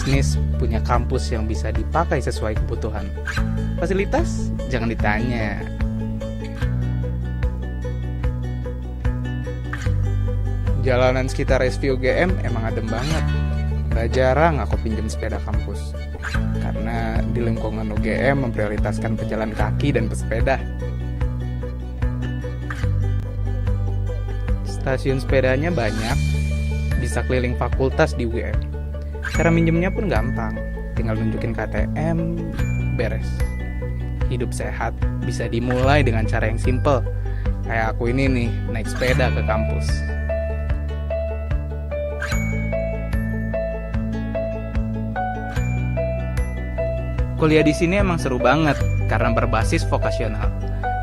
bisnis punya kampus yang bisa dipakai sesuai kebutuhan. Fasilitas? Jangan ditanya. Jalanan sekitar SVUGM emang adem banget. Gak jarang aku pinjam sepeda kampus. Karena di lingkungan UGM memprioritaskan pejalan kaki dan pesepeda. Stasiun sepedanya banyak, bisa keliling fakultas di UGM. Cara minjemnya pun gampang, tinggal nunjukin KTM, beres. Hidup sehat bisa dimulai dengan cara yang simple. Kayak aku ini nih, naik sepeda ke kampus. Kuliah di sini emang seru banget karena berbasis vokasional.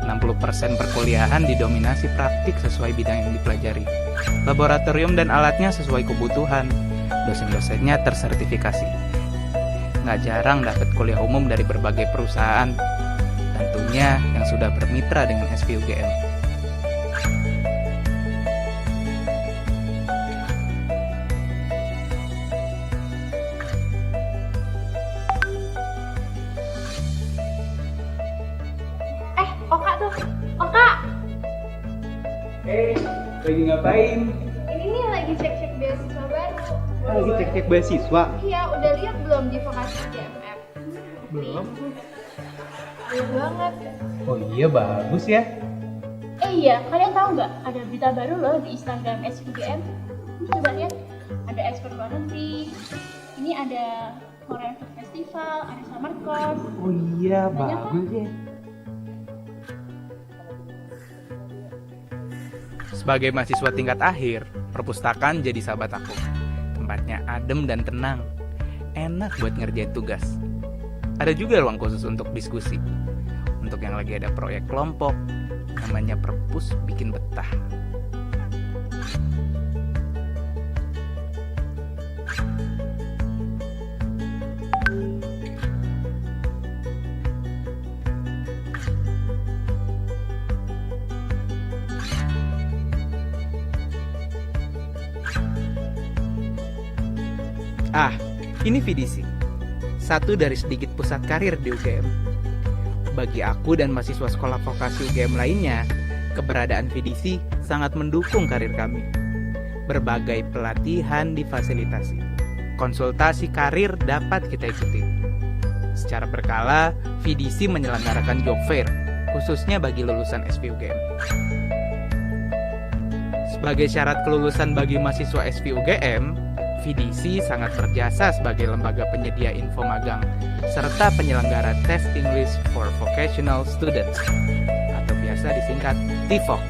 60% perkuliahan didominasi praktik sesuai bidang yang dipelajari. Laboratorium dan alatnya sesuai kebutuhan. Dosen-dosennya tersertifikasi. Nggak jarang dapat kuliah umum dari berbagai perusahaan. Tentunya yang sudah bermitra dengan SVUGM. Lagi ngapain? Ini nih lagi cek-cek beasiswa baru. Lagi cek-cek beasiswa? Iya, udah lihat belum di vokasi GMF? Belum. Belum banget. Oh iya, bagus ya. Iya, kalian tahu nggak? Ada berita baru loh di Instagram SVGM. Coba lihat, ada ekspor luar negeri. Ini ada Korean Food Festival, ada summer course. Oh iya, banyak bagus ya. Sebagai mahasiswa tingkat akhir, perpustakaan jadi sahabat aku. Tempatnya adem dan tenang, enak buat ngerjain tugas. Ada juga ruang khusus untuk diskusi. Untuk yang lagi ada proyek kelompok, namanya perpus bikin betah. Ah, ini VDC, satu dari sedikit pusat karir di UGM. Bagi aku dan mahasiswa sekolah vokasi UGM lainnya, keberadaan VDC sangat mendukung karir kami. Berbagai pelatihan difasilitasi, konsultasi karir dapat kita ikuti. Secara berkala, VDC menyelenggarakan job fair, khususnya bagi lulusan SVUGM. Sebagai syarat kelulusan bagi mahasiswa SVUGM, VDC sangat berjasa sebagai lembaga penyedia info magang serta penyelenggara tes English for Vocational Students atau biasa disingkat TVOX.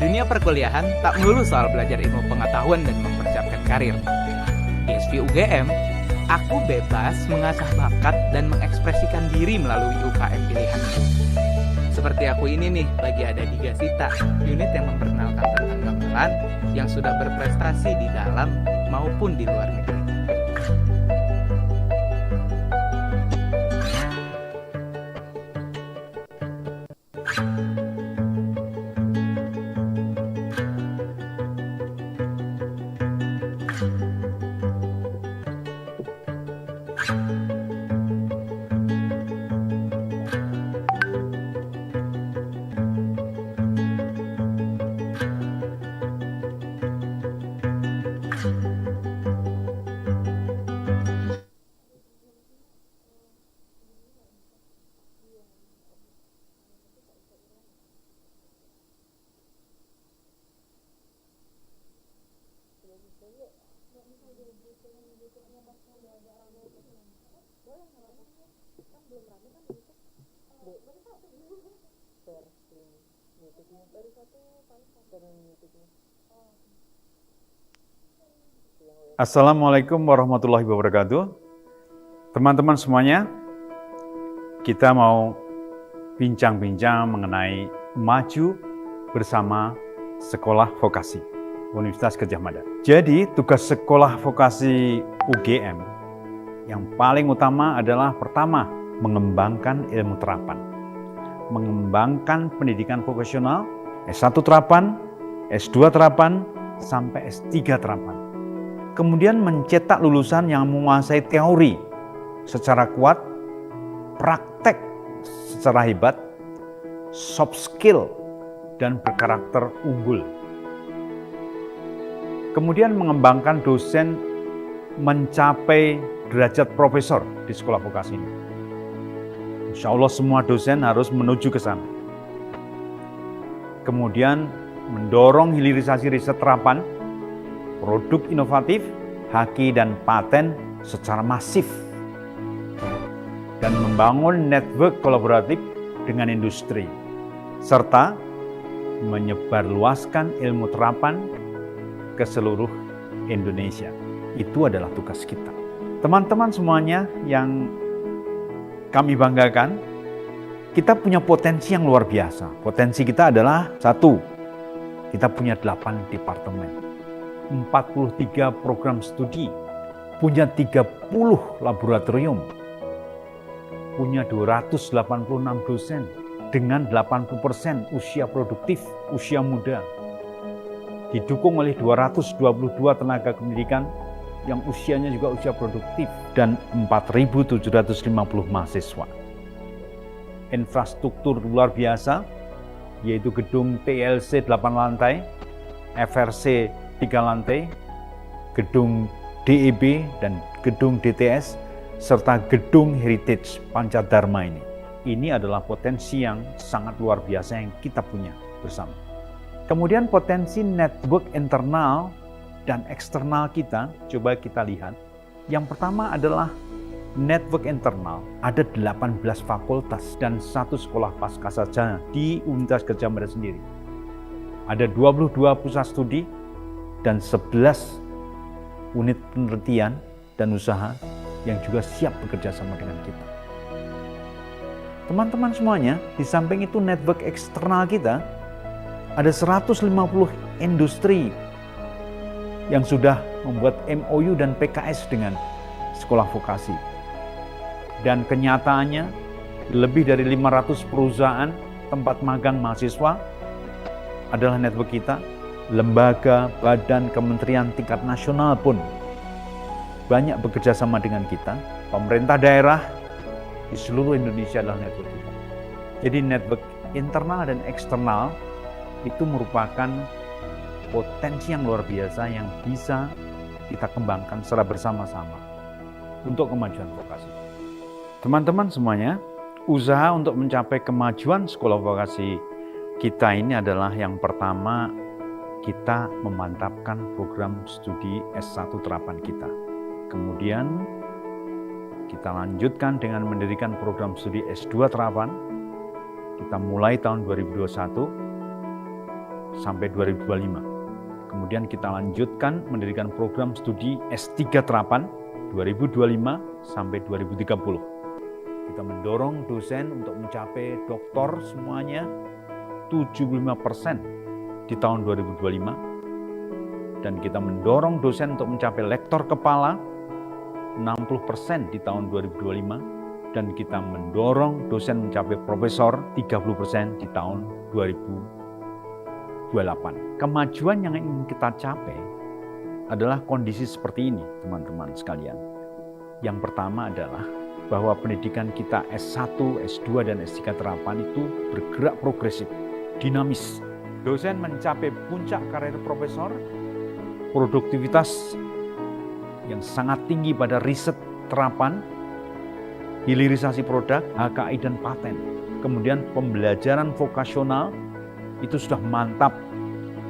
Dunia perkuliahan tak melulu soal belajar ilmu pengetahuan dan mempersiapkan karir. Di SVUGM, aku bebas mengasah bakat dan mengekspresikan diri melalui UKM pilihanku. Seperti aku ini nih, lagi ada di Gasita, unit yang memperkenalkan tentang gamelan yang sudah berprestasi di dalam maupun di luar negeri. Assalamualaikum warahmatullahi wabarakatuh. Teman-teman semuanya, kita mau bincang-bincang mengenai maju bersama sekolah vokasi Universitas Gadjah Mada. Jadi tugas sekolah vokasi UGM yang paling utama adalah pertama, mengembangkan ilmu terapan. mengembangkan pendidikan vokasional S1 terapan, S2 terapan, sampai S3 terapan. Kemudian mencetak lulusan yang menguasai teori secara kuat, praktek secara hebat, soft skill, dan berkarakter unggul. Kemudian mengembangkan dosen mencapai derajat profesor di sekolah vokasi ini. Insya Allah semua dosen harus menuju ke sana. Kemudian mendorong hilirisasi riset terapan, produk inovatif, haki dan paten secara masif. Dan membangun network kolaboratif dengan industri. Serta menyebarluaskan ilmu terapan ke seluruh Indonesia. Itu adalah tugas kita. Teman-teman semuanya yang kami banggakan, kita punya potensi yang luar biasa. Potensi kita adalah 1, kita punya 8 departemen, 43 program studi, punya 30 laboratorium, punya 286 dosen dengan 80% usia produktif, usia muda. Didukung oleh 222 tenaga pendidikan yang usianya juga usia produktif dan 4.750 mahasiswa. Infrastruktur luar biasa, yaitu gedung TLC 8 lantai, FRC 3 lantai, gedung DEB dan gedung DTS, serta gedung Heritage Pancadharma ini. Ini adalah potensi yang sangat luar biasa yang kita punya bersama. Kemudian potensi network internal dan eksternal kita, coba kita lihat. Yang pertama adalah network internal, ada 18 fakultas dan 1 sekolah pasca sarjana di Universitas Gadjah Mada sendiri. Ada 22 pusat studi dan 11 unit penelitian dan usaha yang juga siap bekerja sama dengan kita. Teman-teman semuanya, di samping itu network eksternal kita, ada 150 industri yang sudah membuat MOU dan PKS dengan sekolah vokasi. Dan kenyataannya, lebih dari 500 perusahaan tempat magang mahasiswa adalah network kita. Lembaga, badan, kementerian tingkat nasional pun banyak bekerja sama dengan kita. Pemerintah daerah di seluruh Indonesia adalah network kita. Jadi network internal dan eksternal itu merupakan potensi yang luar biasa yang bisa kita kembangkan secara bersama-sama untuk kemajuan vokasi. Teman-teman semuanya, usaha untuk mencapai kemajuan sekolah vokasi kita ini adalah yang pertama, kita memantapkan program studi S1 terapan kita. Kemudian kita lanjutkan dengan mendirikan program studi S2 terapan. Kita mulai tahun 2021 sampai 2025. Kemudian kita lanjutkan mendirikan program studi S3 terapan 2025 sampai 2030. Kita mendorong dosen untuk mencapai doktor semuanya 75% di tahun 2025. Dan kita mendorong dosen untuk mencapai lektor kepala 60% di tahun 2025. Dan kita mendorong dosen mencapai profesor 30% di tahun 2028. Kemajuan yang ingin kita capai adalah kondisi seperti ini, teman-teman sekalian. Yang pertama adalah bahwa pendidikan kita S1, S2, dan S3 terapan itu bergerak progresif, dinamis. Dosen mencapai puncak karir profesor, produktivitas yang sangat tinggi pada riset terapan, hilirisasi produk, HKI, dan paten. Kemudian pembelajaran vokasional itu sudah mantap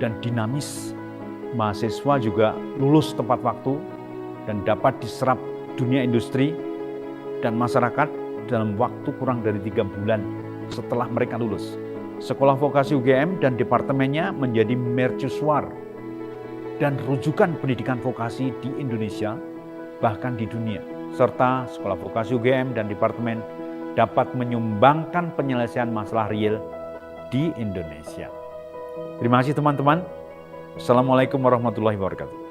dan dinamis. Mahasiswa juga lulus tepat waktu dan dapat diserap dunia industri dan masyarakat dalam waktu kurang dari 3 bulan setelah mereka lulus. Sekolah vokasi UGM dan departemennya menjadi mercusuar dan rujukan pendidikan vokasi di Indonesia, bahkan di dunia. Serta sekolah vokasi UGM dan departemen dapat menyumbangkan penyelesaian masalah real di Indonesia. Terima kasih teman-teman. Assalamualaikum warahmatullahi wabarakatuh.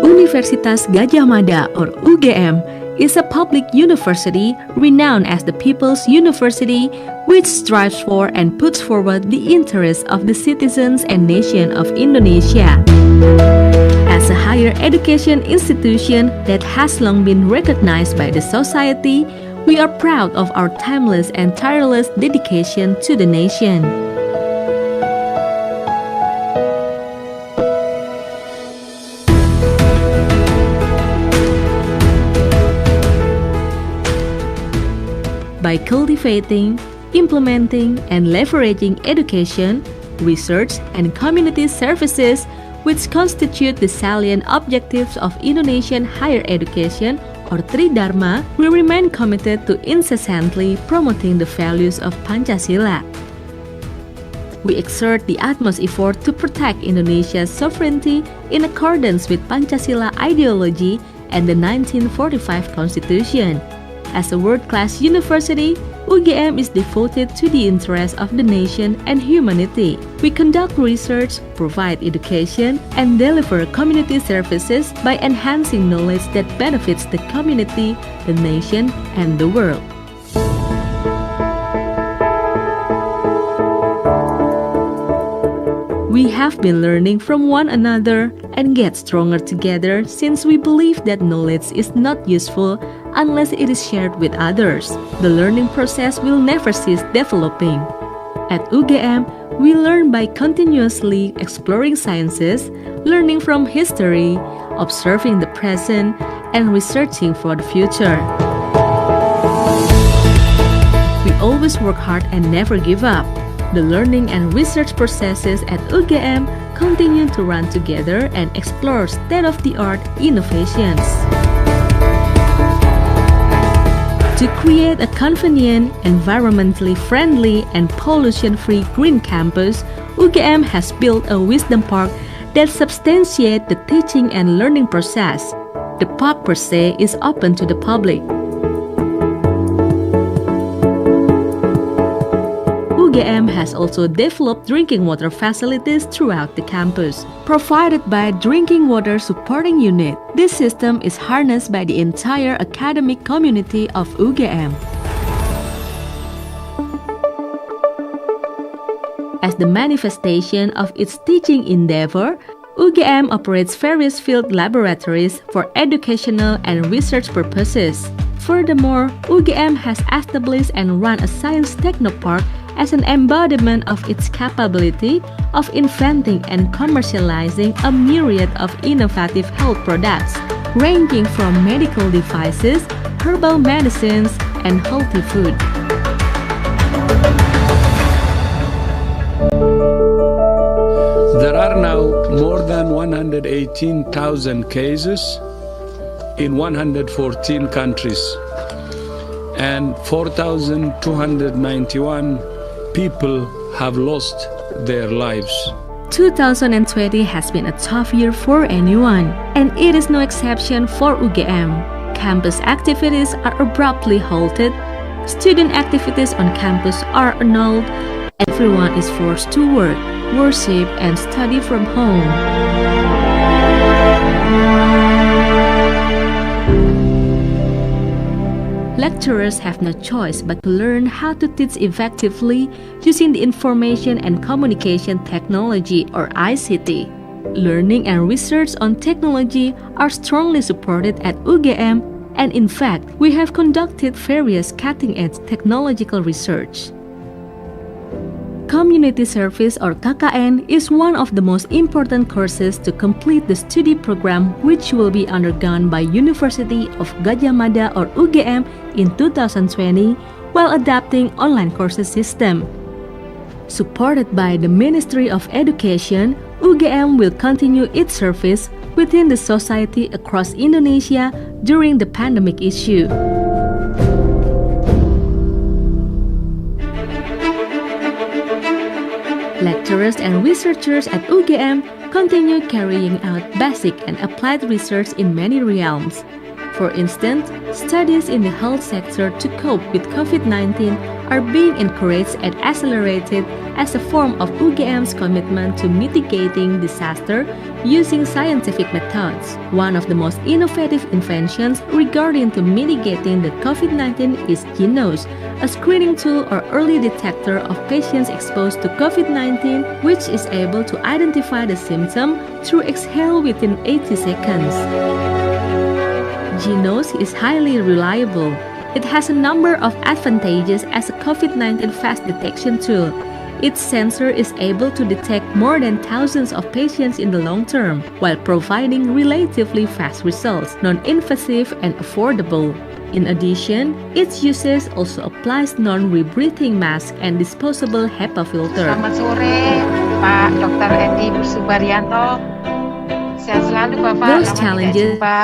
Universitas Gadjah Mada or UGM is a public university renowned as the People's University, which strives for and puts forward the interests of the citizens and nation of Indonesia. As a higher education institution that has long been recognized by the society, we are proud of our timeless and tireless dedication to the nation. By cultivating, implementing, and leveraging education, research, and community services, which constitute the salient objectives of Indonesian higher education, or Tridharma, we remain committed to incessantly promoting the values of Pancasila. We exert the utmost effort to protect Indonesia's sovereignty in accordance with Pancasila ideology and the 1945 Constitution. As a world-class university, UGM is devoted to the interests of the nation and humanity. We conduct research, provide education, and deliver community services by enhancing knowledge that benefits the community, the nation, and the world. We have been learning from one another and get stronger together since we believe that knowledge is not useful unless it is shared with others. The learning process will never cease developing. At UGM, we learn by continuously exploring sciences, learning from history, observing the present, and researching for the future. We always work hard and never give up. The learning and research processes at UGM continue to run together and explore state-of-the-art innovations. To create a convenient, environmentally friendly, and pollution-free green campus, UGM has built a wisdom park that substantiates the teaching and learning process. The park per se is open to the public. UGM has also developed drinking water facilities throughout the campus, provided by Drinking Water Supporting Unit. This system is harnessed by the entire academic community of UGM. As the manifestation of its teaching endeavor, UGM operates various field laboratories for educational and research purposes. Furthermore, UGM has established and run a science technopark as an embodiment of its capability of inventing and commercializing a myriad of innovative health products, ranging from medical devices, herbal medicines, and healthy food. There are now more than 118,000 cases in 114 countries, and 4,291 people have lost their lives. 2020 has been a tough year for anyone, and it is no exception for UGM. Campus activities are abruptly halted, student activities on campus are annulled, everyone is forced to work, worship, and study from home. Lecturers have no choice but to learn how to teach effectively using the information and communication technology or ICT. Learning and research on technology are strongly supported at UGM, and in fact, we have conducted various cutting-edge technological research. Community Service or KKN is one of the most important courses to complete the study program, which will be undergone by University of Gadjah Mada or UGM in 2020 while adapting online courses system. Supported by the Ministry of Education, UGM will continue its service within the society across Indonesia during the pandemic issue. lecturers and researchers at UGM continue carrying out basic and applied research in many realms. For instance, studies in the health sector to cope with COVID-19 are being encouraged and accelerated as a form of UGM's commitment to mitigating disaster using scientific methods. One of the most innovative inventions regarding to mitigating the COVID-19 is Genos, a screening tool or early detector of patients exposed to COVID-19, which is able to identify the symptom through exhale within 80 seconds. Genos is highly reliable. It has a number of advantages as a COVID-19 fast detection tool. Its sensor is able to detect more than thousands of patients in the long term, while providing relatively fast results, non-invasive and affordable. In addition, its usage also applies non-rebreathing mask and disposable HEPA filter. Selamat sore, Pak Dr. Eddy Pursubaryanto. Sehat selalu, Bapak. Those Lama challenges tidak jumpa.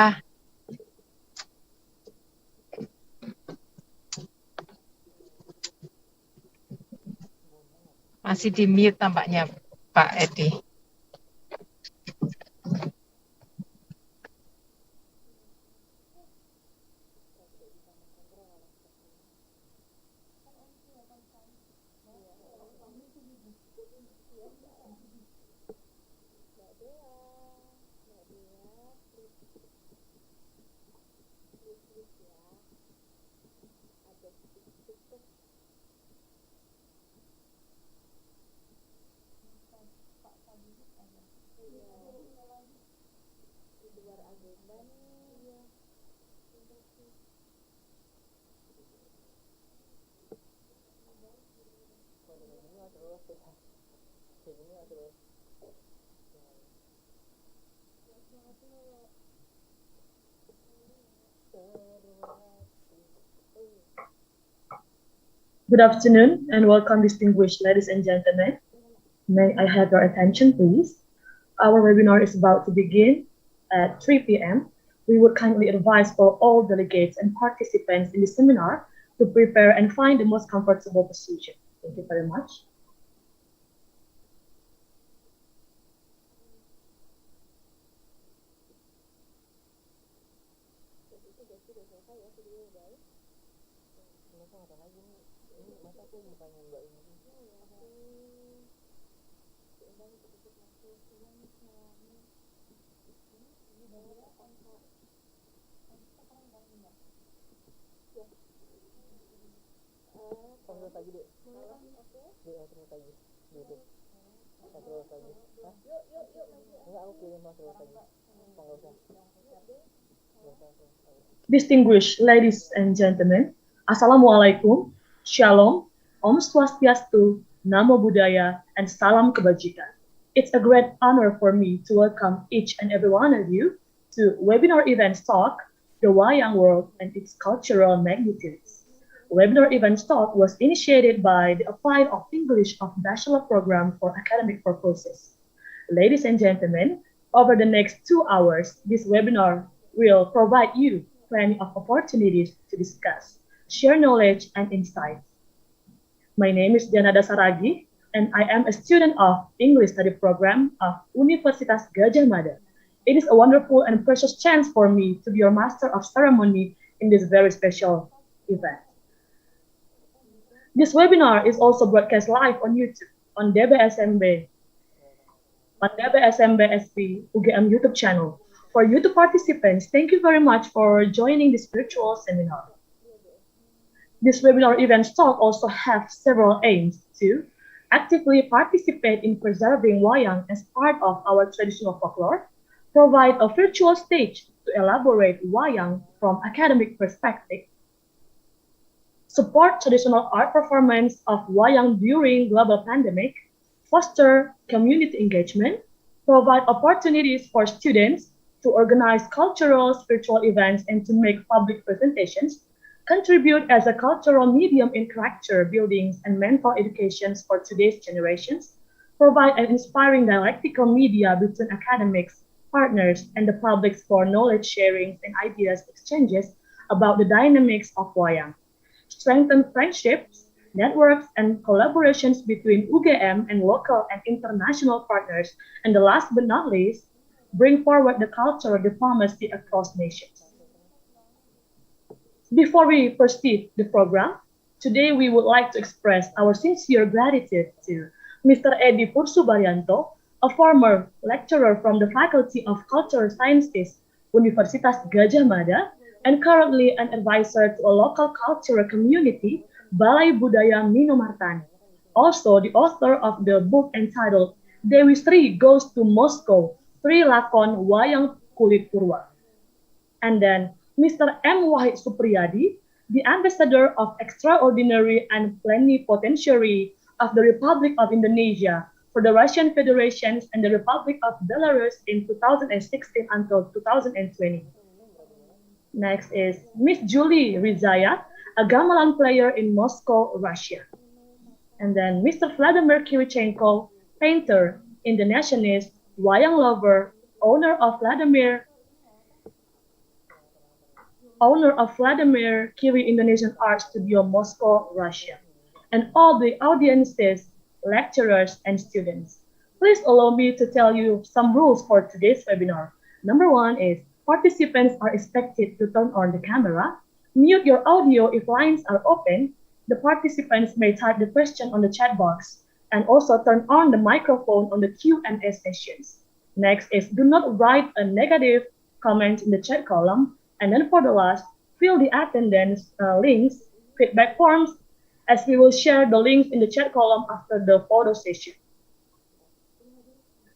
Masih di mute tampaknya, Pak Eddy. Good afternoon and welcome, distinguished ladies and gentlemen. May I have your attention, please? Our webinar is about to begin at 3 p.m. We would kindly advise for all delegates and participants in the seminar to prepare and find the most comfortable position. Thank you very much. Distinguished ladies and gentlemen, Assalamualaikum, Shalom, Om Swastiastu, Namo Budaya, and Salam Kebajikan. It's a great honor for me to welcome each and every one of you to webinar event talk, The Wayang World and its Cultural Magnitudes. Webinar event talk was initiated by the Applied of English of Bachelor Program for Academic Purposes. Ladies and gentlemen, over the next 2 hours, this webinar will provide you plenty of opportunities to discuss, share knowledge and insights. My name is Diana Dasaragi, and I am a student of English Study Program of Universitas Gadjah Mada. It is a wonderful and precious chance for me to be your Master of Ceremony in this very special event. This webinar is also broadcast live on YouTube on DBSMB, on DBSMB SP UGM YouTube channel. For YouTube participants, thank you very much for joining this virtual seminar. This webinar event talk also have several aims to actively participate in preserving Wayang as part of our traditional folklore, provide a virtual stage to elaborate Wayang from academic perspective, support traditional art performance of Wayang during global pandemic, foster community engagement, provide opportunities for students to organize cultural, spiritual events and to make public presentations, contribute as a cultural medium in character buildings and mental education for today's generations, provide an inspiring dialectical media between academics, partners, and the public for knowledge sharing and ideas exchanges about the dynamics of Wayang, strengthen friendships, networks and collaborations between UGM and local and international partners, and the last but not least, bring forward the cultural diplomacy across nations. Before we proceed the program, today we would like to express our sincere gratitude to Mr. Eddy Pursubaryanto, a former lecturer from the Faculty of Cultural Sciences, Universitas Gadjah Mada, and currently an advisor to a local cultural community, Balai Budaya Minomartani. Also the author of the book entitled Dewi Sri Goes to Moscow, Sri Lakon Wayang Kulit Purwa. And then Mr. M. Wahid Supriyadi, the Ambassador of Extraordinary and Plenipotentiary of the Republic of Indonesia for the Russian Federation and the Republic of Belarus in 2016 until 2020. Next is Miss Julie Ryzhaya, a gamelan player in Moscow, Russia. And then Mr. Vladimir Kirichenko, painter, Indonesianist, Wayang lover, owner of Vladimir Kiri Indonesian Art Studio, Moscow, Russia, and all the audiences, lecturers, and students. Please allow me to tell you some rules for today's webinar. Number one is participants are expected to turn on the camera, mute your audio if lines are open. The participants may type the question on the chat box, and also turn on the microphone on the Q&A sessions. Next is do not write a negative comment in the chat column. And then for the last, fill the attendance links, feedback forms, as we will share the links in the chat column after the photo session.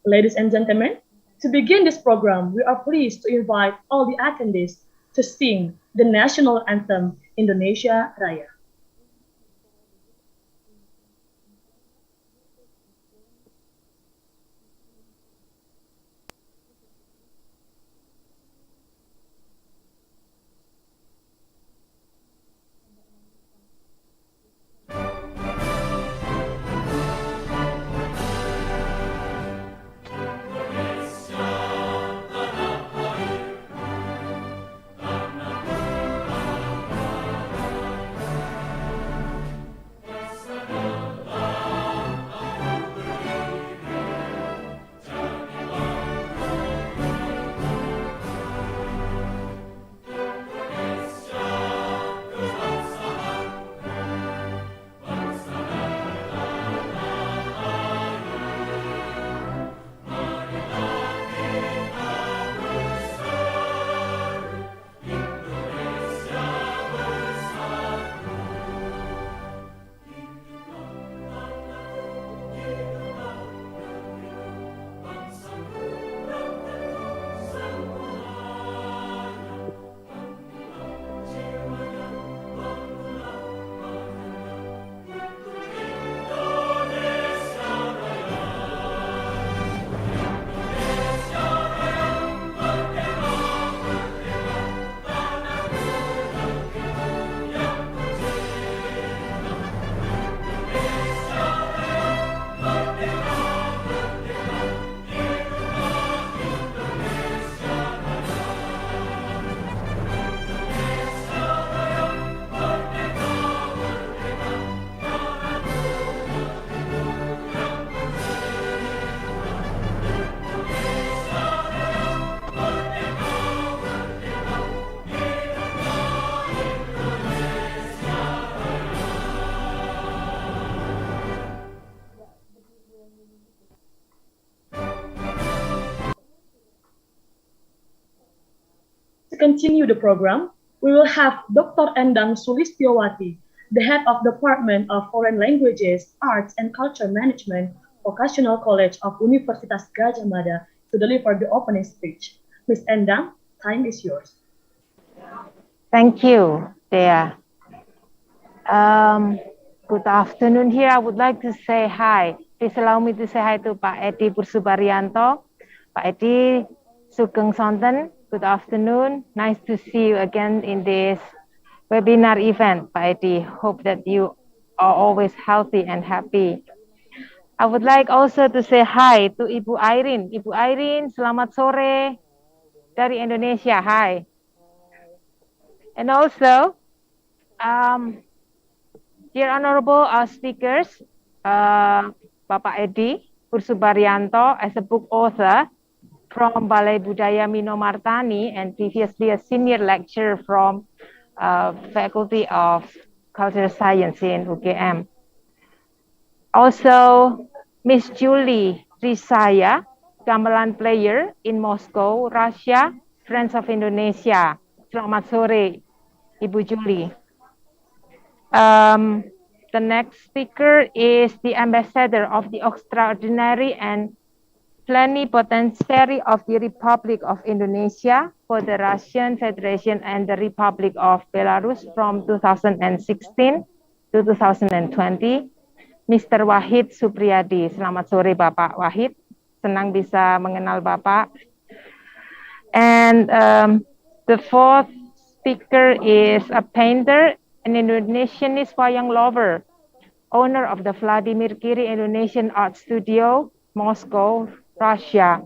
Ladies and gentlemen, to begin this program, we are pleased to invite all the attendees to sing the national anthem, Indonesia Raya. Continue the program, we will have Dr. Endang Sulistyowati, the head of Department of Foreign Languages, Arts and Culture Management, Vocational College of Universitas Gadjah Mada, to deliver the opening speech. Ms. Endang, time is yours. Thank you, Dea. Good afternoon here. I would like to say hi. Please allow me to say hi to Pak Eddy Pursubaryanto. Pak Eddy Sugeng Sonten, good afternoon. Nice to see you again in this webinar event, Pak Eddy. Hope that you are always healthy and happy. I would like also to say hi to Ibu Irene. Ibu Irene, selamat sore dari Indonesia. Hi. And also, Dear honorable speakers, Bapak Eddy Pursubaryanto as a book author from Balai Budaya Minomartani and previously a senior lecturer from Faculty of Cultural Science in UGM. Also, Miss Julie Ryzhaya, gamelan player in Moscow, Russia, Friends of Indonesia. Selamat sore, Ibu Julie. The next speaker is the ambassador of the extraordinary and plenipotentiary of the Republic of Indonesia for the Russian Federation and the Republic of Belarus from 2016 to 2020, Mr. Wahid Supriyadi. Selamat sore Bapak Wahid, senang bisa mengenal Bapak. And the fourth speaker is a painter, an Indonesianist Wayang lover, owner of the Vladimir Kiri Indonesian Art Studio, Moscow, Russia.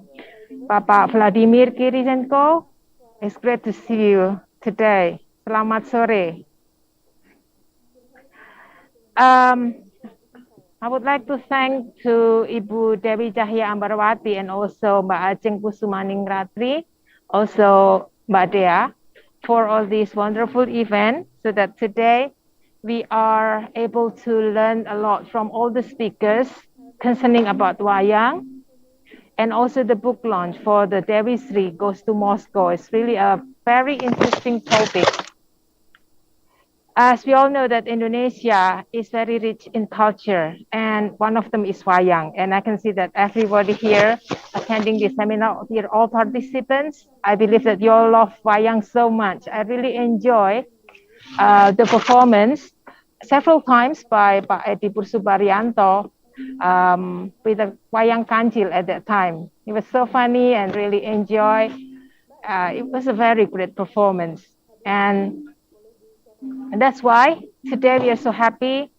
Bapak Vladimir Kirichenko, it's great to see you today. Selamat sore. I would like to thank to Ibu Dewi Cahya Ambarwati and also Mbak Ajeng Kusumaningratri, also Mbak Dea, for all these wonderful events, so that today we are able to learn a lot from all the speakers concerning about Wayang, and also the book launch for the Dewi Sri Goes to Moscow. It's really a very interesting topic. As we all know that Indonesia is very rich in culture, and one of them is Wayang. And I can see that everybody here attending this seminar, here all participants, I believe that you all love Wayang so much. I really enjoy the performance several times by Pak Eddy Pursubaryanto with the Wayang Kancil at that time. It was so funny and really enjoy. It was a very great performance. And that's why today we are so happy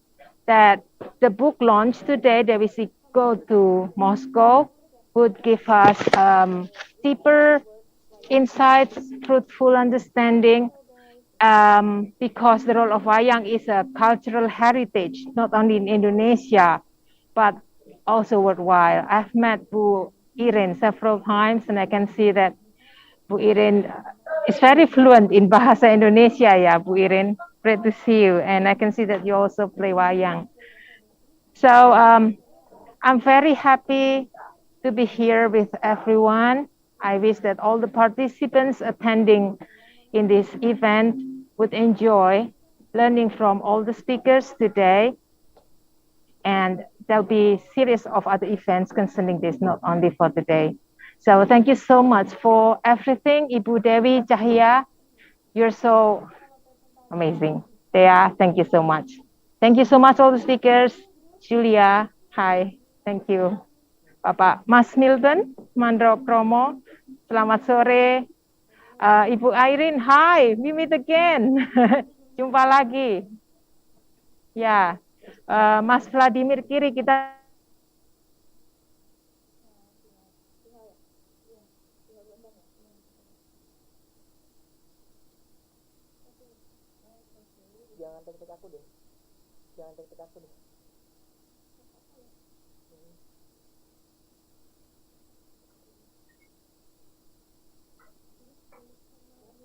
that the book launch today, that we see go to Moscow, would give us deeper insights, fruitful understanding, because the role of Wayang is a cultural heritage, not only in Indonesia, but also worldwide. I've met Bu Iren several times, and I can see that Bu Iren is very fluent in Bahasa Indonesia, ya, Bu Iren. Great to see you, and I can see that you also play Wayang. So I'm very happy to be here with everyone. I wish that all the participants attending in this event would enjoy learning from all the speakers today. And there'll be a series of other events concerning this, not only for today. So thank you so much for everything. Ibu Dewi Cahya, you're so amazing. Dea, thank you so much. Thank you so much all the speakers. Julia, hi, thank you. Bapak Mas Milton, Mandro Kromo, selamat sore. Ibu Irene, hi, we meet again. Jumpa lagi. Ya, Mas Vladimir Kiri, kita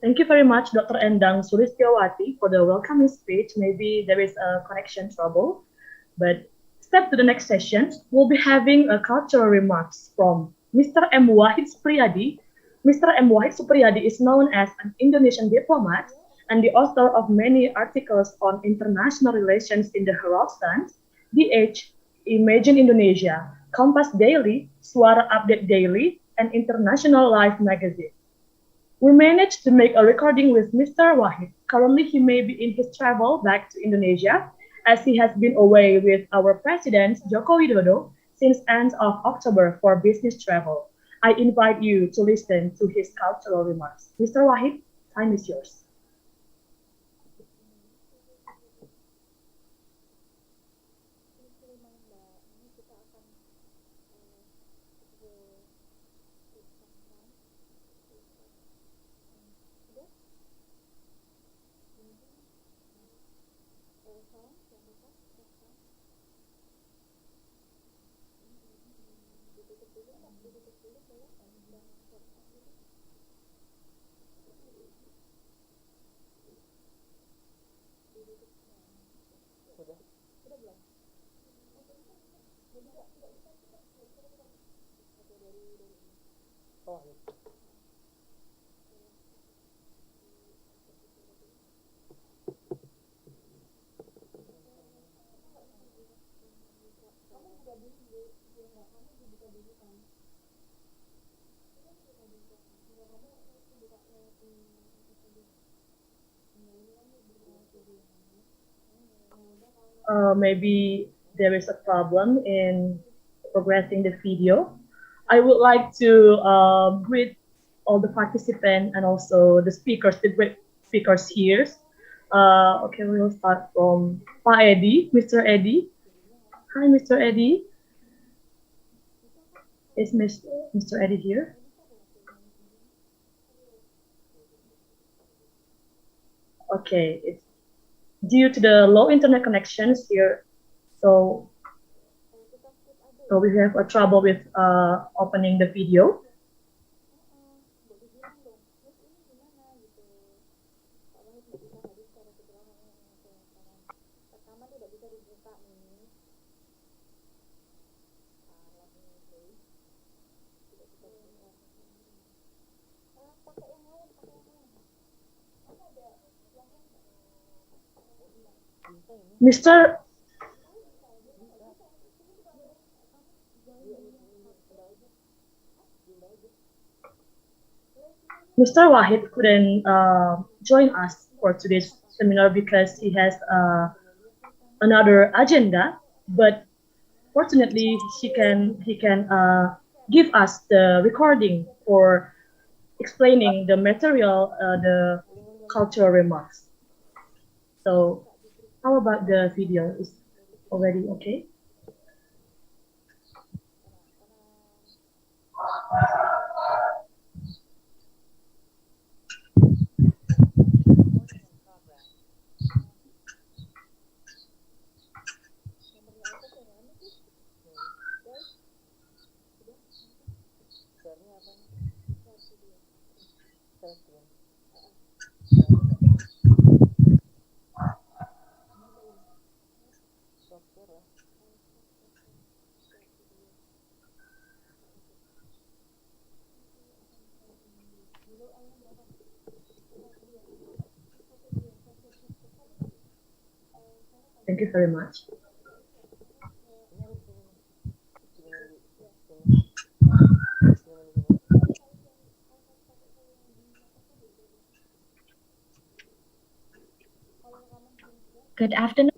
Thank you very much, Dr. Endang Sulistyawati, for the welcoming speech. Maybe there is a connection trouble, but step to the next session. We'll be having a cultural remarks from Mr. M. Wahid Supriyadi. Mr. M. Wahid Supriyadi is known as an Indonesian diplomat and the author of many articles on international relations in the Herald Sun, The Age, Imagine Indonesia, Kompas Daily, Suara Update Daily, and International Life magazine. We managed to make a recording with Mr. Wahid. Currently, he may be in his travel back to Indonesia, as he has been away with our President Joko Widodo since end of October for business travel. I invite you to listen to his cultural remarks. Mr. Wahid, time is yours. Maybe there is a problem in progressing the video. I would like to greet all the participants and also the speakers, the great speakers here. Okay, we will start from Pak Eddy, Mr. Eddy. Hi, Mr. Eddy. Is Mr. Eddy here? Okay, it's due to the low internet connections here, so we have a trouble with opening the video. Mr. Wahid couldn't join us for today's seminar because he has another agenda, but fortunately he can give us the recording for explaining the material, the cultural remarks. So how about the video? Is already okay? Thank you very much. Good afternoon.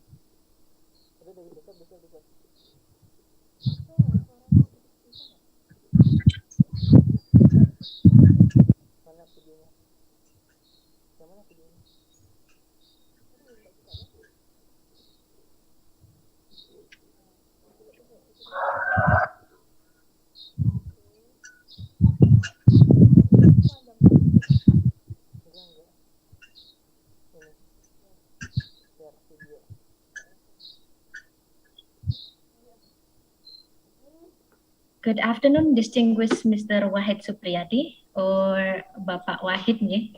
Good afternoon, distinguished Mr. Wahid Supriyadi, or Bapak Wahid nih.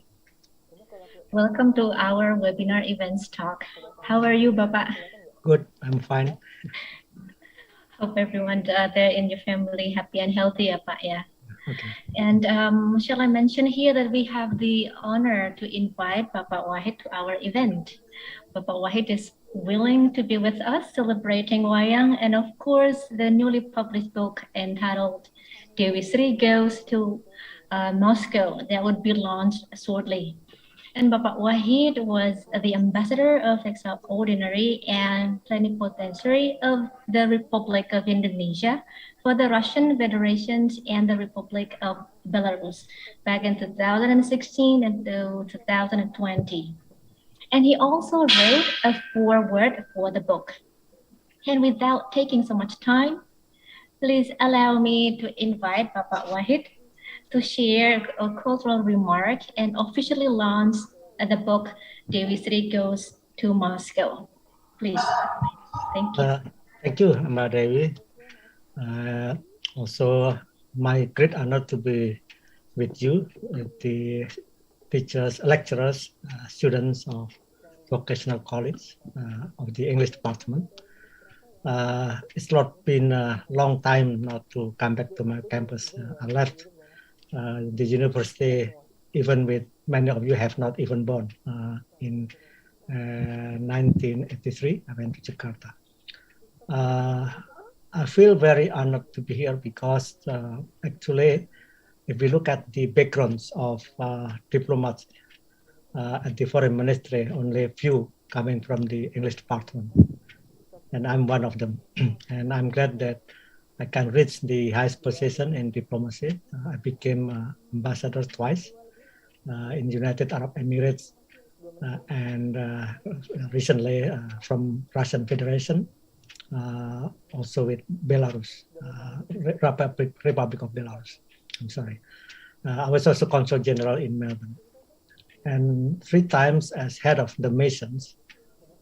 Welcome to our webinar events talk. How are you, Bapak? Good, I'm fine. Hope everyone there in your family happy and healthy, ya Pak ya. Okay. And shall I mention here that we have the honor to invite Bapak Wahid to our event. Bapak Wahid is willing to be with us celebrating Wayang and of course the newly published book entitled Dewi Goes to Moscow that would be launched shortly. And Bapak Wahid was the ambassador of Extraordinary and Plenipotentiary of the Republic of Indonesia for the Russian Federation and the Republic of Belarus back in 2016 and 2020. And he also wrote a foreword for the book. And without taking so much time, please allow me to invite Bapak Wahid to share a cultural remark and officially launch the book Dewi Goes to Moscow. Please. Thank you. Thank you, Mbak Dewi. Also, my great honor to be with you, the teachers, lecturers, students of vocational college of the English department. It's not been a long time not to come back to my campus. I left the university even with many of you have not even born. In 1983, I went to Jakarta. I feel very honored to be here because actually, if we look at the backgrounds of diplomats at the foreign ministry, only a few coming from the English department. And I'm one of them. And I'm glad that I can reach the highest position in diplomacy. I became ambassador twice in United Arab Emirates and recently from Russian Federation, also with Belarus, Republic of Belarus. I'm sorry. I was also consul general in Melbourne. And 3 times as head of the missions,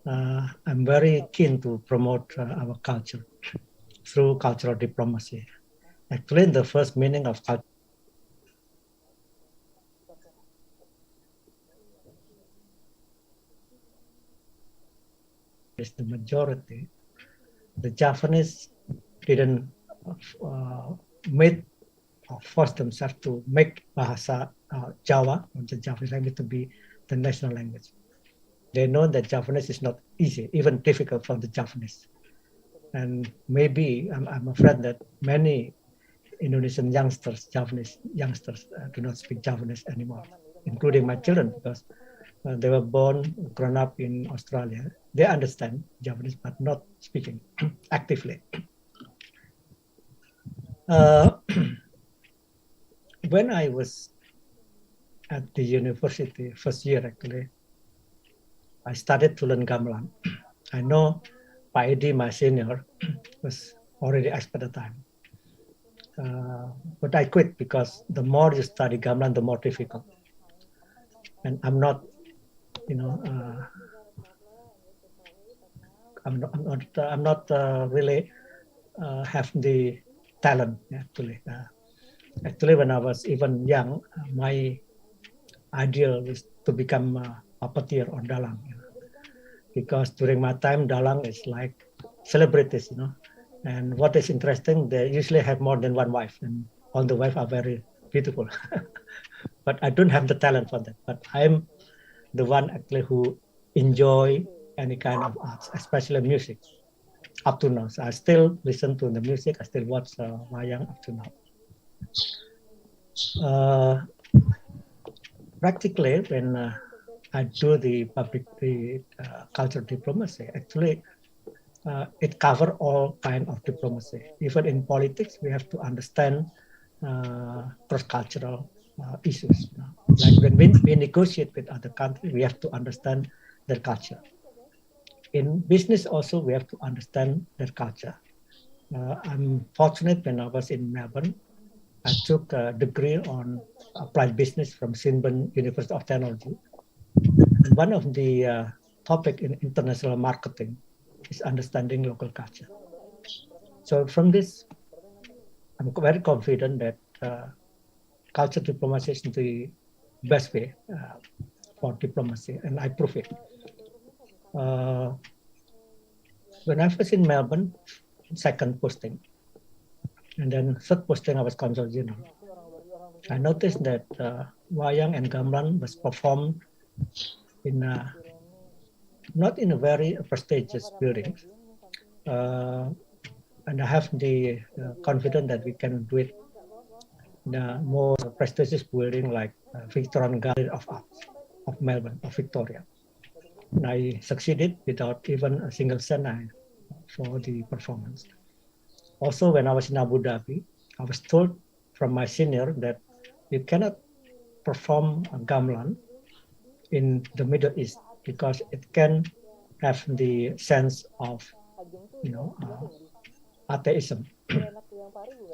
I'm very keen to promote our culture through cultural diplomacy. Actually, the first meaning of culture is the majority. The Japanese didn't force themselves to make Bahasa Jawa, or the Japanese language, to be the national language. They know that Japanese is not easy, even difficult for the Japanese. And maybe I'm afraid that many Indonesian youngsters, Japanese youngsters, do not speak Japanese anymore, including my children, because they were born, grown up in Australia. They understand Japanese, but not speaking actively. When I was at the university, first year actually, I started to learn Gamelan. I know Eddy, my senior, was already expert at the time. But I quit because the more you study Gamelan, the more difficult. And I'm not, I'm not really have the talent actually. Actually, when I was even young, my ideal was to become a puppeteer or dalang, because during my time, dalang is like celebrities, And what is interesting, they usually have more than one wife, and all the wives are very beautiful. But I don't have the talent for that. But I'm the one actually who enjoy any kind of arts, especially music, up to now. So I still listen to the music. I still watch Wayang up to now. Practically, when I do the cultural diplomacy, actually, it covers all kind of diplomacy. Even in politics, we have to understand cross-cultural issues. Like when we negotiate with other countries, we have to understand their culture. In business also, we have to understand their culture. I'm fortunate when I was in Melbourne, I took a degree on applied business from Swinburne University of Technology. And one of the topic in international marketing is understanding local culture. So from this, I'm very confident that culture diplomacy is the best way for diplomacy, and I prove it. When I was in Melbourne, second posting, and then third posting, I was consul general. I noticed that Wayang and Gamelan was performed in not in a very prestigious building, and I have the confidence that we can do it in a more prestigious building like Victorian Gallery of Arts of Melbourne, of Victoria. And I succeeded without even a single cent for the performance. Also, when I was in Abu Dhabi, I was told from my senior that you cannot perform a gamelan in the Middle East because it can have the sense of, atheism.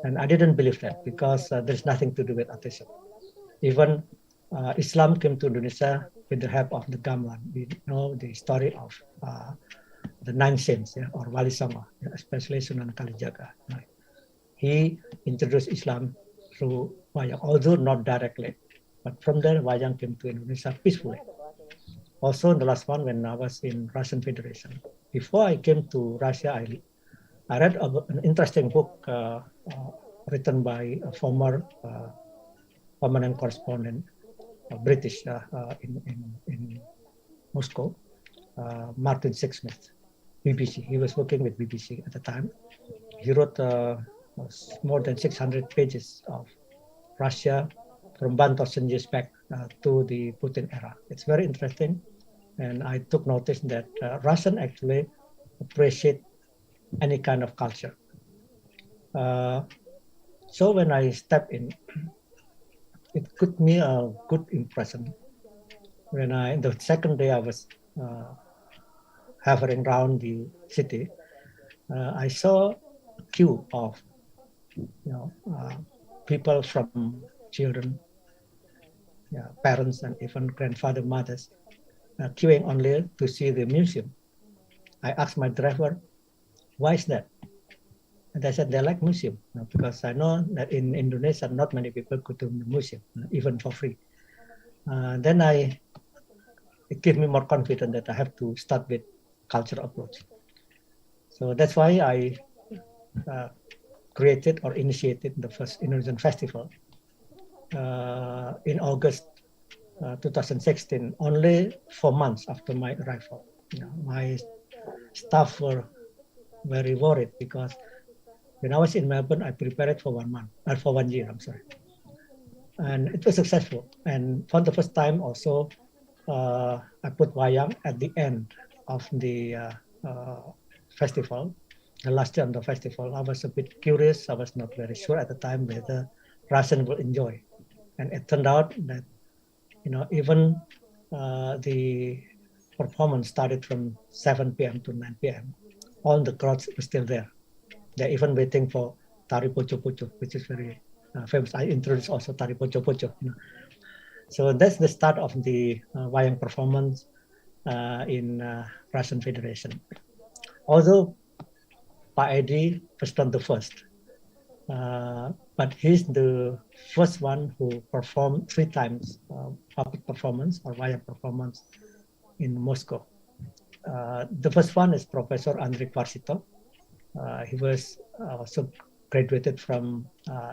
And I didn't believe that because there's nothing to do with atheism. Even Islam came to Indonesia with the help of the gamelan. We know the story of the 9 saints, or Wali Songo, especially Sunan Kalijaga. He introduced Islam through Wayang, although not directly. But from there, Wayang came to Indonesia peacefully. Also, the last one, when I was in Russian Federation. Before I came to Russia, I I read an interesting book written by a former permanent correspondent, British in Moscow, Martin Sixsmith, BBC. He was working with BBC at the time. He wrote more than 600 pages of Russia from 1,000 years back to the Putin era. It's very interesting, and I took notice that Russian actually appreciate any kind of culture. So when I stepped in, it gave me a good impression. When the second day I was hovering around the city, I saw a queue of people, from children, parents, and even grandfather, mothers, queuing only to see the museum. I asked my driver, why is that? And they said they like museum, because I know that in Indonesia, not many people go to the museum, even for free. Then it gave me more confidence that I have to start with cultural approach. So that's why I created or initiated the first Indonesian festival in August 2016, only 4 months after my arrival. My staff were very worried because when I was in Melbourne, I prepared it for 1 month, for 1 year, I'm sorry. And it was successful. And for the first time also, I put Wayang at the end of the festival. The last year of the festival, I was a bit curious. I was not very sure at the time whether Russian will enjoy. And it turned out that, even the performance started from 7 p.m. to 9 p.m. All the crowds were still there. They're even waiting for Tari Poco-Poco, which is very famous. I introduced also Tari Poco-Poco. So that's the start of the Wayang performance in Russian Federation. Although Pak Eddy was not the first, but he's the first one who performed 3 times public performance or Wayang performance in Moscow. The first one is Professor Andrei Kvarsito. He was also graduated from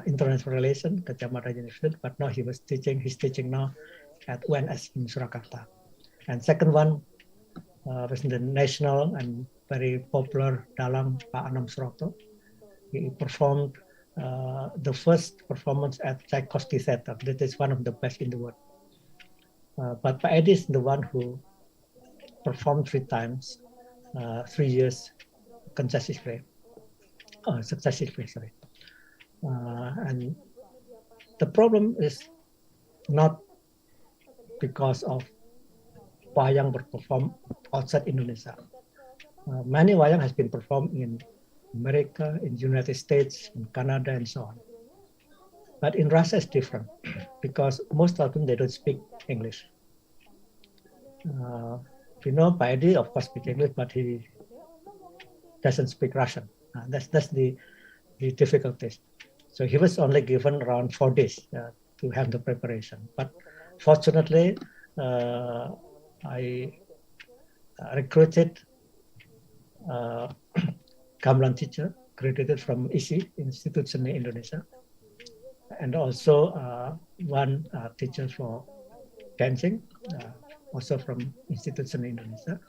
International Relations at Jakarta University, but now he's teaching now at UNS in Surakarta. And second one was the national and very popular Dalang Pak Anam Suroto. He performed the first performance at Tchaikovsky Theater. That is one of the best in the world. But Pak Eddy is the one who performed 3 times, 3 years successively. And the problem is not because of Wayang were performed outside Indonesia. Many Wayang has been performed in America, in the United States, in Canada, and so on. But in Russia, it's different because most of them, they don't speak English. Pak Eddy, of course, speaks English, but he doesn't speak Russian. That's the difficulties. So he was only given around 4 days to have the preparation. But fortunately, I recruited Gamelan teacher, graduated from ISI, Institute Seni Indonesia, and also one teacher for dancing, also from Institute Seni Indonesia.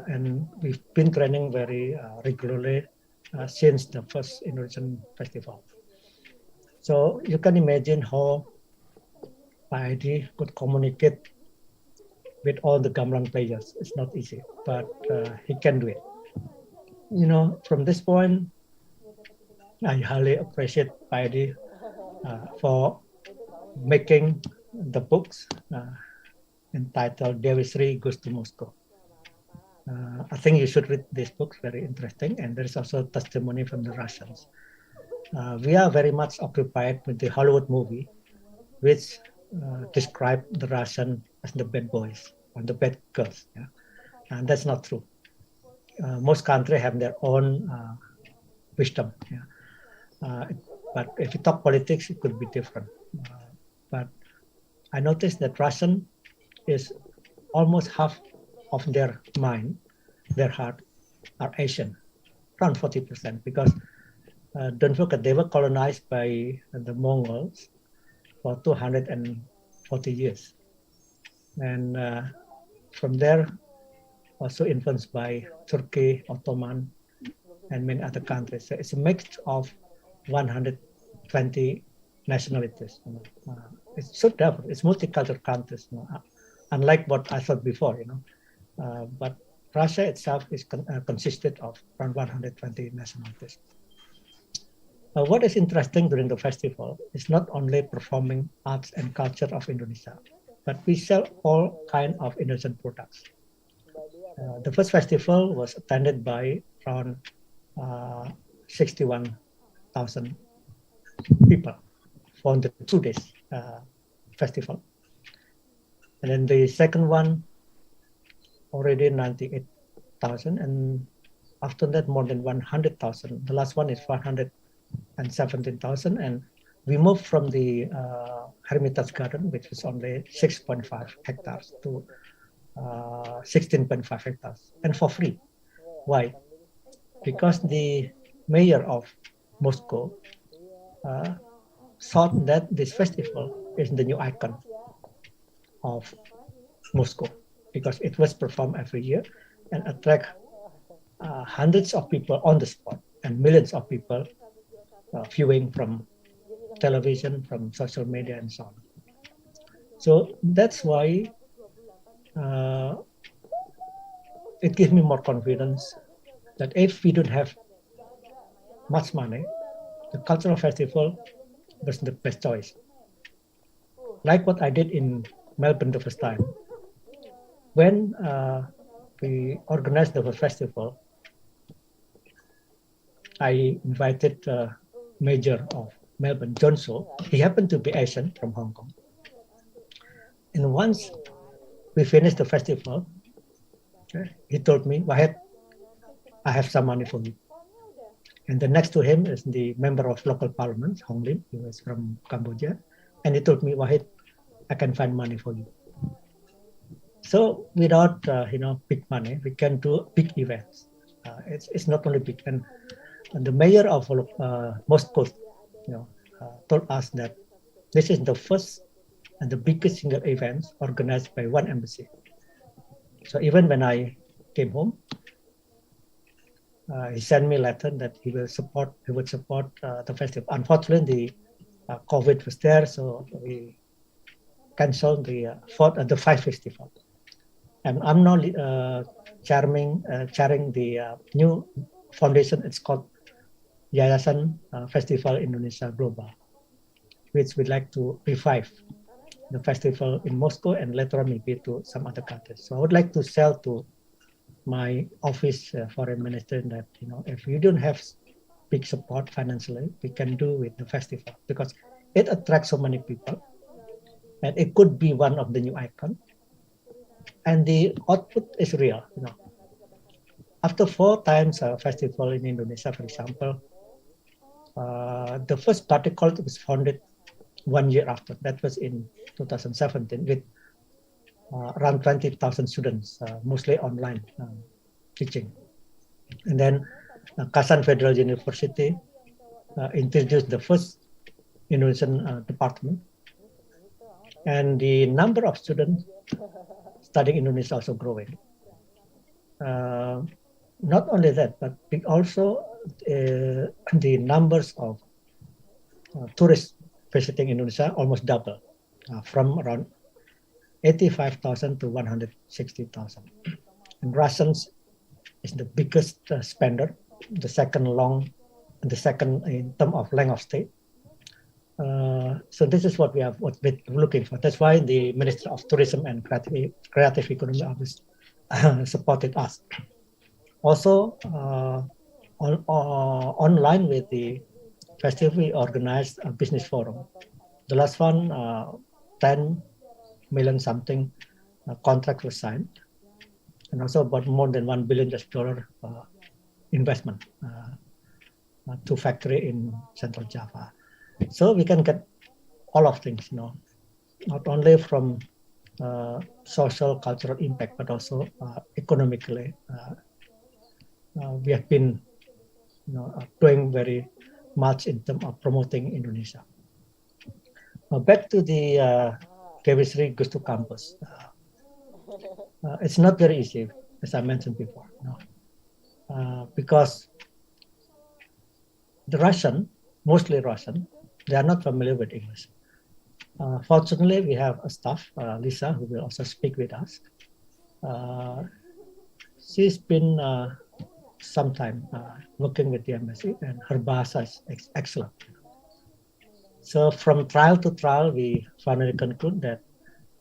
And we've been training very regularly since the first Indonesian festival. So you can imagine how Pak Eddy could communicate with all the gamelan players. It's not easy, but he can do it. From this point, I highly appreciate Pak Eddy for making the books entitled Dewi Goes to Moscow. I think you should read these books, very interesting, and there is also testimony from the Russians. We are very much occupied with the Hollywood movie, which describe the Russian as the bad boys or the bad girls. Yeah? And that's not true. Most countries have their own wisdom. Yeah? But if you talk politics, it could be different. But I noticed that Russian is almost half of their mind, their heart, are Asian. around 40%, because don't forget, they were colonized by the Mongols for 240 years. And from there, also influenced by Turkey, Ottoman, and many other countries. So it's a mix of 120 nationalities. It's so diverse. It's multicultural countries. Unlike what I thought before, but Russia itself is consisted of around 120 nationalities. What is interesting during the festival is not only performing arts and culture of Indonesia, but we sell all kind of Indonesian products. The first festival was attended by around 61,000 people for the 2 days festival. And then the second one, already 98,000, and after that more than 100,000. The last one is 417,000, and we moved from the Hermitage Garden, which is only 6.5 hectares, to 16.5 hectares, and for free. Why? Because the mayor of Moscow thought that this festival is the new icon of Moscow, because it was performed every year and attract hundreds of people on the spot and millions of people viewing from television, from social media, and so on. So that's why it gives me more confidence that if we don't have much money, the cultural festival was the best choice. Like what I did in Melbourne the first time. When we organized the festival, I invited Mayor of Melbourne, John So. He happened to be Asian from Hong Kong. And once we finished the festival, he told me, Wahid, I have some money for you. And then next to him is the member of local parliament, Hong Lim, who is from Cambodia. And he told me, Wahid, I can find money for you. So without big money, we can do big events. It's not only big. And the mayor of Moscow, told us that this is the first and the biggest single event organized by one embassy. So even when I came home, he sent me a letter that he would support the festival. Unfortunately, the COVID was there, so we canceled the 5 festival. And I'm now chairing the new foundation. It's called Yayasan Festival Indonesia Global, which we'd like to revive the festival in Moscow and later on maybe to some other countries. So I would like to sell to my office foreign minister that if you don't have big support financially, we can do with the festival, because it attracts so many people and it could be one of the new icons. And the output is real. After 4 times a festival in Indonesia, for example, the first party college was founded 1 year after. That was in 2017 with around 20,000 students, mostly online teaching. And then Kasan Federal University introduced the first Indonesian department. And the number of students studying Indonesia also growing. Not only that, but also the numbers of tourists visiting Indonesia almost double, from around 85,000 to 160,000. And Russians is the biggest spender, the second in terms of length of stay. So this is what we're looking for. That's why the Minister of Tourism and Creative Economy Office supported us. Also, online with the festival, we organized a business forum. The last one, 10 million something contract was signed, and also about more than $1 billion investment to factory in Central Java. So we can get all of things, not only from social, cultural impact, but also economically. We have been doing very much in terms of promoting Indonesia. Back to the Dewi Gustu campus. It's not very easy, as I mentioned before, because the Russian, mostly Russian, they are not familiar with English. Fortunately, we have a staff, Lisa, who will also speak with us. She's been some time working with the embassy, and her Bahasa is excellent. So from trial to trial, we finally conclude that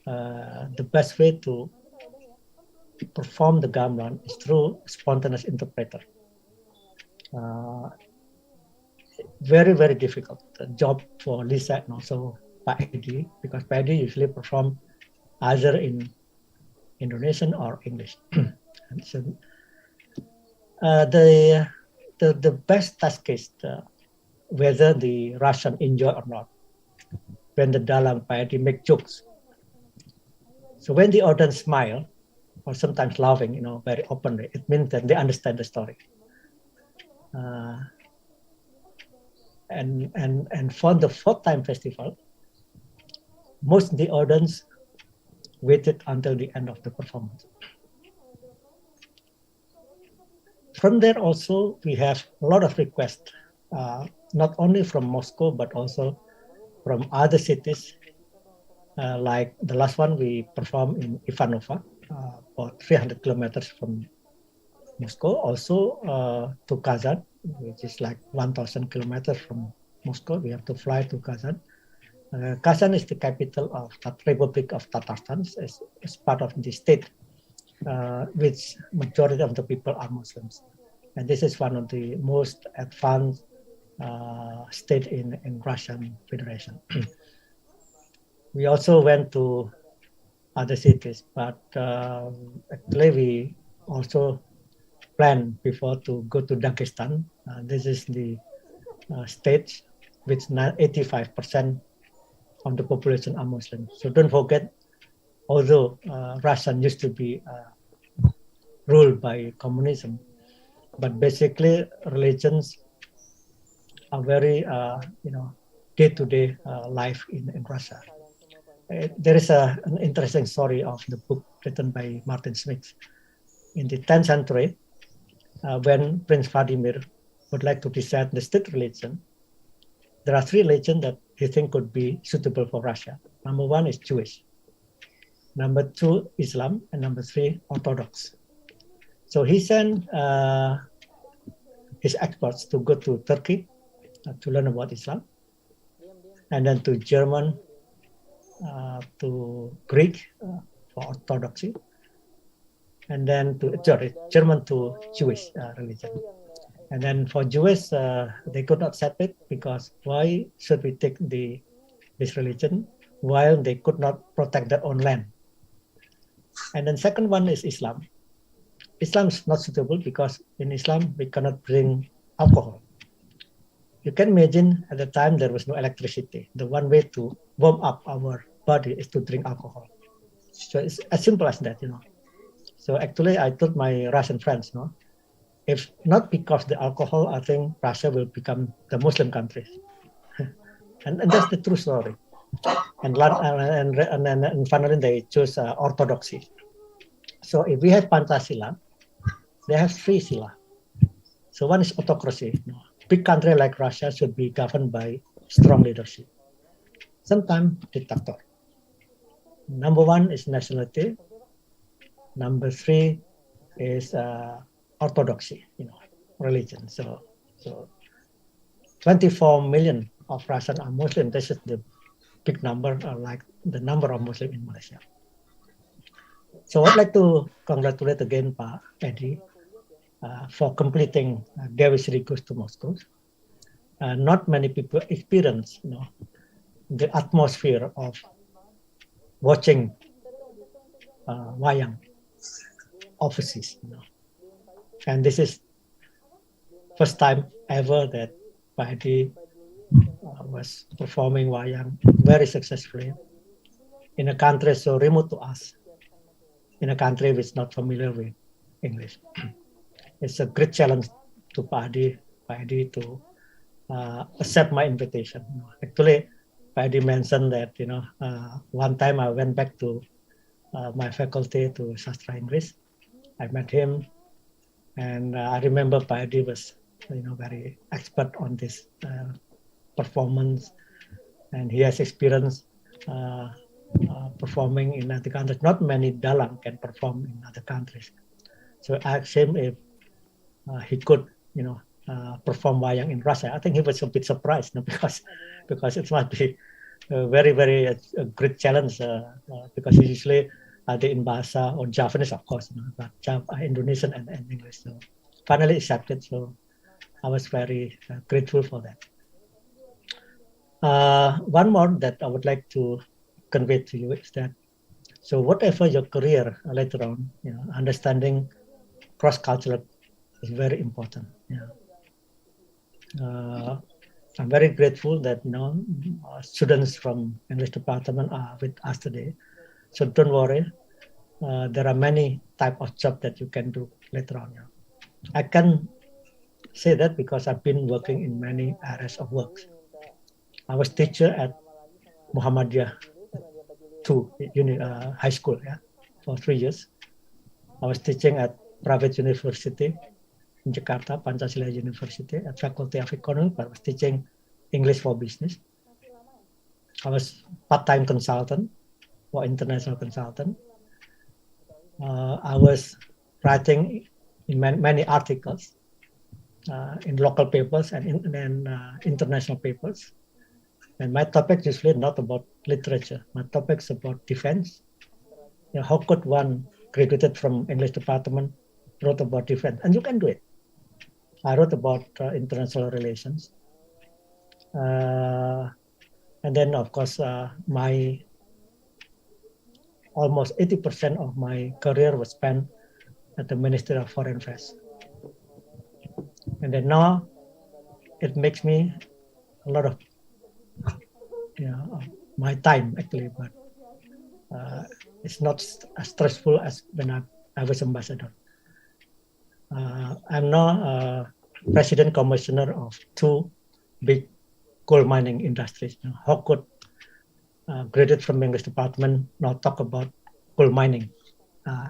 the best way to perform the gamelan is through spontaneous interpreter. Very, very difficult job for Lisa and also Pak Eddy, because Pak Eddy usually perform either in Indonesian or English. So the best task is whether the Russian enjoy or not. When the Dalang Pak Eddy make jokes. So when the audience smile, or sometimes laughing, very openly, it means that they understand the story. And for the fourth time festival, most of the audience waited until the end of the performance. From there also, we have a lot of requests, not only from Moscow, but also from other cities. Like the last one, we performed in Ivanova, about 300 kilometers from Moscow. Also to Kazan, which is like 1,000 kilometers from Moscow. We have to fly to Kazan. Kazan is the capital of the Republic of Tatarstan, as part of the state, which majority of the people are Muslims. And this is one of the most advanced state in Russian Federation. We also went to other cities, but actually we also planned before to go to Dagestan. This is the state which 85% of the population are Muslim. So don't forget, although Russia used to be ruled by communism, but basically religions are very, day-to-day life in Russia. There is an interesting story of the book written by Martin Smith. In the 10th century, when Prince Vladimir would like to decide the state religion, there are three religions that he thinks could be suitable for Russia. Number one is Jewish. Number two, Islam. And number three, Orthodox. So he sent his experts to go to Turkey to learn about Islam, and then to German, to Greek for Orthodoxy, and then to German to Jewish religion. And then for Jewish, they could not accept it, because why should we take this religion while they could not protect their own land? And then second one is Islam. Islam is not suitable because in Islam we cannot bring alcohol. You can imagine at the time there was no electricity. The one way to warm up our body is to drink alcohol. So it's as simple as that, So actually I told my Russian friends, if not because the alcohol, I think Russia will become the Muslim country. and that's the true story. And finally they chose Orthodoxy. So if we have Pancasila, they have three sila. So one is autocracy. Big country like Russia should be governed by strong leadership. Sometimes dictator. Number one is nationality. Number three is orthodoxy, religion. So 24 million of Russians are Muslim. This is the big number, like the number of Muslims in Malaysia. So I'd like to congratulate again Pak Eddy for completing Dewi Goes to Moscow. Not many people experience, the atmosphere of watching Wayang overseas. And this is first time ever that Pak Eddy was performing Wayang very successfully in a country so remote to us, in a country which is not familiar with English. It's a great challenge to Pak Eddy Pak Eddy to accept my invitation. Actually, Pak Eddy mentioned that one time I went back to my faculty to Sastra English. I met him, and I remember Pak Eddy was very expert on this performance, and he has experience performing in other countries. Not many dalang can perform in other countries. So I asked him if he could, perform wayang in Russia. I think he was a bit surprised, because it must be a very, very a great challenge because usually they in Bahasa or Japanese, of course, but Indonesian and English. So finally accepted. So I was very grateful for that. One more that I would like to convey to you is that, so whatever your career later on, understanding cross-cultural is very important. I'm very grateful that students from English department are with us today. So don't worry, there are many type of job that you can do later on. I can say that because I've been working in many areas of work. I was teacher at Muhammadiyah 2 high school, for 3 years. I was teaching at private university in Jakarta, Pancasila University, at Faculty of Economics. I was teaching English for business. I was part-time consultant or international consultant. I was writing in many articles in local papers and international papers. And my topic is usually not about literature. My topic is about defense. How could one graduated from English department wrote about defense? And you can do it. I wrote about international relations. And then, of course, my almost 80% of my career was spent at the Ministry of Foreign Affairs. And then now it makes me a lot of my time actually, but it's not as stressful as when I was ambassador. I'm now president commissioner of 2 big coal mining industries. How could graduate from English department now talk about coal mining?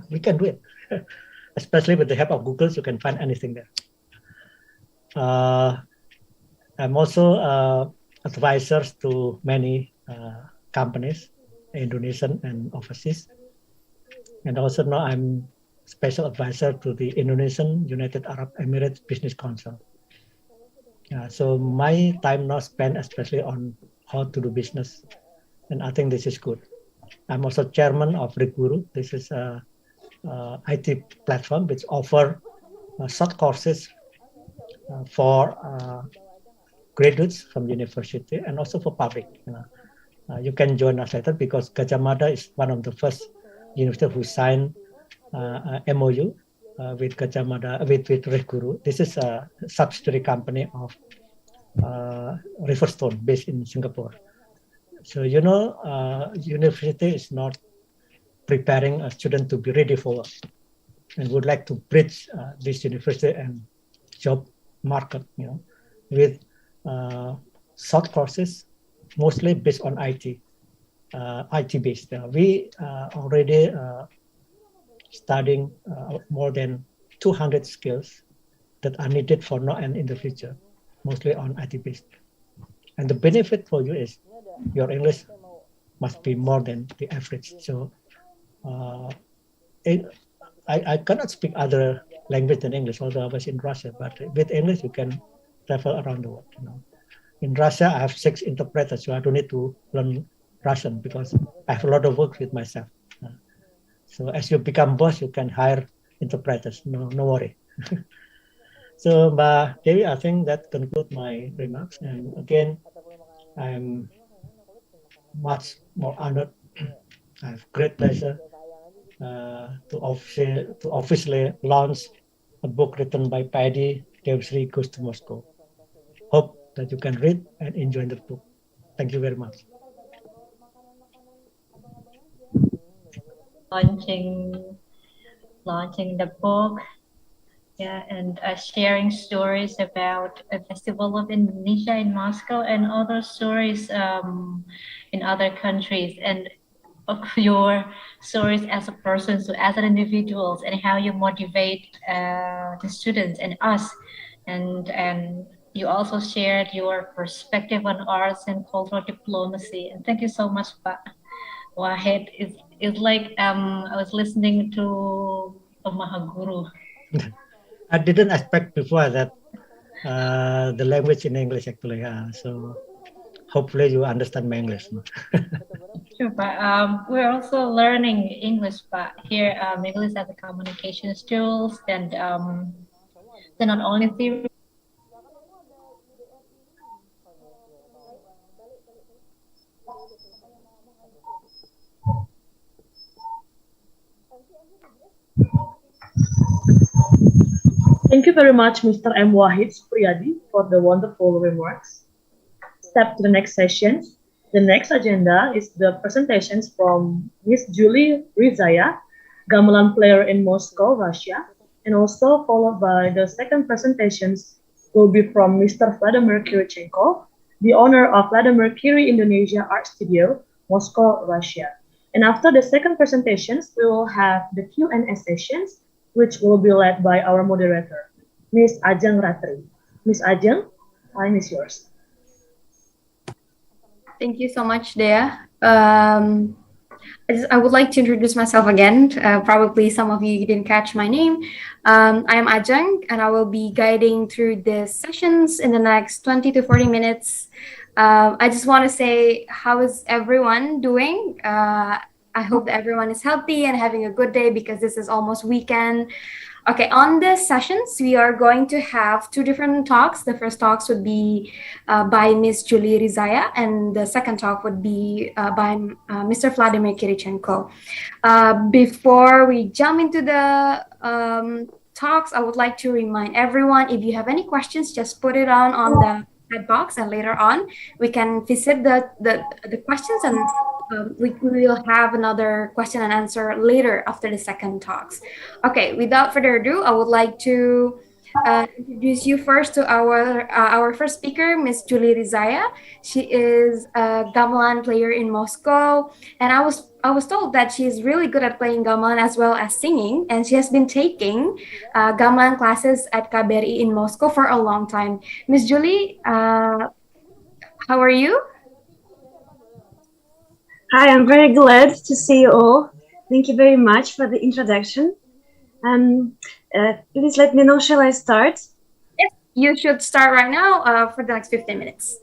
We can do it, especially with the help of Google. You can find anything there. I'm also advisors to many companies, Indonesian and overseas. And also now I'm special advisor to the Indonesian United Arab Emirates Business Council. So my time now spent especially on how to do business. And I think this is good. I'm also chairman of Riguru. This is a IT platform which offer short courses for graduates from university and also for public. You can join us later because Gajah Mada is one of the first university who signed MOU with Gajah Mada, with Riguru. This is a subsidiary company of Riverstone based in Singapore. So university is not preparing a student to be ready for work, and would like to bridge this university and job market, with short courses, mostly based on IT based. We already studying more than 200 skills that are needed for now and in the future, mostly on IT based. And the benefit for you is your English must be more than the average. So I cannot speak other language than English, although I was in Russia, but with English you can travel around the world. In Russia, I have 6 interpreters, so I don't need to learn Russian because I have a lot of work with myself. So as you become boss, you can hire interpreters. No worry. So, Dewi, I think that concludes my remarks. And again, I'm much more honored. I have great pleasure to officially launch a book written by Paddy, Dewi Goes to Moscow. Hope that you can read and enjoy the book. Thank you very much. Launching the book. Yeah, and sharing stories about a festival of Indonesia in Moscow and other stories in other countries, and of your stories as a person, so as an individual, and how you motivate the students and us, and you also shared your perspective on arts and cultural diplomacy. And thank you so much, Pak Wahid. It's like I was listening to a Mahaguru. I didn't expect before that the language in English actually. So hopefully you understand my English. Sure, but we're also learning English, but here English as a communication tools, and they're not only theory. Thank you very much, Mr. M. Wahid Supriyadi, for the wonderful remarks. Step to the next session. The next agenda is the presentations from Miss Julie Ryzhaya, Gamelan player in Moscow, Russia, and also followed by the second presentations will be from Mr. Vladimir Kirichenko, the owner of Vladimir Kiri Indonesia Art Studio, Moscow, Russia. And after the second presentations, we will have the Q&A sessions, which will be led by our moderator, Ms. Ajeng Ratri. Ms. Ajeng, time is yours. Thank you so much, Dea. I would like to introduce myself again. Probably some of you didn't catch my name. I am Ajeng, and I will be guiding through the sessions in the next 20 to 40 minutes. I just want to say, how is everyone doing? I hope that everyone is healthy and having a good day, because this is almost weekend. Okay, on the sessions, we are going to have two different talks. The first talks would be by Ms. Julie Ryzhaya, and the second talk would be by Mr. Vladimir Kirichenko. Before we jump into the talks, I would like to remind everyone, if you have any questions, just put it on the chat box, and later on we can visit the questions, and we will have another question and answer later after the second talks. Okay, without further ado, I would like to introduce you first to our first speaker, Miss Julie Ryzhaya. She is a gamelan player in Moscow, and I was told that she is really good at playing gamelan as well as singing, and she has been taking gamelan classes at KBRI in Moscow for a long time. Miss Julie, how are you? Hi, I'm very glad to see you all. Thank you very much for the introduction. Please let me know, shall I start? Yes, you should start right now for the next 15 minutes.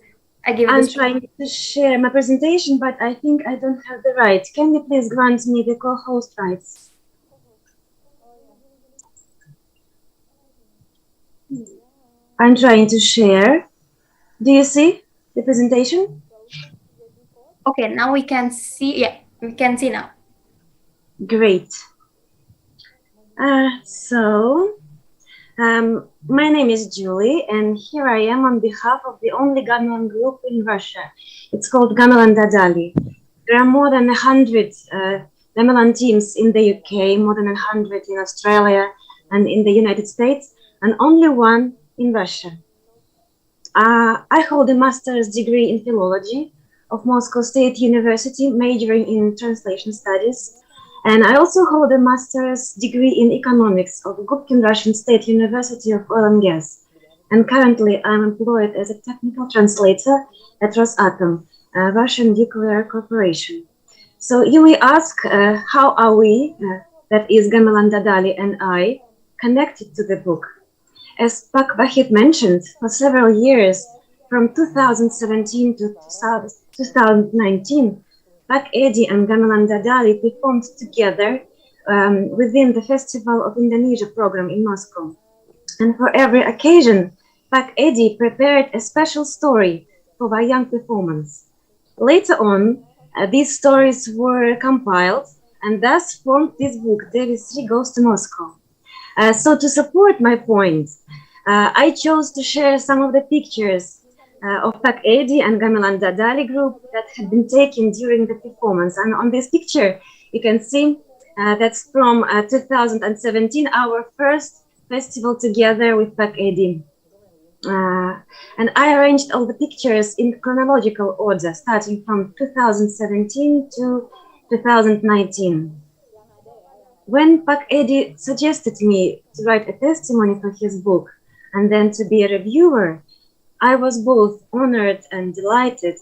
I'm trying to share my presentation, but I think I don't have the right. Can you please grant me the co-host rights? I'm trying to share. Do you see the presentation? Okay, now we can see. Yeah, we can see now. Great. My name is Julie, and here I am on behalf of the only gamelan group in Russia. It's called Gamelan Dadali. There are more than 100 gamelan teams in the UK, more than 100 in Australia and in the United States, and only one in Russia. I hold a master's degree in philology of Moscow State University, majoring in translation studies. And I also hold a master's degree in economics of Gubkin Russian State University of Oil and Gas. And currently I'm employed as a technical translator at Rosatom, a Russian nuclear corporation. So you may ask, how are we, that is Gamelan Dadali and I, connected to the book? As Pak Wahid mentioned, for several years, from 2017 to 2019, Pak Eddy and Gamelan Dadali performed together within the Festival of Indonesia program in Moscow. And for every occasion, Pak Eddy prepared a special story for Wayang performance. Later on, these stories were compiled and thus formed this book, Dewi Goes to Moscow. So to support my point, I chose to share some of the pictures of Pak Eddy and Gamelan Dadali group that had been taken during the performance. And on this picture, you can see that's from 2017, our first festival together with Pak Eddy. And I arranged all the pictures in chronological order, starting from 2017 to 2019. When Pak Eddy suggested me to write a testimony for his book and then to be a reviewer, I was both honored and delighted.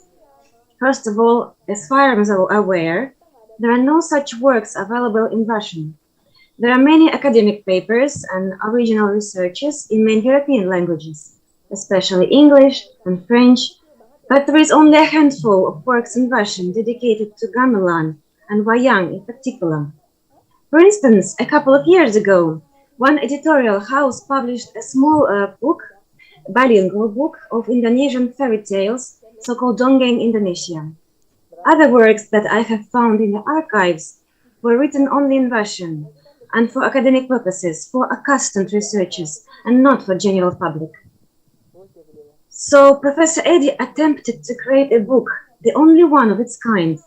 First of all, as far as I'm aware, there are no such works available in Russian. There are many academic papers and original researches in many European languages, especially English and French, but there is only a handful of works in Russian dedicated to Gamelan and Wayang in particular. For instance, a couple of years ago, one editorial house published a small book, bilingual book of Indonesian fairy tales, so-called Dongeng Indonesia. Other works that I have found in the archives were written only in Russian and for academic purposes, for accustomed researchers, and not for general public. So Professor Eddy attempted to create a book, the only one of its kind.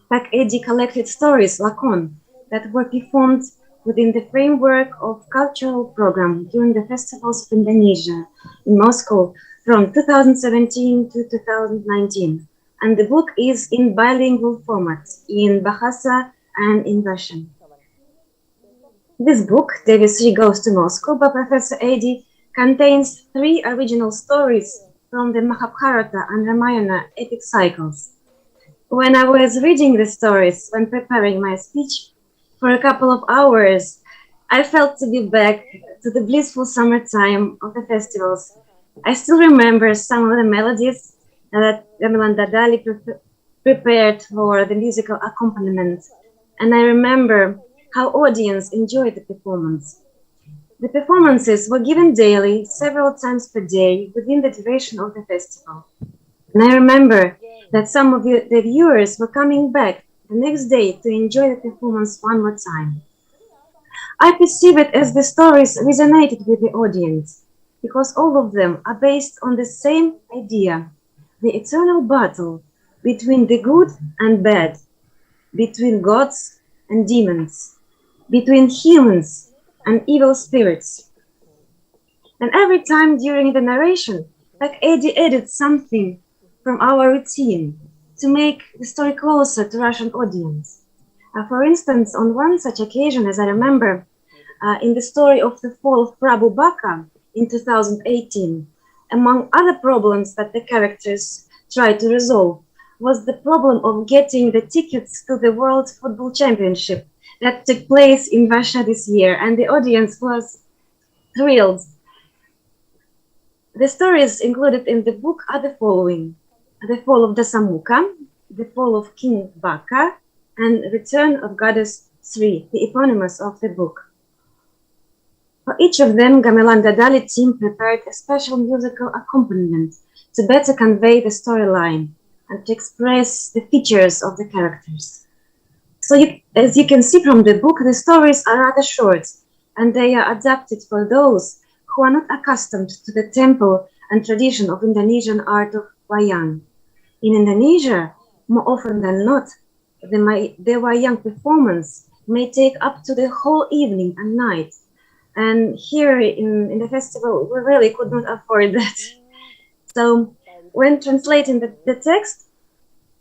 Pak Eddy collected stories, lakon, that were performed within the framework of cultural program during the festivals of Indonesia in Moscow from 2017 to 2019. And the book is in bilingual format, in Bahasa and in Russian. This book, Dewi Goes to Moscow by Professor Eddy, contains 3 original stories from the Mahabharata and Ramayana epic cycles. When I was reading the stories when preparing my speech for a couple of hours, I felt to be back to the blissful summertime of the festivals. I still remember some of the melodies that Gamelan Dadali prepared for the musical accompaniment, and I remember how audience enjoyed the performance. The performances were given daily, several times per day, within the duration of the festival. And I remember that some of the viewers were coming back the next day to enjoy the performance one more time. I perceive it as the stories resonated with the audience, because all of them are based on the same idea, the eternal battle between the good and bad, between gods and demons, between humans and evil spirits. And every time during the narration, Pak Eddy added something from our routine to make the story closer to Russian audience. For instance, on one such occasion, as I remember, in the story of the fall of Prabhu Baka in 2018, among other problems that the characters tried to resolve was the problem of getting the tickets to the World Football Championship that took place in Russia this year, and the audience was thrilled. The stories included in the book are the following: the fall of Dasamuka, the fall of King Baka, and return of Goddess Sri, the eponymous of the book. For each of them, Gamelan Dadali team prepared a special musical accompaniment to better convey the storyline and to express the features of the characters. So as you can see from the book, the stories are rather short, and they are adapted for those who are not accustomed to the tempo and tradition of Indonesian art of Wayang. In Indonesia, more often than not, the Wayang performance may take up to the whole evening and night. And here in the festival, we really could not afford that. So when translating the text,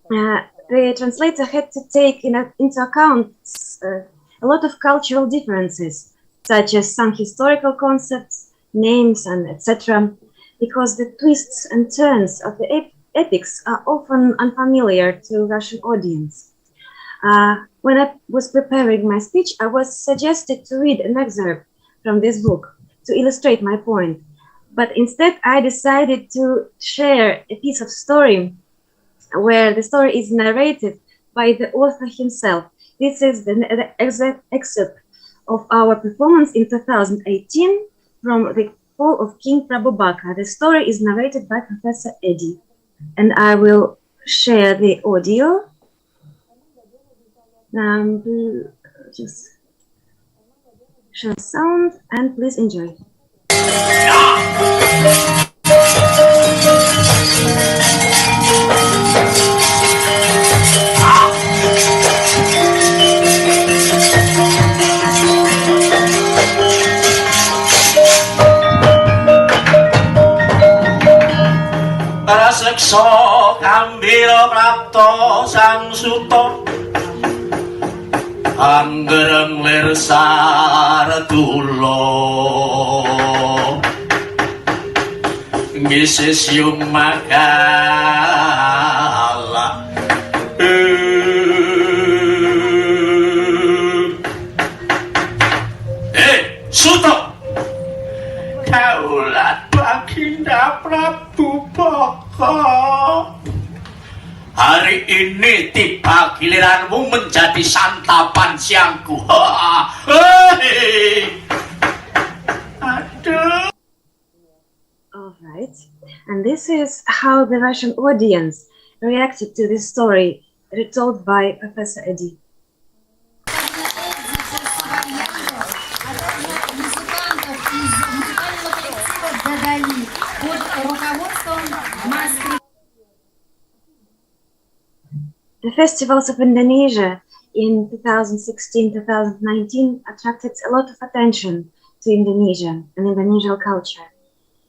the translator had to take into account a lot of cultural differences, such as some historical concepts, names, and etc., because the twists and turns of the epics are often unfamiliar to Russian audience. When I was preparing my speech, I was suggested to read an excerpt from this book to illustrate my point. But instead, I decided to share a piece of story where the story is narrated by the author himself. This is the excerpt of our performance in 2018 from the fall of King Prabhu Baka. The story is narrated by Professor Eddy, and I will share the audio. Just show sound, and please enjoy. Iso kambil prapto sang suto anggereng lir sartulo ngisis yung makala suto kaulat baginda Prabu Baka. Hari ini tiba giliranmu menjadi santapan siangku. Aduh. All right, and this is how the Russian audience reacted to this story retold by Professor Eddy. The festivals of Indonesia in 2016-2019 attracted a lot of attention to Indonesia and Indonesian culture.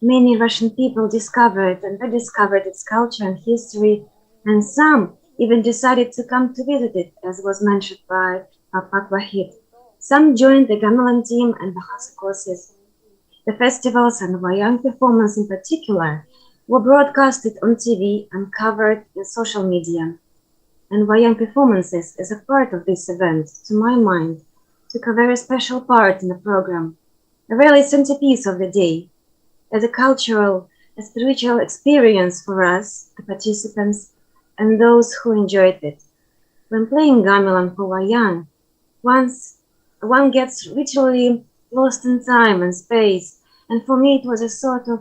Many Russian people discovered and rediscovered its culture and history, and some even decided to come to visit it, as was mentioned by Pak Wahid. Some joined the Gamelan team and Bahasa courses. The festivals and Wayang performance in particular were broadcasted on TV and covered in social media. And Wayang performances as a part of this event, to my mind, took a very special part in the program, a really centerpiece of the day, as a cultural, a spiritual experience for us, the participants, and those who enjoyed it. When playing Gamelan for Wayang, one gets literally lost in time and space, and for me it was a sort of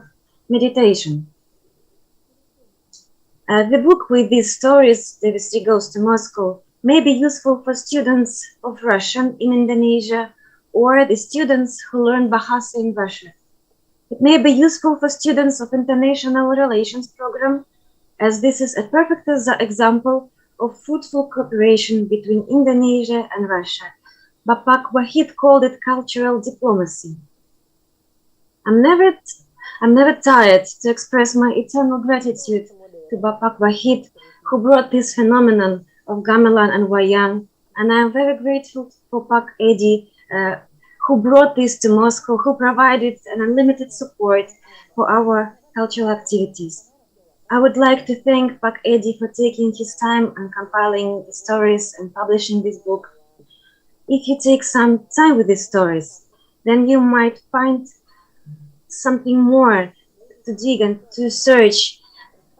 meditation. The book with these stories, Dewi Goes to Moscow, may be useful for students of Russian in Indonesia or the students who learn Bahasa in Russia. It may be useful for students of International Relations program, as this is a perfect example of fruitful cooperation between Indonesia and Russia. Bapak Wahid called it cultural diplomacy. I'm never tired to express my eternal gratitude to Bapak Wahid, who brought this phenomenon of Gamelan and Wayang, and I am very grateful for Pak Eddy, who brought this to Moscow, who provided an unlimited support for our cultural activities. I would like to thank Pak Eddy for taking his time and compiling the stories and publishing this book. If you take some time with these stories, then you might find something more to dig and to search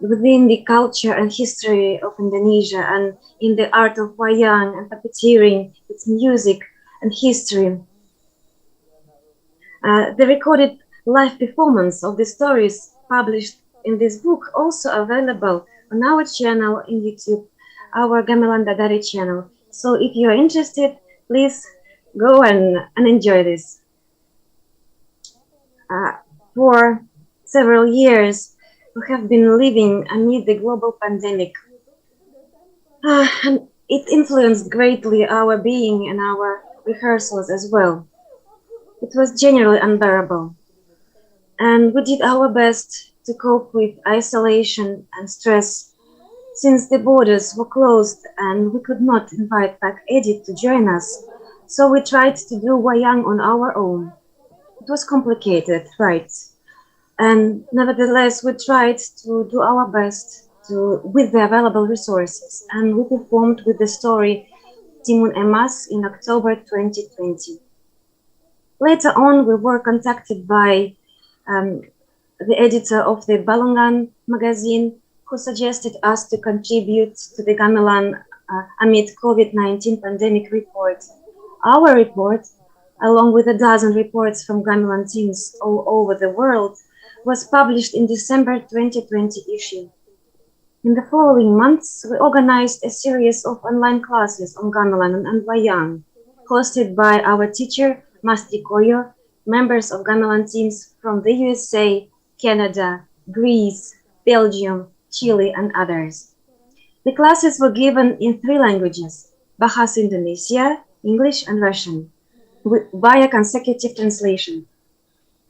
within the culture and history of Indonesia and in the art of Wayang and puppeteering, its music and history. The recorded live performance of the stories published in this book also available on our channel in YouTube, our Gamelan Dadari channel. So if you are interested, please go and enjoy this. For several years, we have been living amid the global pandemic. And it influenced greatly our being and our rehearsals as well. It was generally unbearable. And we did our best to cope with isolation and stress, since the borders were closed and we could not invite Pak Eddy to join us. So we tried to do Wayang on our own. It was complicated, right? And nevertheless, we tried to do our best with the available resources, and we performed with the story Timun Emas in October 2020. Later on, we were contacted by the editor of the Balongan magazine, who suggested us to contribute to the Gamelan amid COVID-19 pandemic report. Our report, along with a dozen reports from Gamelan teams all over the world, was published in December 2020 issue. In the following months, we organized a series of online classes on Gamelan and Wayang, hosted by our teacher, Mastri Koyo, members of Gamelan teams from the USA, Canada, Greece, Belgium, Chile, and others. The classes were given in 3 languages, Bahasa Indonesia, English, and Russian, via consecutive translation.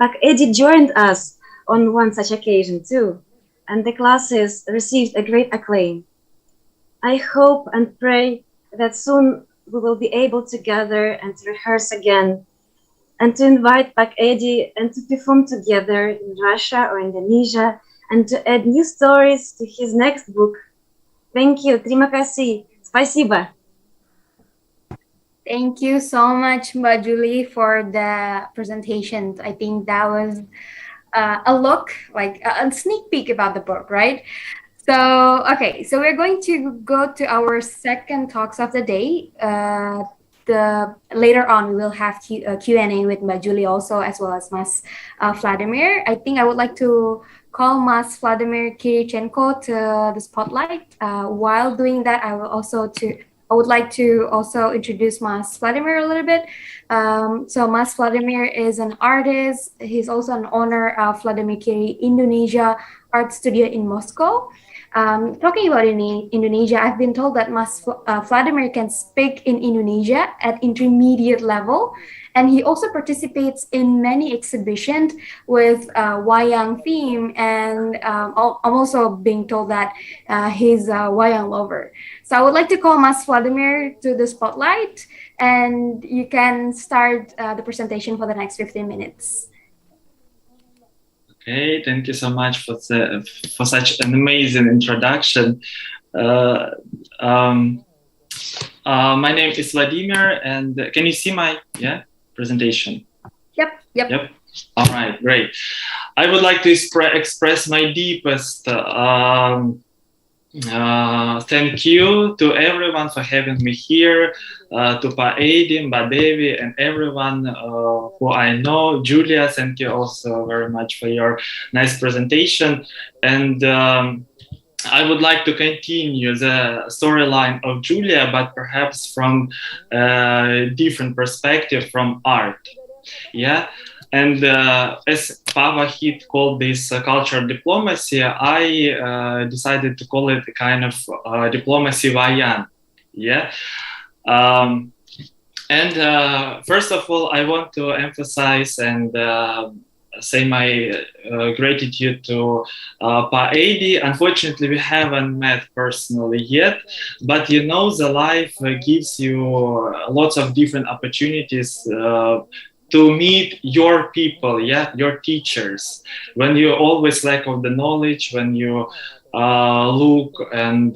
Pak Eddy joined us on one such occasion too, and the classes received a great acclaim. I hope and pray that soon we will be able to gather and to rehearse again, and to invite back Eddy and to perform together in Russia or Indonesia, and to add new stories to his next book. Thank you. Terima kasih. Спасибо. Thank you so much, Mbak Julie, for the presentation. I think that was a look, like a sneak peek about the book, right? So, okay, so we're going to go to our second talks of the day. Later on, we will have Q&A with Mbak Julie also, as well as Mas Vladimir. I think I would like to call Mas Vladimir Kirichenko to the spotlight. While doing that, I would like to also introduce Mas Vladimir a little bit. So Mas Vladimir is an artist. He's also an owner of Vladimir Kiri Indonesia Art Studio in Moscow. Talking about Indonesia, I've been told that Mas Vladimir can speak in Indonesia at intermediate level, and he also participates in many exhibitions with Wayang theme, and I'm also being told that he's a Wayang lover. So I would like to call Mas Vladimir to the spotlight, and you can start the presentation for the next 15 minutes. Okay, thank you so much for such an amazing introduction. My name is Vladimir, and can you see my presentation? Yep. All right, great. I would like to express my deepest thank you to everyone for having me here, to Pa Eddy, Mbak Dewi, and everyone who I know. Julia, thank you also very much for your nice presentation. And I would like to continue the storyline of Julia, but perhaps from a different perspective, from art. And as Pa Wahid called this cultural diplomacy, I decided to call it a kind of diplomacy Wayang. And first of all, I want to emphasize and say my gratitude to Pa Eddy. Unfortunately, we haven't met personally yet, but you know, the life gives you lots of different opportunities to meet your people, your teachers. When you always lack of the knowledge, when you look and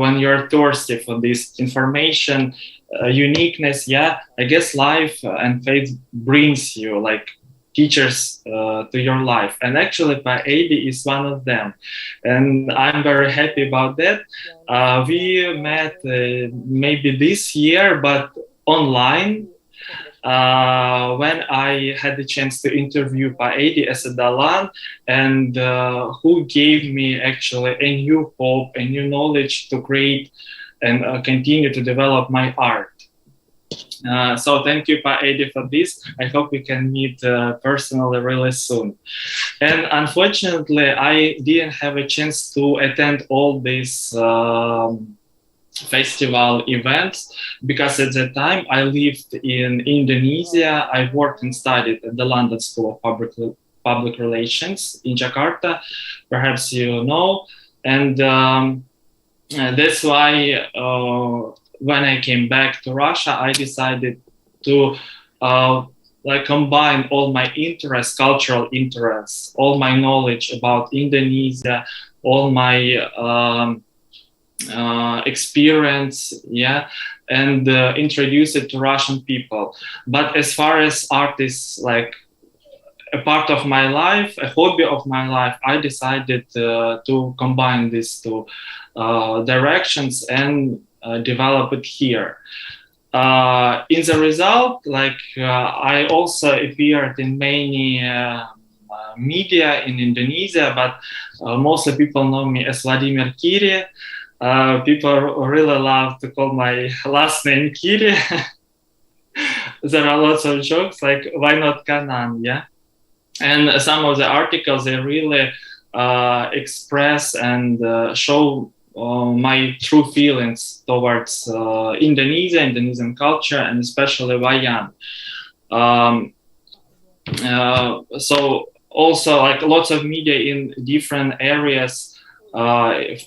when you're thirsty for this information, uniqueness, I guess life and faith brings you like teachers to your life. And actually, Pa Eddy is one of them. And I'm very happy about that. We met maybe this year, but online, when I had the chance to interview Pa Eddy as a Dalan, and who gave me actually a new hope, a new knowledge to create and continue to develop my art. So thank you, Pa Eddy, for this. I hope we can meet personally really soon. And unfortunately, I didn't have a chance to attend all these festival events, because at that time I lived in Indonesia. I worked and studied at the London School of Public Relations in Jakarta, perhaps you know. And that's why when I came back to Russia, I decided to combine all my interests, cultural interests, all my knowledge about Indonesia, all my experience, and introduce it to Russian people. But as far as art is like a part of my life, a hobby of my life, I decided to combine these two directions and develop it here. In the result, I also appeared in many media in Indonesia, but mostly people know me as Vladimir Kiri. People really love to call my last name Kiri. There are lots of jokes like, why not Kanan, And some of the articles, they really express and show my true feelings towards Indonesia, Indonesian culture, and especially Wayang. So also like lots of media in different areas,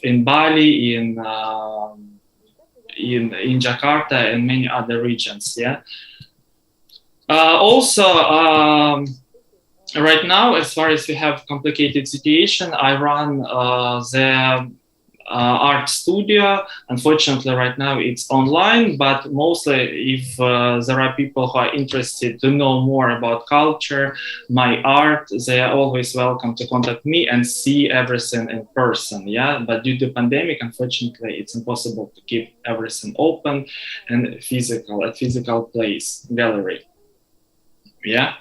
in Bali, in Jakarta, and many other regions. Yeah. Also, right now, as far as we have complicated situation, I run the art studio. Unfortunately, right now it's online, but mostly if there are people who are interested to know more about culture, my art, they are always welcome to contact me and see everything in person. Yeah, but due to pandemic, unfortunately, it's impossible to keep everything open and physical place, gallery. Yeah.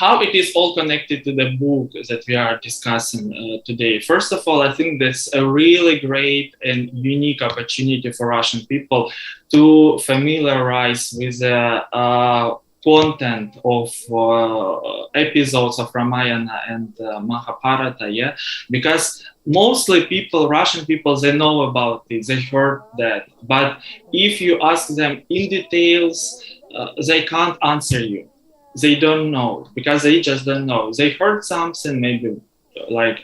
How it is all connected to the book that we are discussing today. First of all, I think that's a really great and unique opportunity for Russian people to familiarize with the content of episodes of Ramayana and Mahabharata, yeah, because mostly Russian people, they know about it, they heard that, but if you ask them in details, they can't answer you. They don't know because they just don't know. They heard something maybe like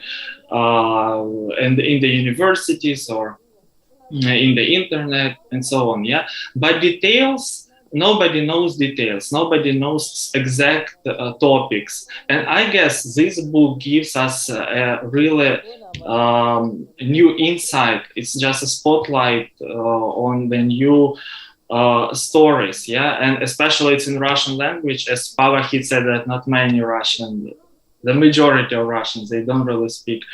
in the universities or in the internet and so on. Yeah, but details, nobody knows details. Nobody knows exact topics. And I guess this book gives us a really new insight. It's just a spotlight on the new stories, yeah, and especially it's in Russian language, as Wahid said that not many Russian, the majority of Russians, they don't really speak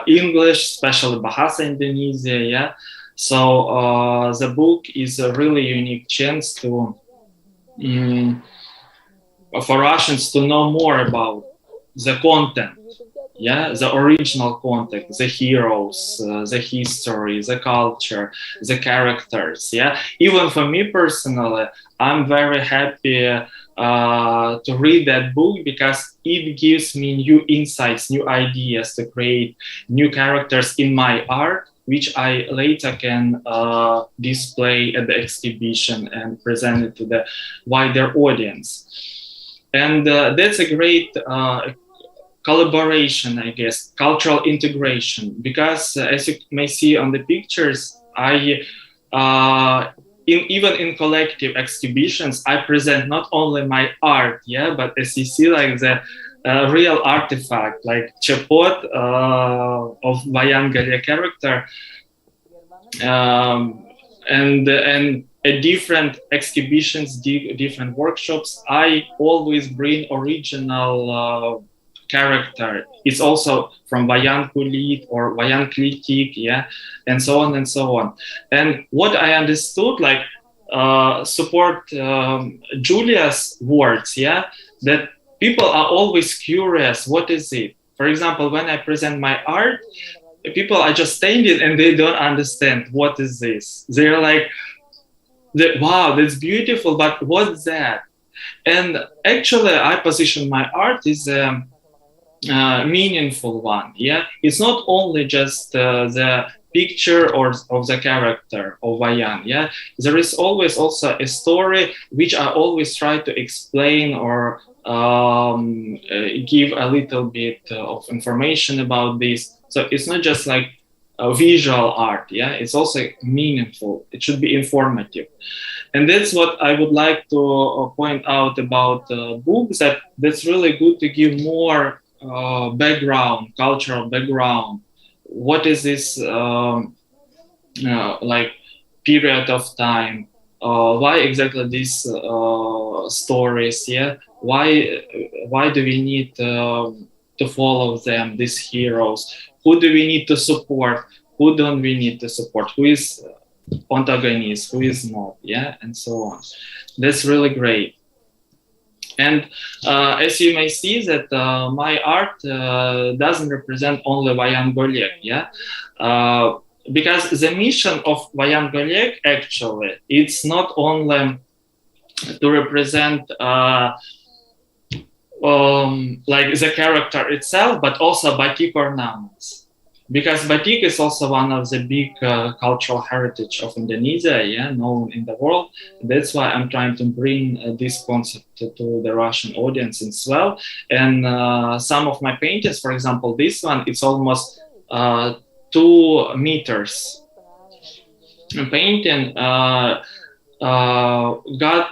English, especially Bahasa Indonesia, yeah. So the book is a really unique chance to for Russians to know more about the content. Yeah, the original content, the heroes, the history, the culture, the characters. Yeah, even for me personally, I'm very happy to read that book because it gives me new insights, new ideas to create new characters in my art, which I later can display at the exhibition and present it to the wider audience. And that's a great collaboration, I guess, cultural integration, because as you may see on the pictures, even in collective exhibitions, I present not only my art, yeah, but as you see, like the real artifact, like chapot of Wayang character, and at different exhibitions, different workshops, I always bring original character. It's also from Wayang Kulit or Wayang Klitik, yeah, and so on and so on. And what I understood, like support Julia's words, yeah, that people are always curious, what is it? For example, when I present my art, people are just standing and they don't understand what is this. They're like, wow, that's beautiful, but what's that? And actually, I position my art is meaningful one. Yeah, it's not only just the picture or of the character of Wayang. Yeah, there is always also a story which I always try to explain or give a little bit of information about this. So it's not just like a visual art. Yeah, it's also meaningful. It should be informative. And that's what I would like to point out about books, that's really good to give more background, cultural background. What is this like period of time? Why exactly these stories? Yeah, why do we need to follow them? These heroes. Who do we need to support? Who don't we need to support? Who is antagonist? Who is not? Yeah, and so on. That's really great. And as you may see that my art doesn't represent only Wayang Golek, yeah? Because the mission of Wayang Golek, actually, it's not only to represent like the character itself, but also batik ornaments. because batik is also one of the big cultural heritage of Indonesia, known in the world. That's why I'm trying to bring this concept to the Russian audience as well. And some of my paintings, for example, this one, it's almost 2 meters. Painting got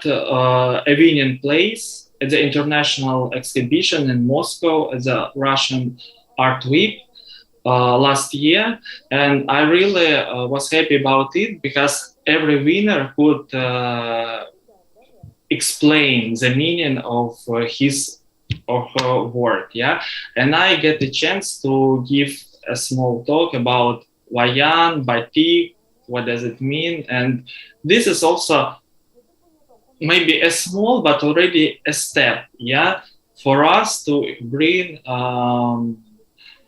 a winning place at the international exhibition in Moscow as a Russian Art Week last year, and I really was happy about it because every winner could explain the meaning of his or her work, and I get the chance to give a small talk about Wayang, batik, what does it mean, and this is also maybe a small but already a step, for us to bring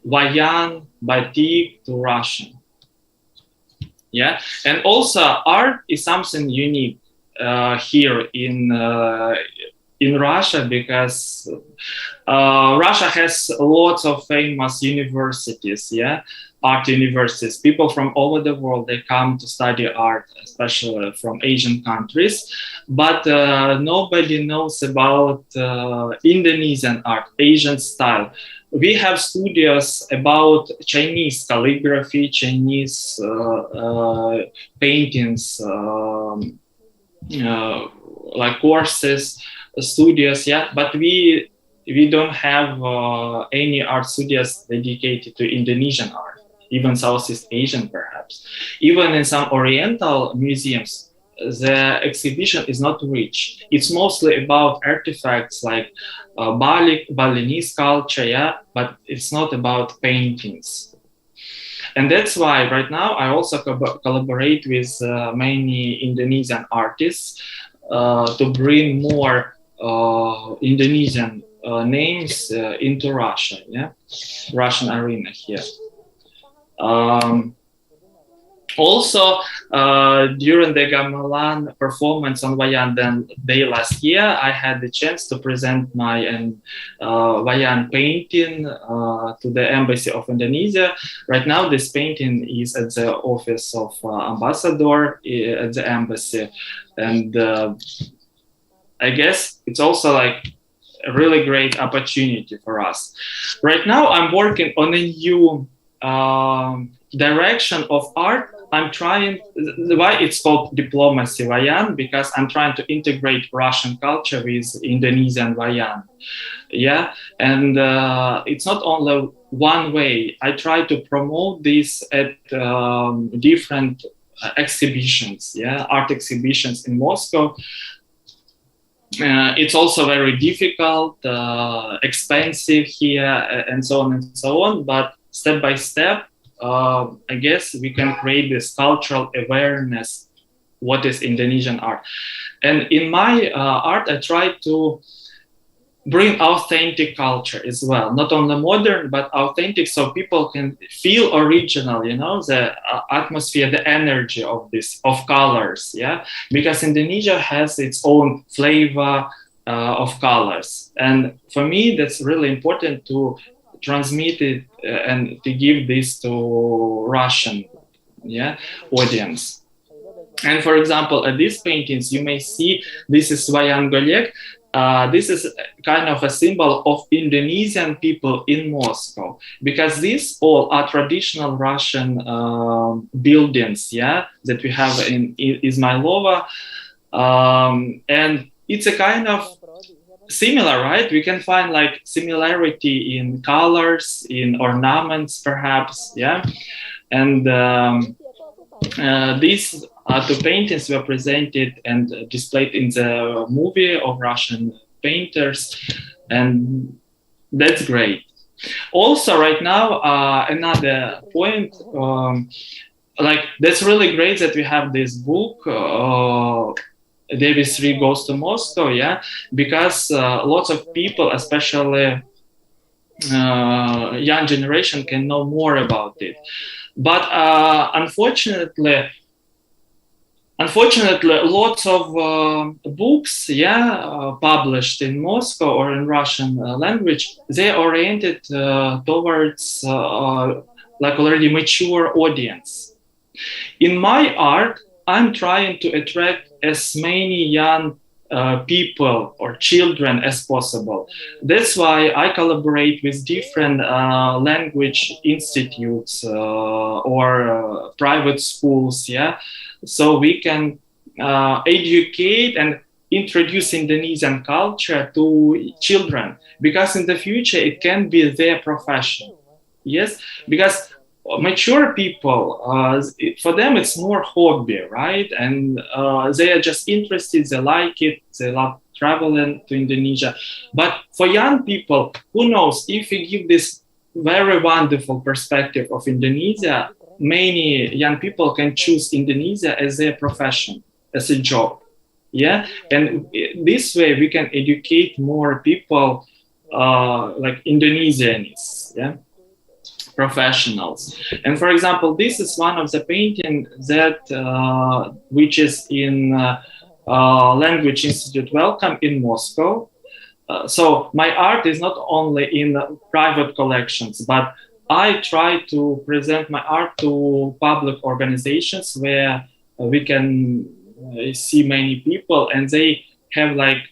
Wayang, batik to Russian. And also art is something unique here in Russia, because Russia has lots of famous universities, art universities. People from all over the world, they come to study art, especially from Asian countries. But nobody knows about Indonesian art, Asian style. We have studios about Chinese calligraphy, Chinese paintings, like courses, studios, but we don't have any art studios dedicated to Indonesian art, even Southeast Asian perhaps. Even in some Oriental museums, the exhibition is not rich. It's mostly about artifacts like Balinese culture, but it's not about paintings. And that's why right now I also collaborate with many Indonesian artists to bring more Indonesian names into Russia, Russian arena here. Also, during the Gamelan performance on Wayang Day last year, I had the chance to present my Wayang painting to the Embassy of Indonesia. Right now, this painting is at the office of ambassador at the embassy. And I guess it's also like a really great opportunity for us. Right now, I'm working on a new direction of art. I'm trying, why it's called Diplomacy Wayang, because I'm trying to integrate Russian culture with Indonesian Wayang. And it's not only one way. I try to promote this at different exhibitions, art exhibitions in Moscow. It's also very difficult, expensive here, and so on and so on. But step by step, I guess we can create this cultural awareness, what is Indonesian art. And in my art, I try to bring authentic culture as well, not only modern, but authentic, so people can feel original, the atmosphere, the energy of colors, because Indonesia has its own flavor of colors. And for me, that's really important to transmit it and to give this to Russian audience. And for example, at these paintings, you may see this is Wayang Golek. This is kind of a symbol of Indonesian people in Moscow, because these all are traditional Russian buildings, that we have in Izmailova. And it's a kind of similar, right? We can find like similarity in colors, in ornaments, perhaps, And these two paintings were presented and displayed in the movie of Russian painters, and that's great. Also, right now, another point, like that's really great that we have this book. Dewi 3 goes to Moscow, because lots of people, especially young generation, can know more about it. But unfortunately, lots of books, published in Moscow or in Russian language, they're oriented towards like already mature audience. In my art, I'm trying to attract as many young people or children as possible. That's why I collaborate with different language institutes or private schools, yeah, so we can educate and introduce Indonesian culture to children, because in the future it can be their profession. Yes, because mature people, for them it's more hobby, right? And they are just interested, they like it, they love traveling to Indonesia. But for young people, who knows, if we give this very wonderful perspective of Indonesia, many young people can choose Indonesia as their profession, as a job. Yeah, and this way we can educate more people, like Indonesianists, yeah, professionals. And for example, this is one of the painting that which is in Language Institute Welcome in Moscow. So my art is not only in private collections, but I try to present my art to public organizations where we can see many people and they have like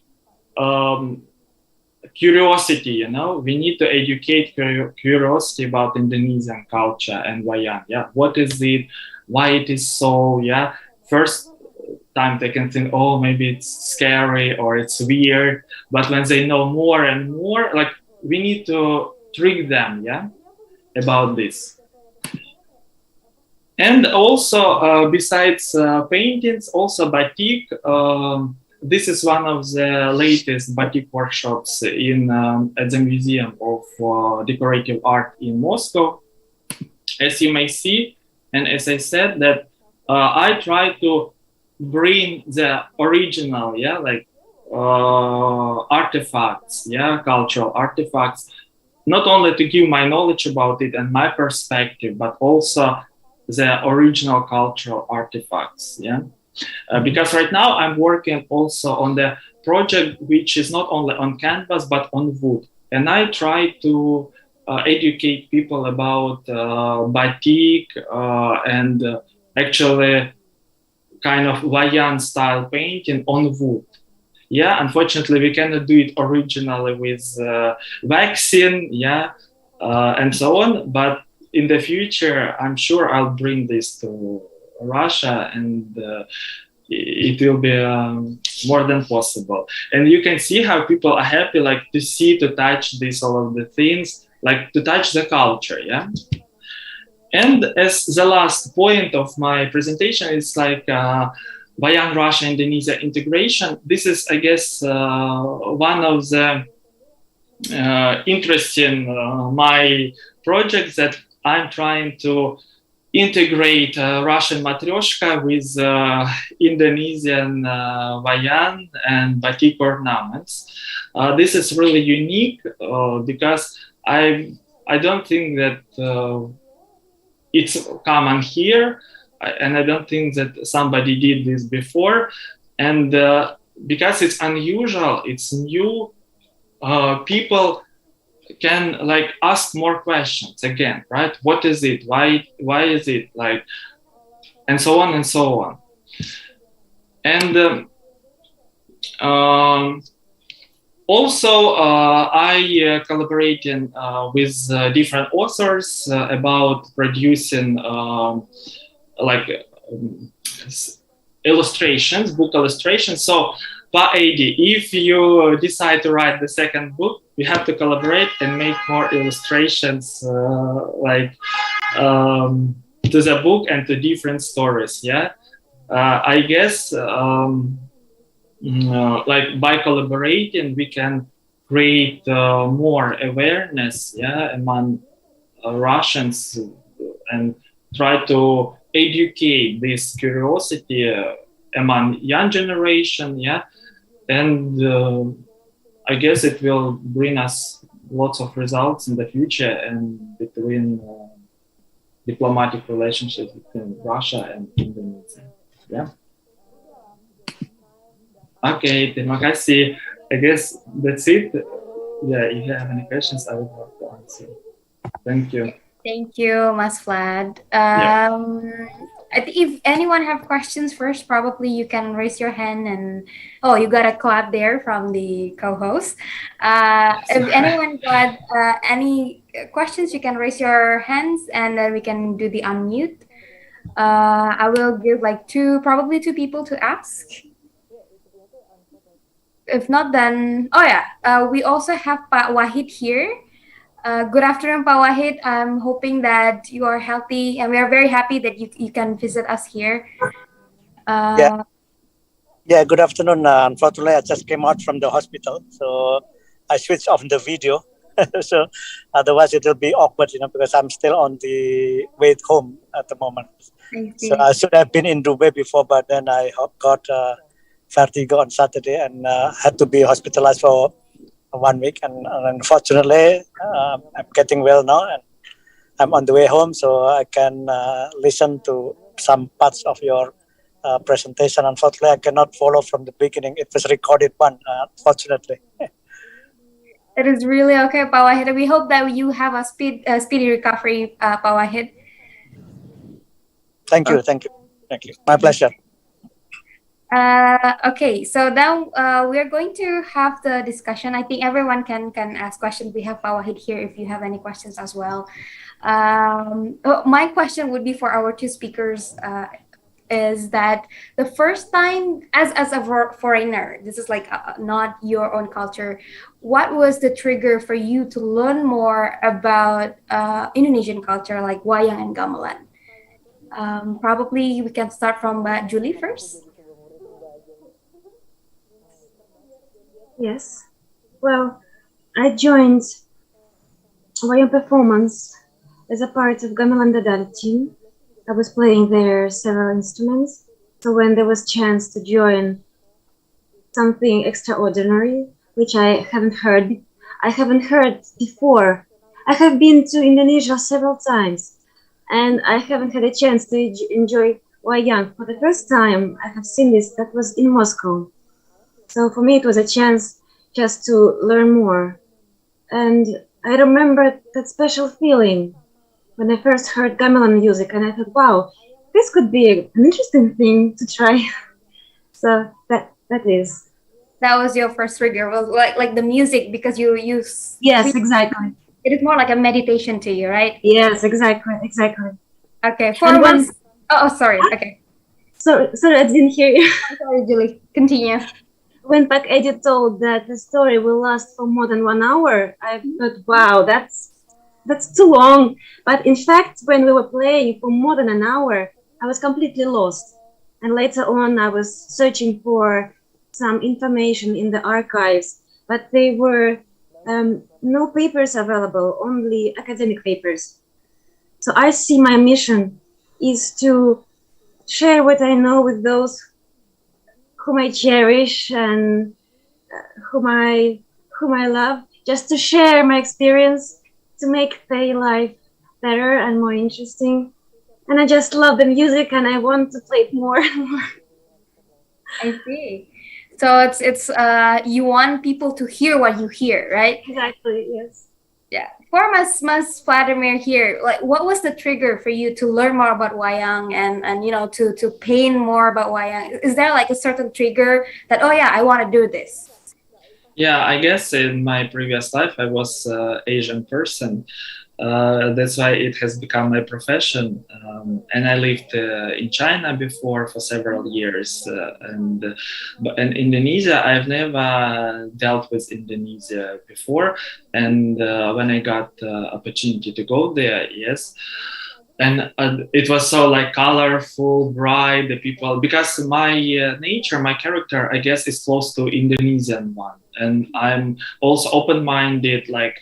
curiosity, you know. We need to educate curiosity about Indonesian culture and wayang. Yeah, what is it? Why it is so? Yeah, first time they can think, oh, maybe it's scary or it's weird. But when they know more and more, like we need to trick them, yeah, about this. And also, besides paintings, also batik. This is one of the latest batik workshops in at the Museum of Decorative Art in Moscow. As you may see, and as I said, that I try to bring the original, yeah, like artifacts, yeah, cultural artifacts, not only to give my knowledge about it and my perspective, but also the original cultural artifacts, yeah. Because right now I'm working also on the project which is not only on canvas but on wood, and I try to educate people about batik and actually kind of wayang style painting on wood. Yeah, unfortunately we cannot do it originally with waxing, yeah, and so on. But in the future, I'm sure I'll bring this to Russia, and it will be more than possible. And you can see how people are happy, like to see, to touch this, all of the things, like to touch the culture, yeah. And as the last point of my presentation is like Wayang Russia-Indonesia integration. This is, I guess, one of the interesting my projects that I'm trying to integrate Russian matryoshka with Indonesian wayang and batik ornaments. This is really unique because I don't think that it's common here, and I don't think that somebody did this before. And because it's unusual, it's new, people can like ask more questions again, right? What is it? Why is it like, and so on and so on. And also I collaborating with different authors about producing illustrations, book illustrations. So Eddy, if you decide to write the second book, we have to collaborate and make more illustrations to the book and to different stories. Yeah, I guess like by collaborating, we can create more awareness, yeah, among Russians and try to educate this curiosity among young generation, yeah. And I guess it will bring us lots of results in the future and between diplomatic relationships between Russia and Indonesia. Yeah. Okay, terima kasih. I guess that's it. Yeah, if you have any questions, I would love to answer. Thank you. Thank you, Mas Vlad. Yeah. I think if anyone have questions first, probably you can raise your hand and you got a clap there from the co-host. If anyone got any questions, you can raise your hands and then we can do the unmute. I will give like probably two people to ask. If not, then we also have Pak Wahid here. Good afternoon, Pak Wahid. I'm hoping that you are healthy, and we are very happy that you can visit us here. Yeah, good afternoon. Unfortunately, I just came out from the hospital, so I switched off the video. So otherwise it will be awkward, because I'm still on the way home at the moment. So I should have been in Dubai before, but then I got vertigo on Saturday and had to be hospitalized for 1 week. And unfortunately, I'm getting well now and I'm on the way home, so I can listen to some parts of your presentation. Unfortunately, I cannot follow from the beginning. It was recorded one, unfortunately. It is really okay, Pak Wahid. We hope that you have a speedy recovery, Pak Wahid. Thank you. My pleasure. Okay, so now we are going to have the discussion. I think everyone can ask questions. We have Pak Wahid here if you have any questions as well. My question would be for our two speakers, is that the first time as a foreigner, this is like not your own culture, what was the trigger for you to learn more about Indonesian culture like Wayang and Gamelan? Probably we can start from Julie first. Yes. Well, I joined Wayang performance as a part of Gamelan Dadali team. I was playing there several instruments. So when there was chance to join something extraordinary, which I haven't heard before. I have been to Indonesia several times, and I haven't had a chance to enjoy Wayang. For the first time I have seen this, that was in Moscow. So for me, it was a chance just to learn more. And I remember that special feeling when I first heard Gamelan music, and I thought, wow, this could be an interesting thing to try. So that was your first trigger, was like the music, because you yes, exactly. It is more like a meditation to you, right? Yes, exactly. Okay, sorry. Okay. Sorry, I didn't hear you. Sorry, Julie. Continue. When Pak Eddy told that the story will last for more than 1 hour, I thought, wow, that's too long. But in fact, when we were playing for more than an hour, I was completely lost. And later on, I was searching for some information in the archives, but there were no papers available, only academic papers. So I see my mission is to share what I know with those whom I cherish and whom I love, just to share my experience, to make their life better and more interesting. And I just love the music and I want to play it more and more. I see. So it's you want people to hear what you hear, right? Exactly, yes. Yeah. For Mas Vladimir here, like what was the trigger for you to learn more about Wayang and to paint more about Wayang? Is there like a certain trigger that, oh yeah, I want to do this? Yeah, I guess in my previous life I was an Asian person. That's why it has become my profession. And I lived in China before for several years. But in Indonesia, I've never dealt with Indonesia before. And when I got the opportunity to go there, yes. And it was so like colorful, bright, the people, because my nature, my character, I guess is close to Indonesian one. And I'm also open-minded, like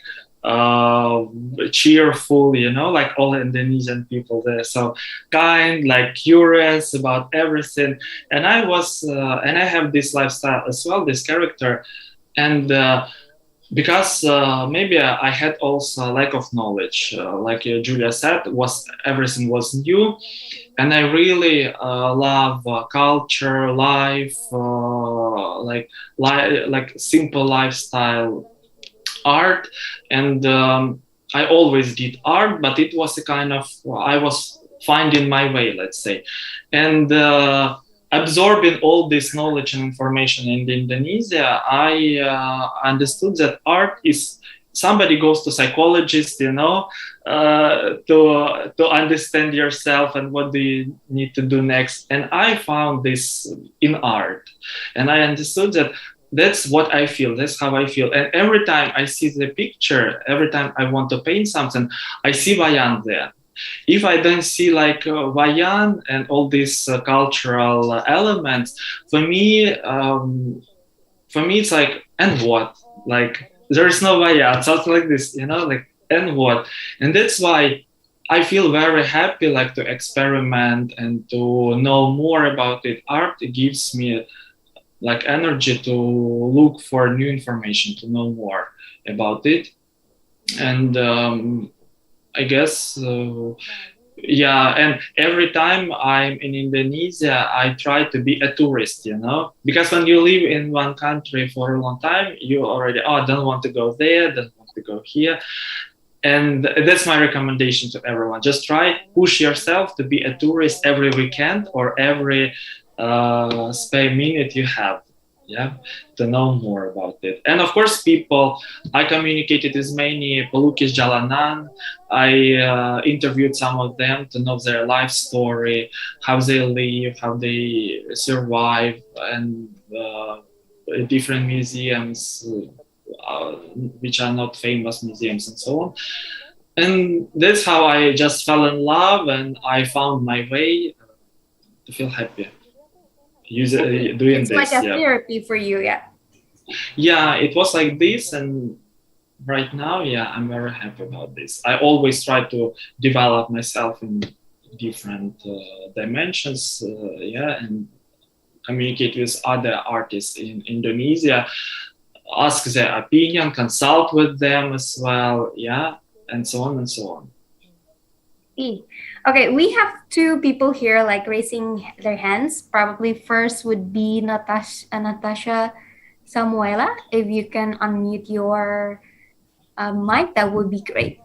cheerful, like all Indonesian people there. So kind, like curious about everything. And I was, and I have this lifestyle as well, this character. And because maybe I had also lack of knowledge, like Julia said, everything was new, and I really love culture, life, like simple lifestyle, art, and I always did art, but it was a kind of, I was finding my way, let's say. And absorbing all this knowledge and information in Indonesia, I understood that art is, somebody goes to psychologist, you know, to understand yourself and what do you need to do next. And I found this in art, and I understood that that's what I feel, that's how I feel. And every time I see the picture, every time I want to paint something, I see Wayang there. If I don't see like Wayang and all these cultural elements, for me it's like, and what? Like, there is no Wayang, something like this, you know, like, and what? And that's why I feel very happy, like, to experiment and to know more about it. Art gives me like energy to look for new information, to know more about it. And I guess, yeah, and every time I'm in Indonesia, I try to be a tourist, you know, because when you live in one country for a long time, you already, oh, I don't want to go there, don't want to go here. And that's my recommendation to everyone. Just try, push yourself to be a tourist every weekend or every spare minute you have, yeah, to know more about it. And of course, people, I communicated with many pelukis jalanan. I interviewed some of them to know their life story, how they live, how they survive, and different museums, which are not famous museums and so on. And that's how I just fell in love, and I found my way to feel happy. Doing it's this, like a yeah. therapy for you, yeah. Yeah, it was like this, and right now, yeah, I'm very happy about this. I always try to develop myself in different dimensions, yeah, and communicate with other artists in Indonesia, ask their opinion, consult with them as well, yeah, and so on and so on. Okay, we have two people here like raising their hands. Probably first would be Natasha Samuela. If you can unmute your mic, that would be great.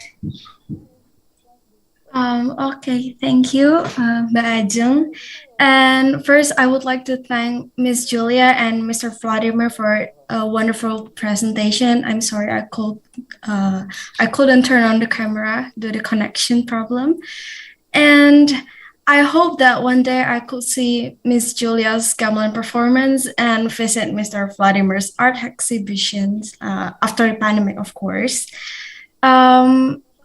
Okay, thank you, Mbak Ajeng. And first, I would like to thank Ms. Julia and Mr. Vladimir for a wonderful presentation. I'm sorry I couldn't turn on the camera due to connection problem. And I hope that one day I could see Ms. Julia's gamelan performance and visit Mr. Vladimir's art exhibitions after the pandemic, of course.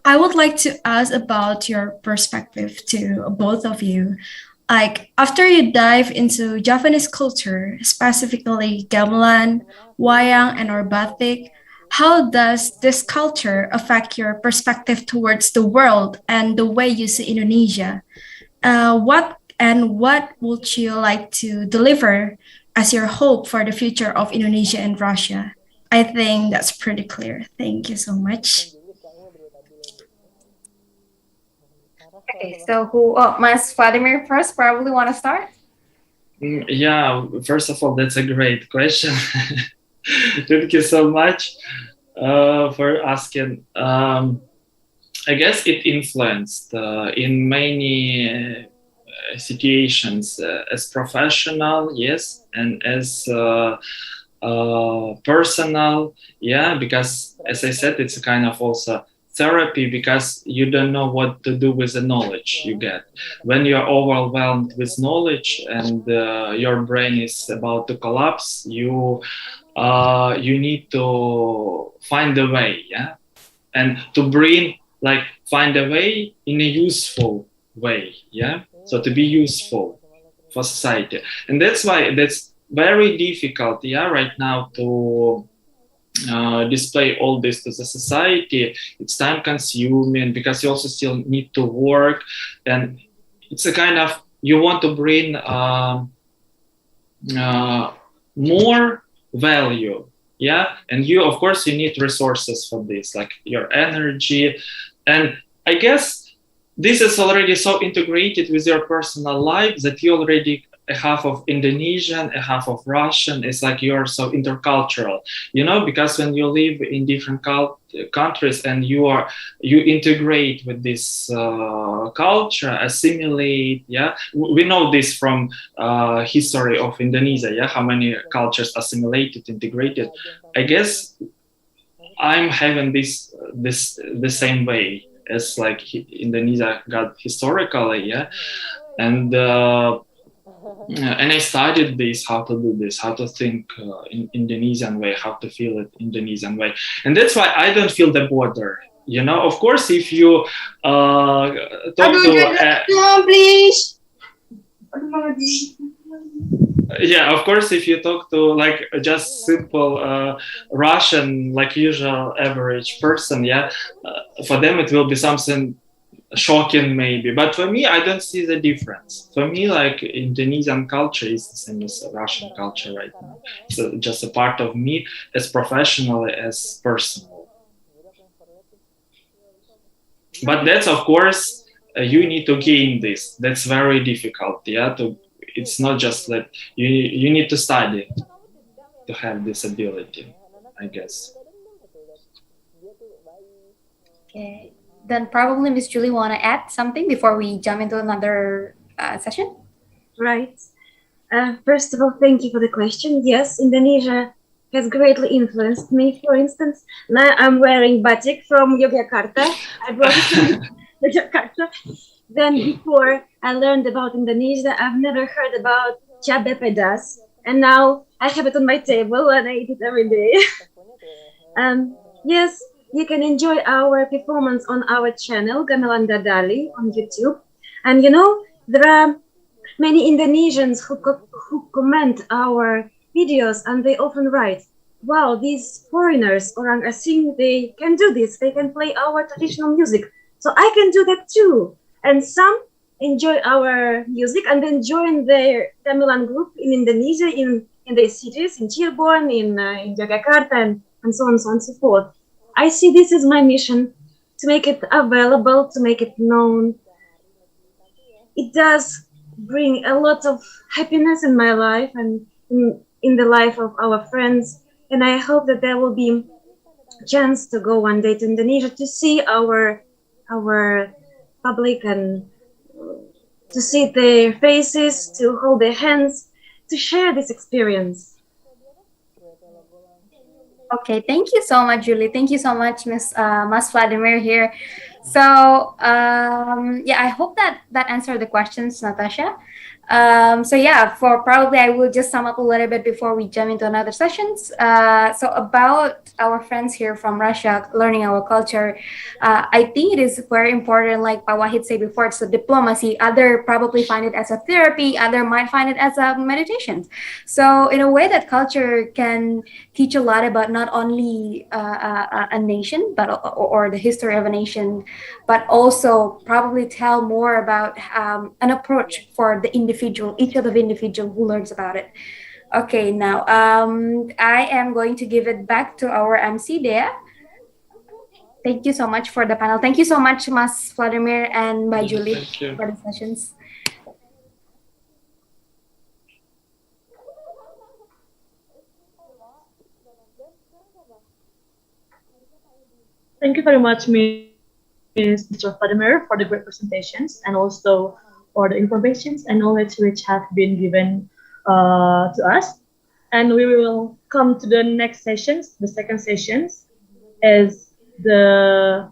I would like to ask about your perspective to both of you. Like, after you dive into Javanese culture, specifically gamelan, wayang, and or batik, how does this culture affect your perspective towards the world and the way you see Indonesia? What would you like to deliver as your hope for the future of Indonesia and Russia? I think that's pretty clear. Thank you so much. Okay, so Mas Vladimir first probably want to start? Yeah, first of all, that's a great question. Thank you so much for asking. I guess it influenced in many situations as professional, yes, and as personal, yeah, because as I said, it's a kind of also therapy, because you don't know what to do with the knowledge you get. When you're overwhelmed with knowledge and your brain is about to collapse, you need to find a way, yeah, and to find a way in a useful way, yeah, so to be useful for society. And that's why that's very difficult, yeah, right now to display all this to the society. It's time consuming because you also still need to work, and it's a kind of, you want to bring more value, yeah, and you, of course, you need resources for this, like your energy. And I guess this is already so integrated with your personal life that you already a half of Indonesian, a half of Russian. It's like you're so intercultural, you know, because when you live in different countries and you integrate with this culture, assimilate. Yeah, we know this from history of Indonesia. Yeah, how many cultures assimilated, integrated. I guess I'm having this the same way as like Indonesia got historically. Yeah, and I studied this, how to do this, how to think in Indonesian way, how to feel it Indonesian way. And that's why I don't feel the border. You know, of course, if you talk to... please. Yeah, of course, if you talk to like just simple Russian, like usual average person, yeah, for them it will be something shocking maybe, but for me I don't see the difference. For me, like Indonesian culture is the same as Russian culture right now. So just a part of me as professionally as personal. But that's of course you need to gain this. That's very difficult. Yeah, it's not just that you need to study to have this ability, I guess. Okay. Then probably Miss Julie want to add something before we jump into another session? Right. First of all, thank you for the question. Yes, Indonesia has greatly influenced me. For instance, now I'm wearing batik from Yogyakarta. I brought it from Yogyakarta. Then before I learned about Indonesia, I've never heard about cabe pedas. And now I have it on my table and I eat it every day. Yes, you can enjoy our performance on our channel, Gamelan Dadali, on YouTube. And you know, there are many Indonesians who comment our videos and they often write, wow, these foreigners, orang asing, they can do this. They can play our traditional music. So I can do that too. And some enjoy our music and then join their gamelan group in Indonesia, in their cities, in Cirebon, in Jakarta, and so on and so forth. I see this as my mission, to make it available, to make it known. It does bring a lot of happiness in my life and in the life of our friends. And I hope that there will be a chance to go one day to Indonesia to see our public and to see their faces, to hold their hands, to share this experience. Okay, thank you so much, Julie. Thank you so much, Mas Vladimir here. So yeah, I hope that answered the questions, Natasha. So yeah, for probably I will just sum up a little bit before we jump into another sessions. So about our friends here from Russia learning our culture, I think it is very important, like Pak Wahid said before, it's a diplomacy. Other probably find it as a therapy, other might find it as a meditation. So in a way that culture can teach a lot about not only a nation, but or the history of a nation, but also probably tell more about an approach for the individual, each of the individual who learns about it. Okay, now I am going to give it back to our MC there. Thank you so much for the panel. Thank you so much, Mas Vladimir and Mbak Julie for the sessions. Thank you very much, Mr. Vladimir, for the great presentations and also for the informations and knowledge which have been given to us. And we will come to the next sessions. The second sessions is the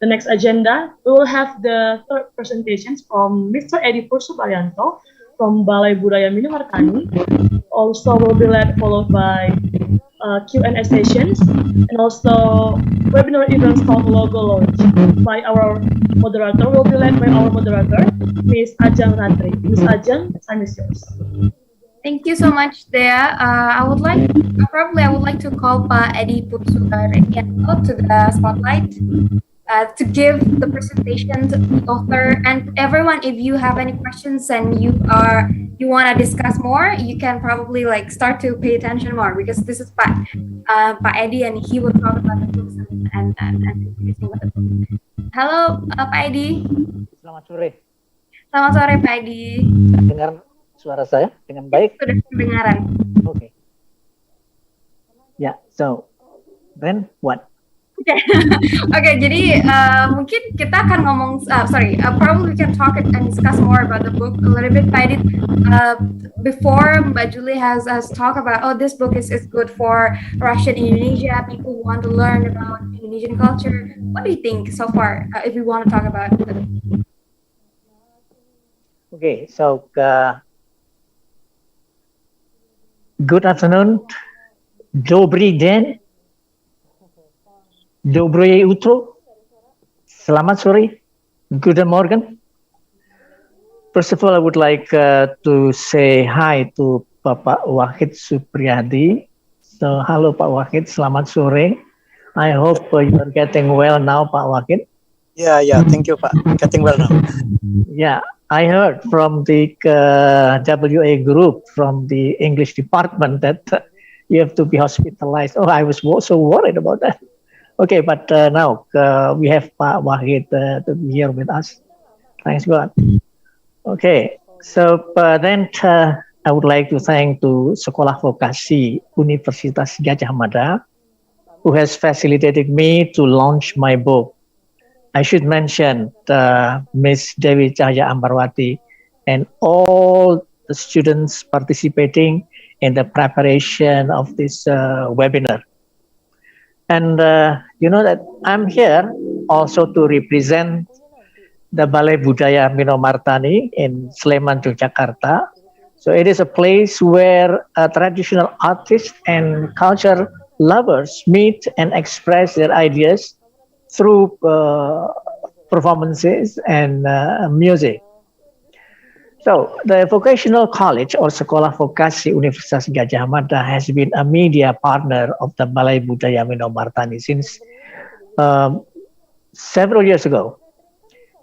next agenda. We will have the third presentations from Mr. Eddy Pursubaryanto from Balai Budaya Minomartani. Also will be followed by Q&A sessions and also webinar events called Logo Launch by our moderator, will be led by our moderator, Ms. Ajang Ratri. Ms. Ajang, the time is yours. Thank you so much, Dea. I would like to call Pak Eddy Pursubaryanto to the spotlight to give the presentation to the author and everyone. If you have any questions and you want to discuss more, you can probably start to pay attention more, because this is Pak Eddy and he will talk about the books and Hello, Pak Eddy. Selamat sore. Selamat sore Pak Eddy. Dengar suara saya dengan baik? Sudah kedengaran. Okay. Yeah, so then what? Oke, jadi mungkin kita akan ngomong, probably we can talk and discuss more about the book a little bit. Pak Eddy, before Mbak Julie has talked about, oh, this book is good for Russian Indonesia, people want to learn about Indonesian culture. What do you think so far, if you want to talk about it? Okay, so good afternoon, Dobry den, Dobre utro, Selamat sore, Guten Morgen. First of all, I would like to say hi to Bapak Wahid Supriyadi. So, halo Pak Wahid, selamat sore. I hope you are getting well now, Pak Wahid. Yeah, thank you, Pak. Getting well now. Yeah, I heard from the WA group, from the English department, that you have to be hospitalized. Oh, I was so worried about that. Okay, but now we have Pak Wahid to be here with us. Thanks God. Okay, so then I would like to thank to Sekolah Vokasi Universitas Gadjah Mada, who has facilitated me to launch my book. I should mention Miss Dewi Cahaya Ambarwati and all the students participating in the preparation of this webinar. And you know that I'm here also to represent the Balai Budaya Minomartani in Sleman, Jakarta. So it is a place where traditional artists and culture lovers meet and express their ideas through performances and music. So the Vocational College or Sekolah Vokasi Universitas Gadjah Mada has been a media partner of the Balai Budaya Minomartani since several years ago.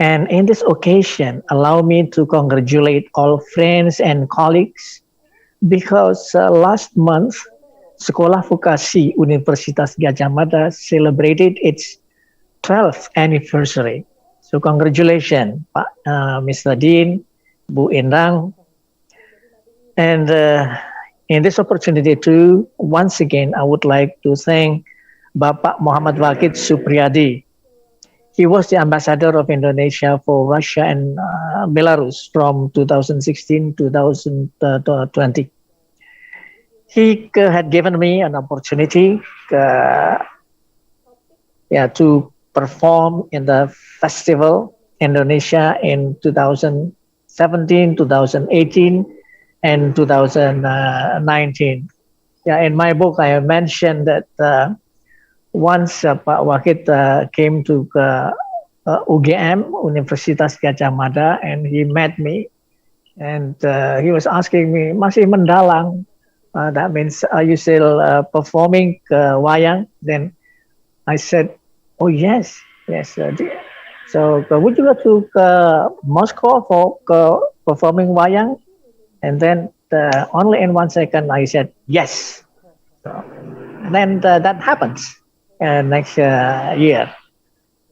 And in this occasion, allow me to congratulate all friends and colleagues because last month, Sekolah Vokasi Universitas Gadjah Mada celebrated its 12th anniversary. So congratulations, Pak Mr. Dean, Bu Endang. And in this opportunity too, once again, I would like to thank Bapak Muhammad Wahid Supriyadi. He was the ambassador of Indonesia for Russia and Belarus from 2016 to 2020. He had given me an opportunity to perform in the festival Indonesia in 2017, 2018, and 2019. In my book, I mentioned that once Pak Wahid came to UGM, Universitas Gadjah Mada, and he met me, and he was asking me, masih mendalang? That means, are you still performing Wayang? Then I said, oh yes. So would you go to Moscow for performing Wayang? And then only in 1 second I said yes. So, then that happens next year.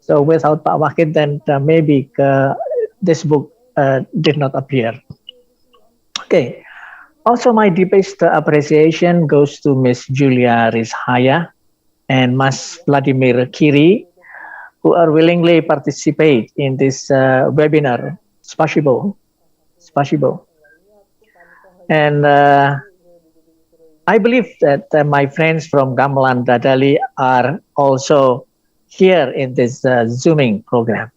So without Pak Wahid, then maybe this book did not appear. Okay. Also, my deepest appreciation goes to Miss Julia Ryzhaya and Mas Vladimir Kiri, who are willingly participate in this webinar. Spasibo. And I believe that my friends from Gamelan Dadali are also here in this Zooming program.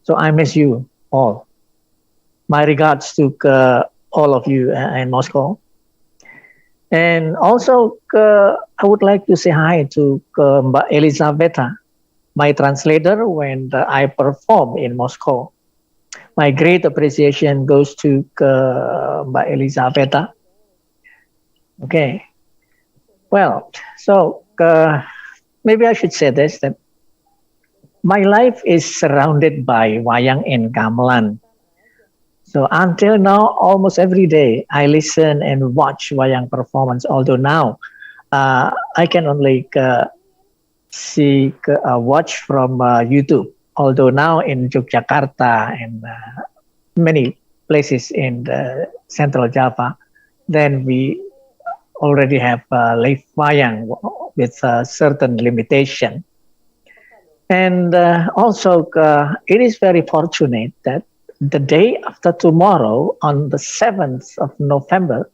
So I miss you all. My regards to all of you in Moscow. And also, I would like to say hi to Mbak Elizaveta, my translator when I perform in Moscow. My great appreciation goes to Mbak Elizaveta. Okay. Well, so maybe I should say this, that my life is surrounded by Wayang and Gamelan. So until now, almost every day, I listen and watch Wayang performance, although now I can only watch from YouTube. Although now in Yogyakarta and many places in the Central Java. Then we already have live wayang with a certain limitation. And also, it is very fortunate that the day after tomorrow, on the 7th of November,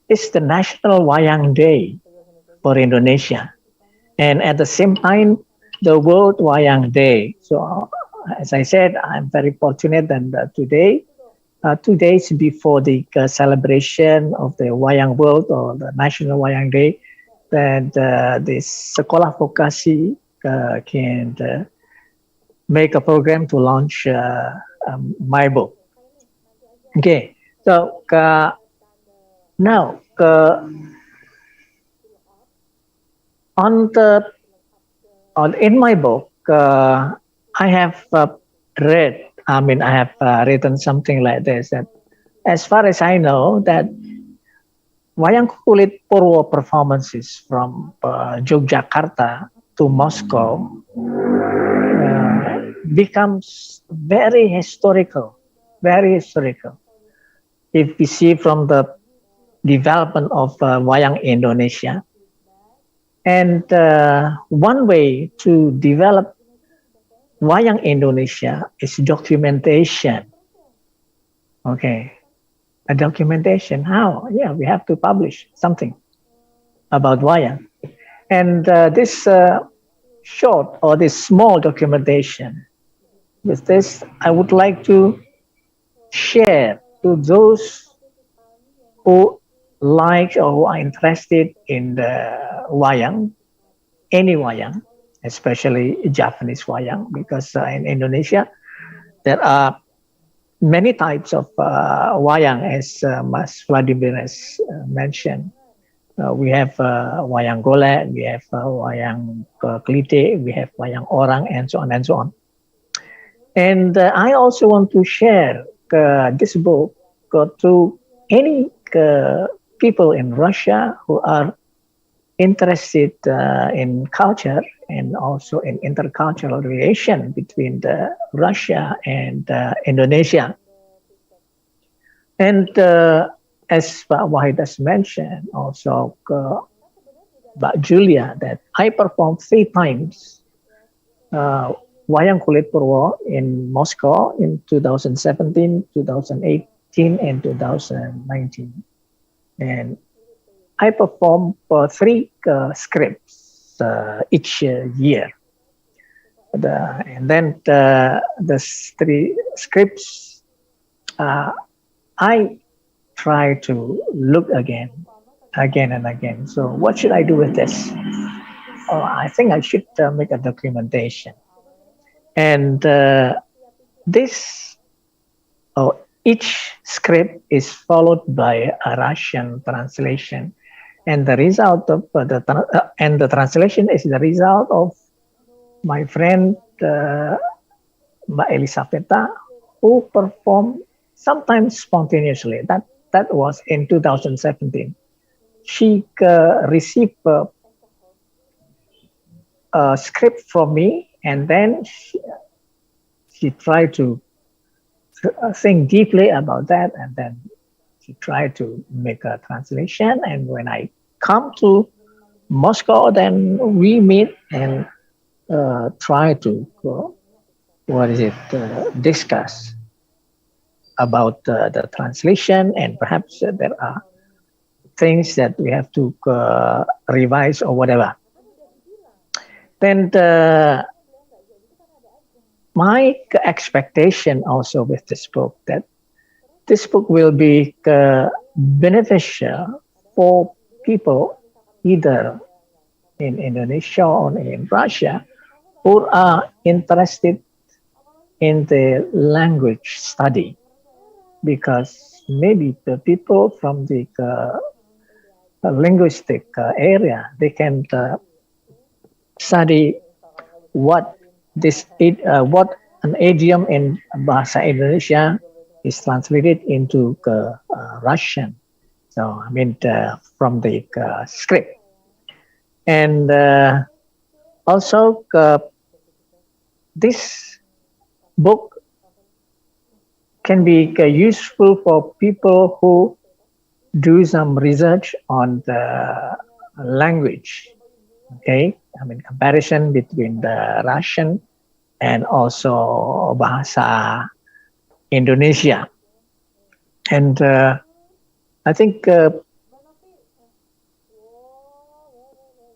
is the National Wayang Day for Indonesia. And at the same time, the World Wayang Day. So, as I said, I'm very fortunate that today, 2 days before the celebration of the Wayang World or the National Wayang Day, that this Sekolah Vokasi can make a program to launch my book. Okay, so now in my book, I have read. I have written something like this, that as far as I know, that Wayang Kulit Purwo performances from Yogyakarta to Moscow becomes very historical. If we see from the development of Wayang Indonesia, and one way to develop Wayang Indonesia is documentation. Okay, a documentation. How? Yeah, we have to publish something about Wayang. And this short or this small documentation, with this, I would like to share to those who like or who are interested in the Wayang, any Wayang, especially Japanese Wayang, because in Indonesia, there are many types of Wayang, as Mas Vladimir has mentioned. We have Wayang Golek, we have Wayang Klite, we have Wayang Orang, and so on and so on. And I also want to share this book to any people in Russia who are interested in culture and also in intercultural relation between Russia and Indonesia. And as Wahid has mentioned, also Julia, that I performed 3 times Wayang Kulit Purwo in Moscow in 2017, 2018, and 2019. And I perform 3 scripts each year. And then the 3 scripts, I try to look again and again. So what should I do with this? Oh, I think I should make a documentation. And each script is followed by a Russian translation. And the result of the translation is the result of my friend Elisaveta, who performed sometimes spontaneously. That was in 2017. She received a script from me, and then she tried to think deeply about that, and then she tried to make a translation. And when I come to Moscow, then we meet and try to discuss about the translation, and perhaps there are things that we have to revise or whatever. Then my expectation also with this book, that this book will be beneficial for people either in Indonesia or in Russia who are interested in the language study, because maybe the people from the linguistic area, they can study what an idiom in Bahasa Indonesia is translated into Russian. So from the script. And also this book can be useful for people who do some research on the language. Okay, I mean comparison between the Russian and also Bahasa Indonesia. And I think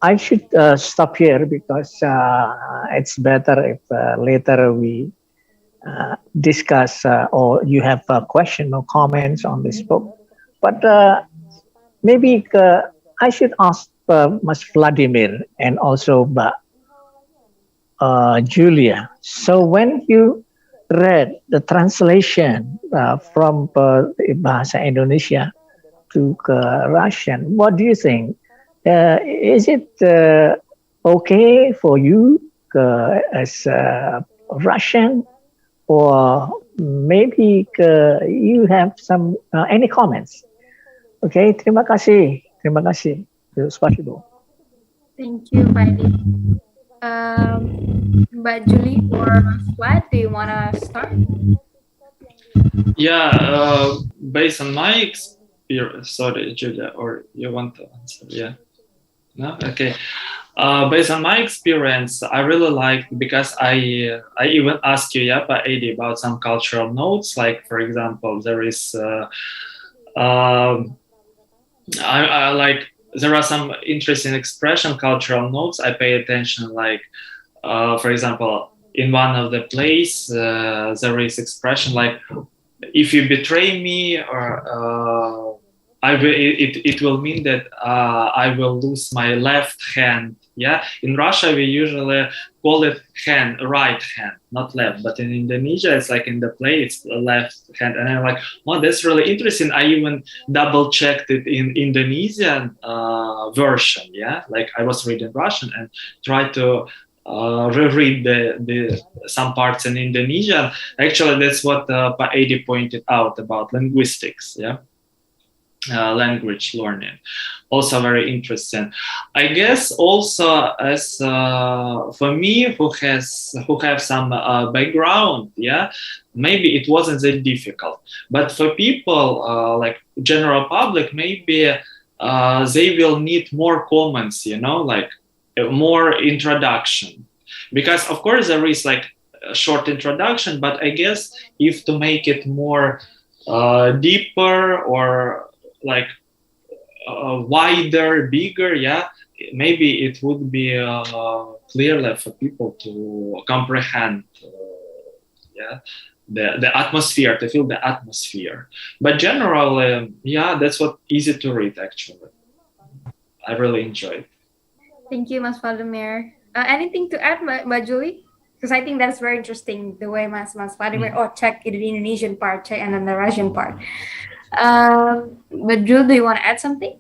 I should stop here because it's better if later we discuss or you have a question or comments on this book. But maybe I should ask Mas Vladimir and also Julia. So when you read the translation from Bahasa Indonesia to Russian, what do you think? Is it okay for you as Russian, or maybe you have some any comments? Okay, terima kasih. Spasibo. Thank you, Pak Eddy. Mbak Julie or Vlad, do you want to start? Yeah, based on my experience, sorry, Julia, or you want to answer? Yeah. No? Okay. Based on my experience, I really liked, because I even asked you, Pak Eddy, about some cultural notes. Like, for example, there is, I like, there are some interesting expression, cultural notes. I pay attention, like, for example, in one of the plays, there is expression like, if you betray me, or it will mean that I will lose my left hand. Yeah, in Russia we usually call it right hand, not left. But in Indonesia, it's like in the play, it's the left hand. And I'm like, oh, that's really interesting. I even double checked it in Indonesian version. Yeah, like I was reading Russian and tried to reread the some parts in Indonesian. Actually, that's what Pak Eddy pointed out about linguistics. Yeah. Language learning, also very interesting. I guess also as for me who have some background, yeah, maybe it wasn't that difficult. But for people like general public, maybe they will need more comments, you know, like more introduction, because of course there is like a short introduction, but I guess if to make it more deeper or like wider, bigger, yeah, maybe it would be clearer for people to comprehend, yeah, the atmosphere, to feel the atmosphere. But generally, yeah, that's what easy to read actually. I really enjoyed. Thank you, Mas Vladimir. Anything to add, Mbak Julie? Because I think that's very interesting, the way Mas Vladimir check the Indonesian part, check, and then the Russian part. But Julie, do you want to add something?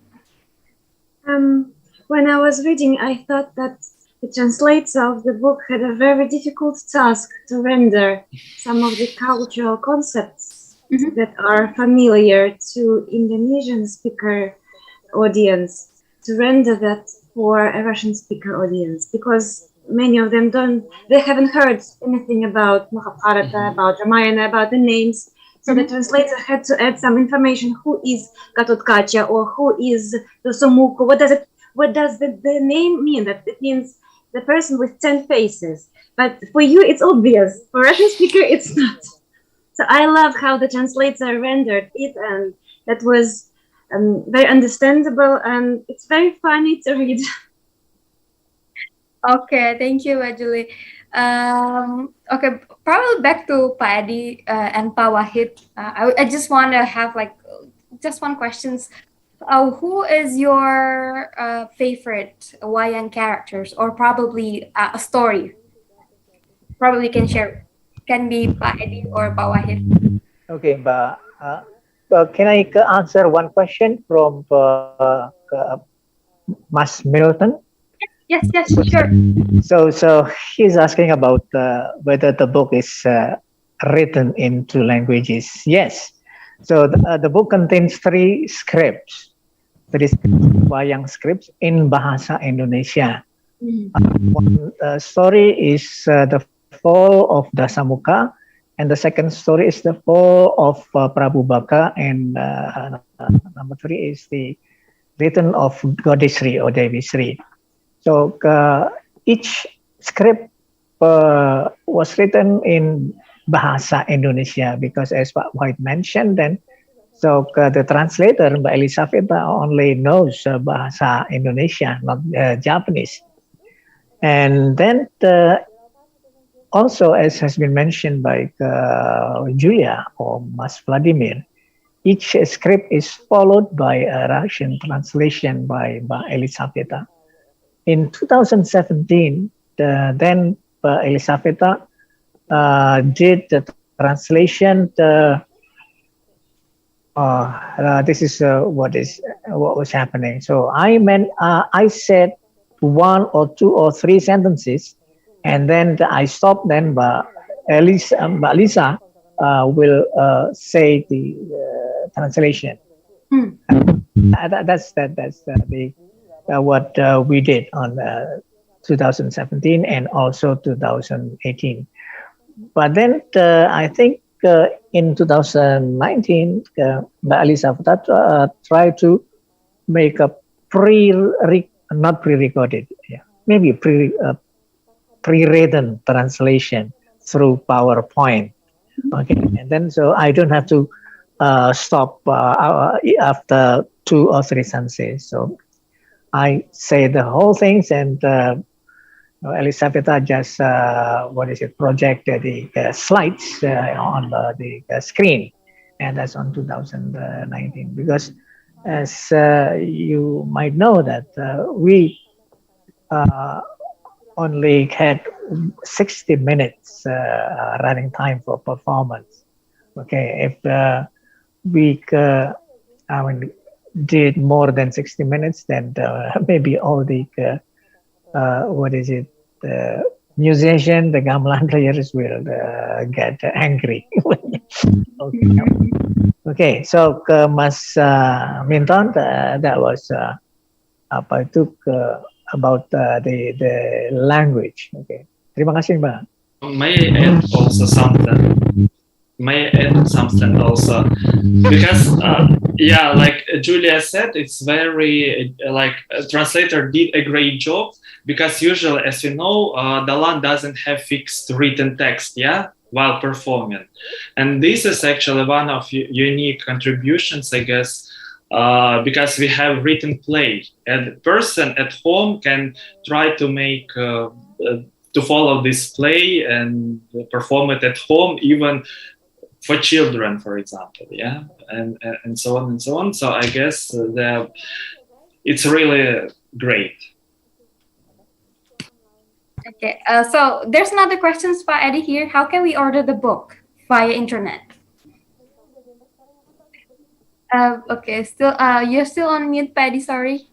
When I was reading, I thought that the translator of the book had a very difficult task to render some of the cultural concepts that are familiar to Indonesian speaker audience, to render that for a Russian speaker audience, because many of them they haven't heard anything about Mahabharata, about Ramayana, about the names. So the translator had to add some information. Who is Gatotkacha, or who is the Somuko? What does the name mean? That it means the person with 10 faces. But for you, it's obvious. For Russian speaker, it's not. So I love how the translator rendered it, and that was very understandable, and it's very funny to read. Okay, thank you, Julie. Okay, probably back to Pak Eddy and Pak Wahid. I just want to have like just one question. Who is your favorite Wayang characters, or probably a story? Probably can share. Can be Pak Eddy or Pak Wahid. Okay, but can I answer one question from Mas Milton? Yes, sure. So he's asking about whether the book is written into languages. Yes. So the book contains 3 scripts. There is Wayang scripts in Bahasa Indonesia. One story is the Fall of Dasamuka, And the second story is the fall of Prabu Baka, and number 3 is the return of Goddess Sri or Devi Sri. So each script was written in Bahasa Indonesia because, as Pak Wahid mentioned, then so the translator, Mbak Elisaveta, only knows Bahasa Indonesia, not Japanese. And then also, as has been mentioned by Julia or Mas Vladimir, each script is followed by a Russian translation by Mbak Elisaveta. In 2017, then Elisaveta did the translation. This is what was happening. So I said 1 or 2 or 3 sentences, and then I stopped. Then Mbak Lisa will say the translation. That's what we did on 2017 and also 2018. But then I think in 2019, Mbak Elisaveta tried to make a not pre-recorded, maybe pre-written translation through PowerPoint. Okay, and then so I don't have to stop after 2 or 3 sentences. So I say the whole things, and Elisaveta just projected the slides on the screen, and that's on 2019. Because as you might know that we only had 60 minutes running time for performance. Okay, if we did more than 60 minutes, then maybe all the the musician, the gamelan players will get angry. Okay, so Mas Minton, that was about the language. Okay, terima kasih Mbak. May I add also something? May I add something also? Because like Julia said, it's very like a translator did a great job, because usually, as you know, Dalan doesn't have fixed written text, while performing. And this is actually one of unique contributions, I guess, because we have written play, and the person at home can try to make to follow this play and perform it at home, even for children, for example, and so on and so on. So I guess it's really great. Okay, so there's another question for Eddy here. How can we order the book via internet? Okay, still you're still on mute, Eddy. Sorry.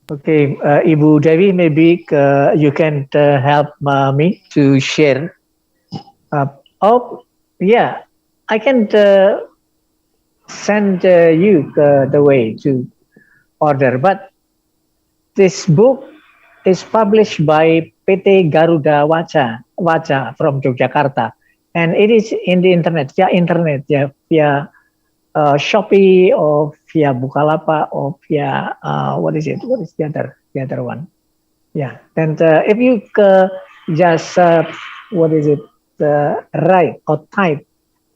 Okay, Ibu Dewi, maybe you can help me to share. I can send you the way to order, but this book is published by PT Garuda Waca from Yogyakarta, and it is in the internet, via Shopee or via Bukalapak or via what is the other one? Yeah, and if you just write or type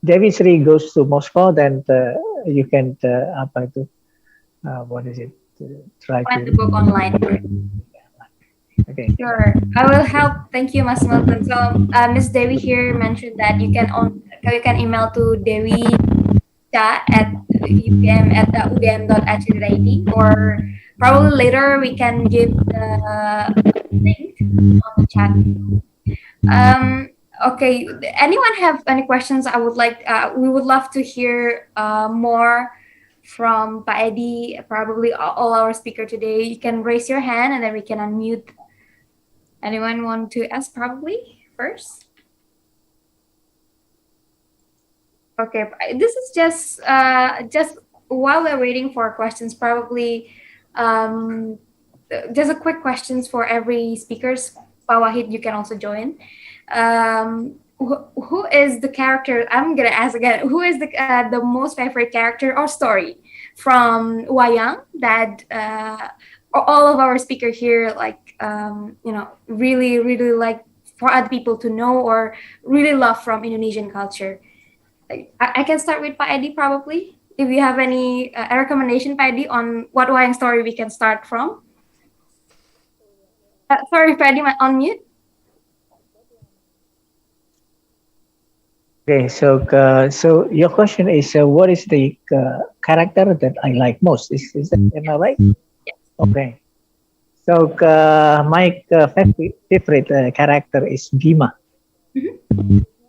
Devi Sri goes to Moscow, then you can try find to the book online. Okay. Sure, I will help. Thank you, Mas Milton. So, Miss Dewi here mentioned that you can email to Dewi at upm@udm.ac.id, or probably later we can give the link on the chat. Okay, anyone have any questions? We would love to hear more from Pak Eddy, probably all our speaker today. You can raise your hand and then we can unmute. Anyone want to ask probably first? Okay, this is just while we're waiting for questions, probably just a quick questions for every speakers. Pak Wahid, you can also join. who is the character? I'm gonna ask again. Who is the most favorite character or story from Wayang that all of our speakers here really like for other people to know or really love from Indonesian culture? I can start with Pak Eddy probably. If you have any recommendation, Pak Eddy, on what Wayang story we can start from. Sorry, Pak Eddy, on mute. Okay, so your question is what is the character that I like most? Is that, am I right? Yes. Okay. So my favorite character is Bhima.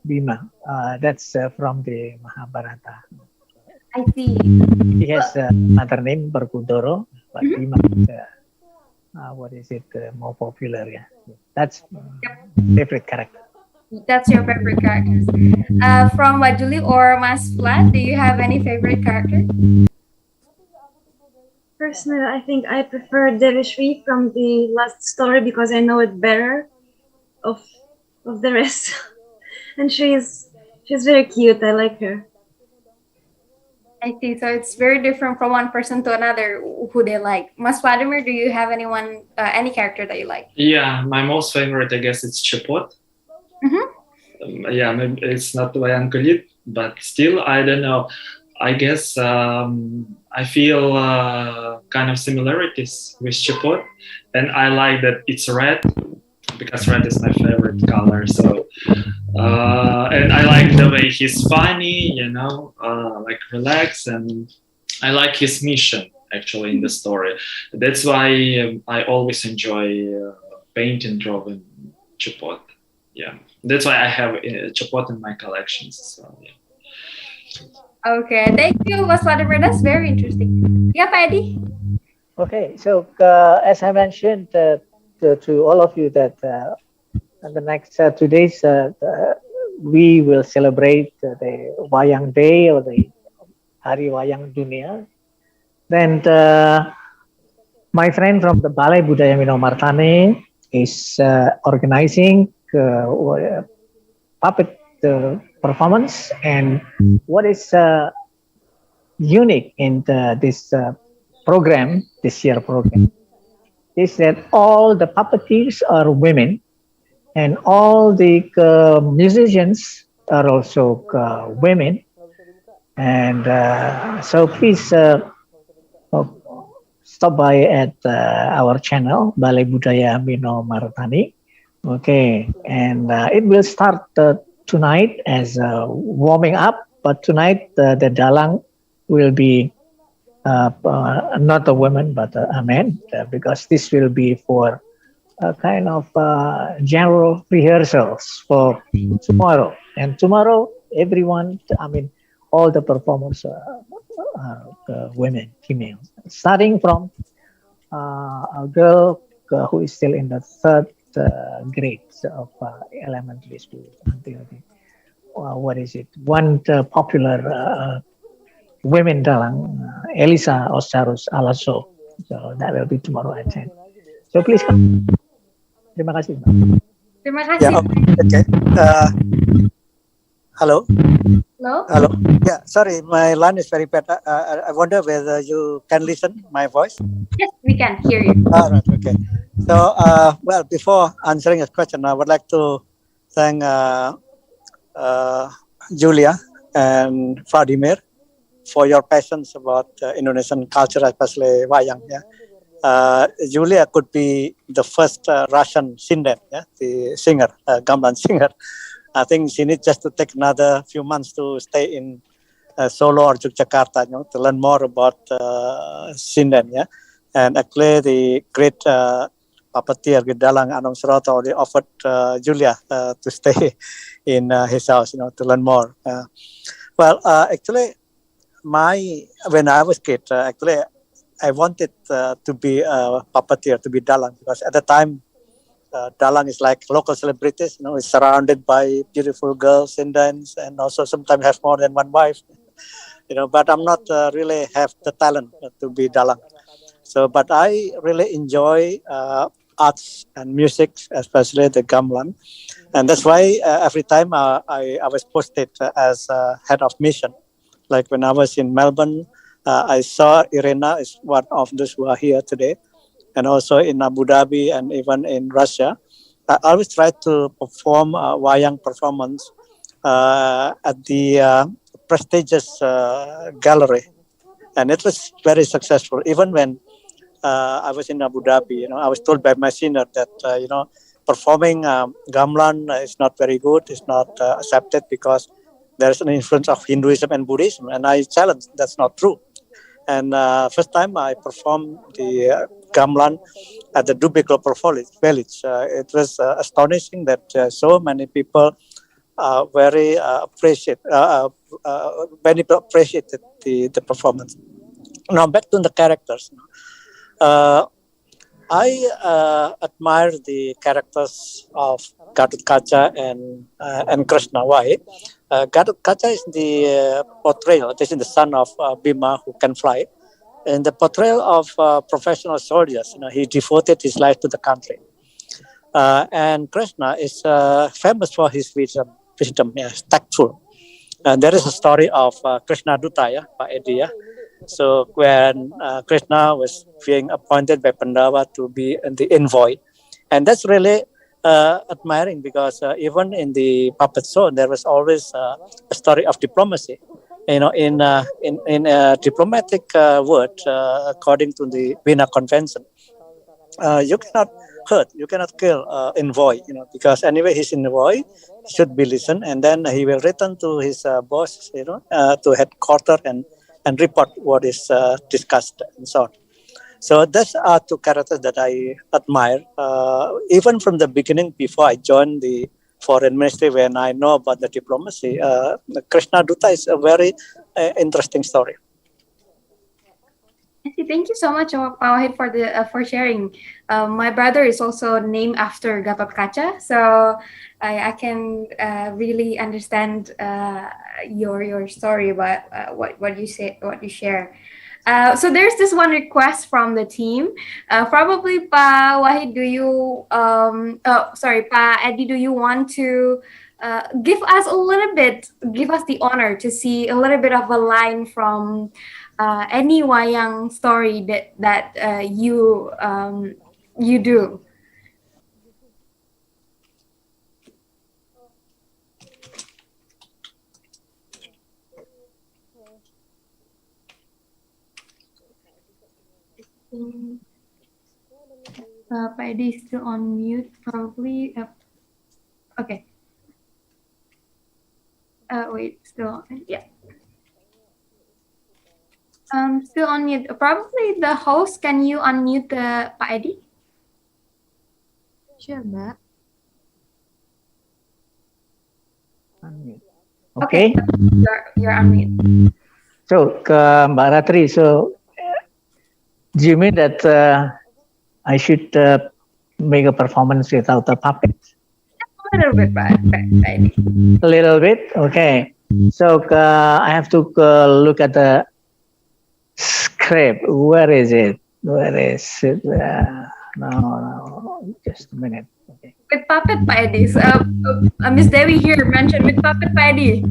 Bhima. That's from the Mahabharata. I see. He has another name, Barkudoro, but Bhima is what is it more popular? Yeah, that's favorite character. That's your favorite characters. From Julie or Mas Vlad, do you have any favorite character? Personally, I think I prefer Devi from the last story because I know it better of the rest. And she's very cute. I like her. I see. So it's very different from one person to another who they like. Mas Vladimir, do you have any character that you like? Yeah, my most favorite, I guess, it's Cepot. Yeah, maybe it's not Wayang Kulit, but still, I don't know. I guess I feel kind of similarities with Cepot, and I like that it's red because red is my favorite color. So, and I like the way he's funny, like relaxed, and I like his mission actually in the story. That's why I always enjoy painting, drawing Cepot. Yeah, that's why I have Cepot in my collections as well. Yeah. Okay, thank you, Mas Vladimir. That's very interesting. Yeah, Pak Eddy. Okay, so as I mentioned to all of you that in the next 2 days we will celebrate the Wayang Day or the Hari Wayang Dunia. Then my friend from the Balai Budaya Minomartani is organizing puppet performance, and what is unique in this program, this year program, is that all the puppeteers are women, and all the musicians are also women, and so please stop by at our channel Balai Budaya Minomartani. Okay, and it will start tonight as warming up, but tonight the dalang will be not a woman but a man, because this will be for a kind of general rehearsals for tomorrow. And tomorrow, everyone, all the performers are women, female, starting from a girl who is still in the third grades of elementary school until the one popular women dalang, Elisa Osarus Alaso. So that will be tomorrow at 10. So please come. Terima kasih. Terima kasih. Yeah, okay. Hello. Hello. Hello. Yeah, sorry, my line is very bad. I wonder whether you can listen my voice. Yes, we can hear you. All right. Okay. So, well, before answering a question, I would like to thank Julia and Vladimir for your passions about Indonesian culture, especially Wayang. Yeah. Julia could be the first Russian sinden, the singer, Gamelan singer. I think she needs just to take another few months to stay in Solo or Jakarta, to learn more about sinden. Yeah. And actually, the great puppeteer Gedalang Anong Suroto, they offered Julia to stay in his house, to learn more. Well, actually, when I was a kid, actually, I wanted to be a puppeteer, to be dalang, because at the time, dalang is like local celebrities, it's surrounded by beautiful girls and dance, and also sometimes have more than one wife, but I'm not really have the talent to be dalang. So, but I really enjoy arts and music, especially the gamelan. And that's why every time I was posted as head of mission. Like when I was in Melbourne, I saw Irena is one of those who are here today, and also in Abu Dhabi and even in Russia. I always try to perform wayang performance at the prestigious gallery, and it was very successful. Even when I was in Abu Dhabi, I was told by my senior that performing gamelan is not very good, it's not accepted because there's an influence of Hinduism and Buddhism, and I challenged that's not true. And first time I performed the gamelan at the Dubai Global Village, it was astonishing that so many people very appreciated the performance. Now back to the characters. I admire the characters of Gatot Kaca and Krishna. Why? Gatot Kaca is the portrayal. This is the son of Bhima who can fly. In the portrayal of professional soldiers, he devoted his life to the country. And Krishna is famous for his wisdom, tactful. And there is a story of Krishna Duta, Pak Eddy. So when Krishna was being appointed by Pandava to be the envoy, and that's really admiring because even in the puppet show there was always a story of diplomacy. In a diplomatic word, according to the Vienna Convention, you cannot hurt, you cannot kill envoy, because anyway he's envoy, he should be listened, and then he will return to his boss, to headquarters and report what is discussed and so on. So those are two characters that I admire, even from the beginning before I joined the foreign ministry when I know about the diplomacy. Krishna Duta is a very interesting story. Thank you so much, Pak Wahid, for sharing. My brother is also named after Gatot Kaca, so I can really understand your story about what you say, what you share. So there's this one request from the team. Probably Pak Wahid, Pak Eddy, do you want to give us the honor to see a little bit of a line from any wayang story that you do? Pak Eddy is still on mute, probably. Okay. Wait, still, yeah. Still on mute. Probably the host, can you unmute Pak Eddy? Sure, Mbak. Unmute. Okay. You're unmute. So, Mbak Ratri, so do you mean that I should make a performance without a puppet? A little bit, Pak Eddy. A little bit? Okay. So, I have to look at the script. Where is it? No, just a minute. Okay. With puppet, Pak Eddy. Miss Dewi here mentioned with puppet, Pak Eddy.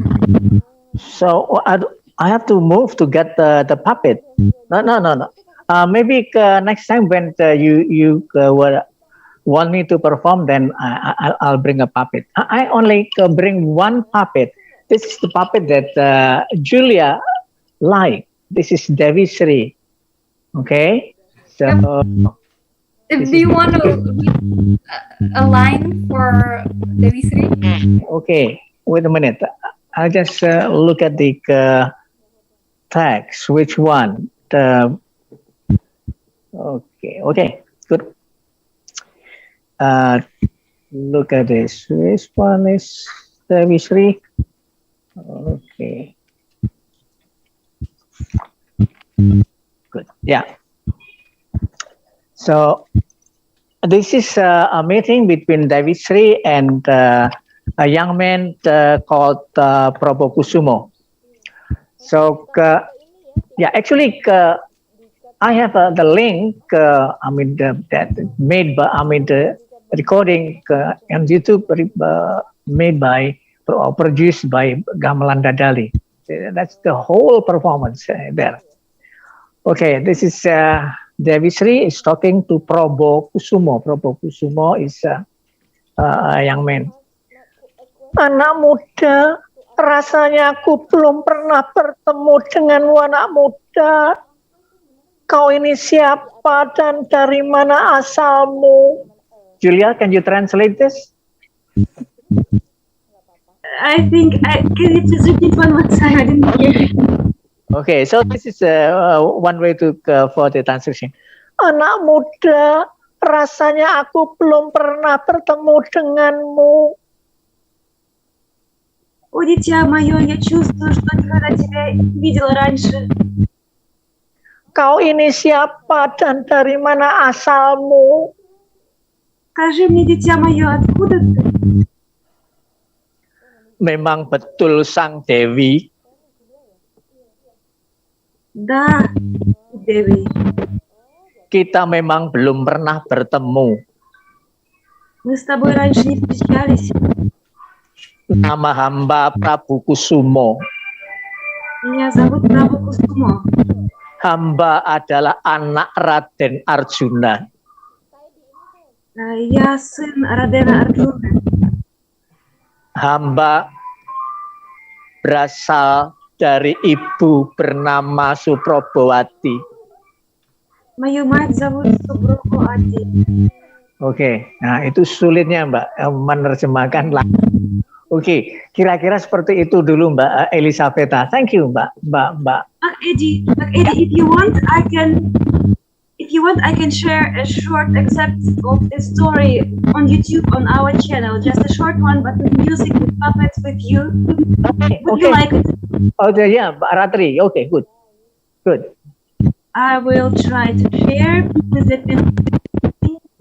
So, I have to move to get the puppet. No. Maybe next time when you want me to perform, then I'll bring a puppet. I only bring one puppet. This is the puppet that Julia liked. This is Devi Sri. Okay? So... Do you want a line for Devi Sri? Okay, wait a minute. I'll just look at the text. Which one? Okay, good. Look at this. Which one is Devi Sri? Okay. Good. Yeah. So this is a meeting between Devi Sri and a young man called Prabowo Kusumo. So yeah, actually I have the link. That made by the recording on YouTube made by or produced by Gamelan Dadali. That's the whole performance there. Okay, this is Dewi Sri is talking to Probo Kusumo. Probo Kusumo is a young man. Anak muda, rasanya aku belum pernah bertemu denganmu anak muda. Kau ini siapa dan dari mana asalmu? Julia, can you translate this? I think can you just repeat one more time? I didn't hear. Okay, so this is one way to for the translation. Anak muda, rasanya aku belum pernah bertemu denganmu. О, дитя мое, я чувствую, что никогда тебя не видела раньше. Kau ini siapa dan dari mana asalmu? Скажи мне, дитя мое, откуда ты? Memang betul sang Dewi. Да, Dewi. Kita memang belum pernah bertemu. Мы с тобой раньше не встречались. Nama hamba Prabu Kusumo. Меня зовут Prabu Kusumo. Hamba adalah anak Raden Arjuna. Я сын Радена Арджуна. Hamba berasal dari ibu bernama Suprobowati. Мою мать зовут Suprobowati. Oke, nah itu sulitnya Mbak menerjemahkan lah. Oke, kira-kira seperti itu dulu Mbak Elisabetta. Thank you Mbak. Eddy, if you want, I can share a short excerpt of the story on YouTube on our channel. Just a short one, but with music, with puppets, with you. Would you like it? Oh yeah, Mbak Ratri. Okay, good. I will try to share. Is it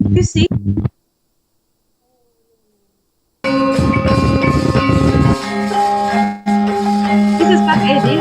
you see? This is Kak Eddy.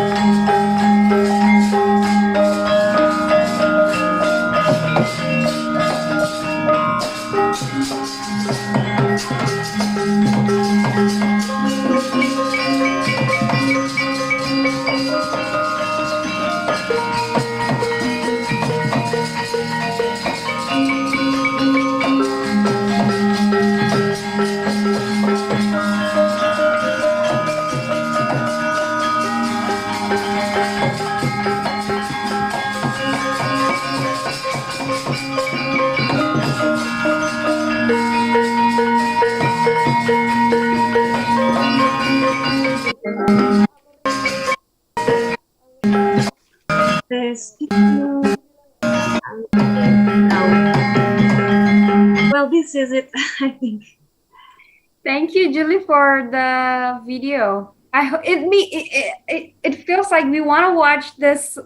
Well, this is it, I think. Thank you, Julie, for the video. It feels like we want to watch this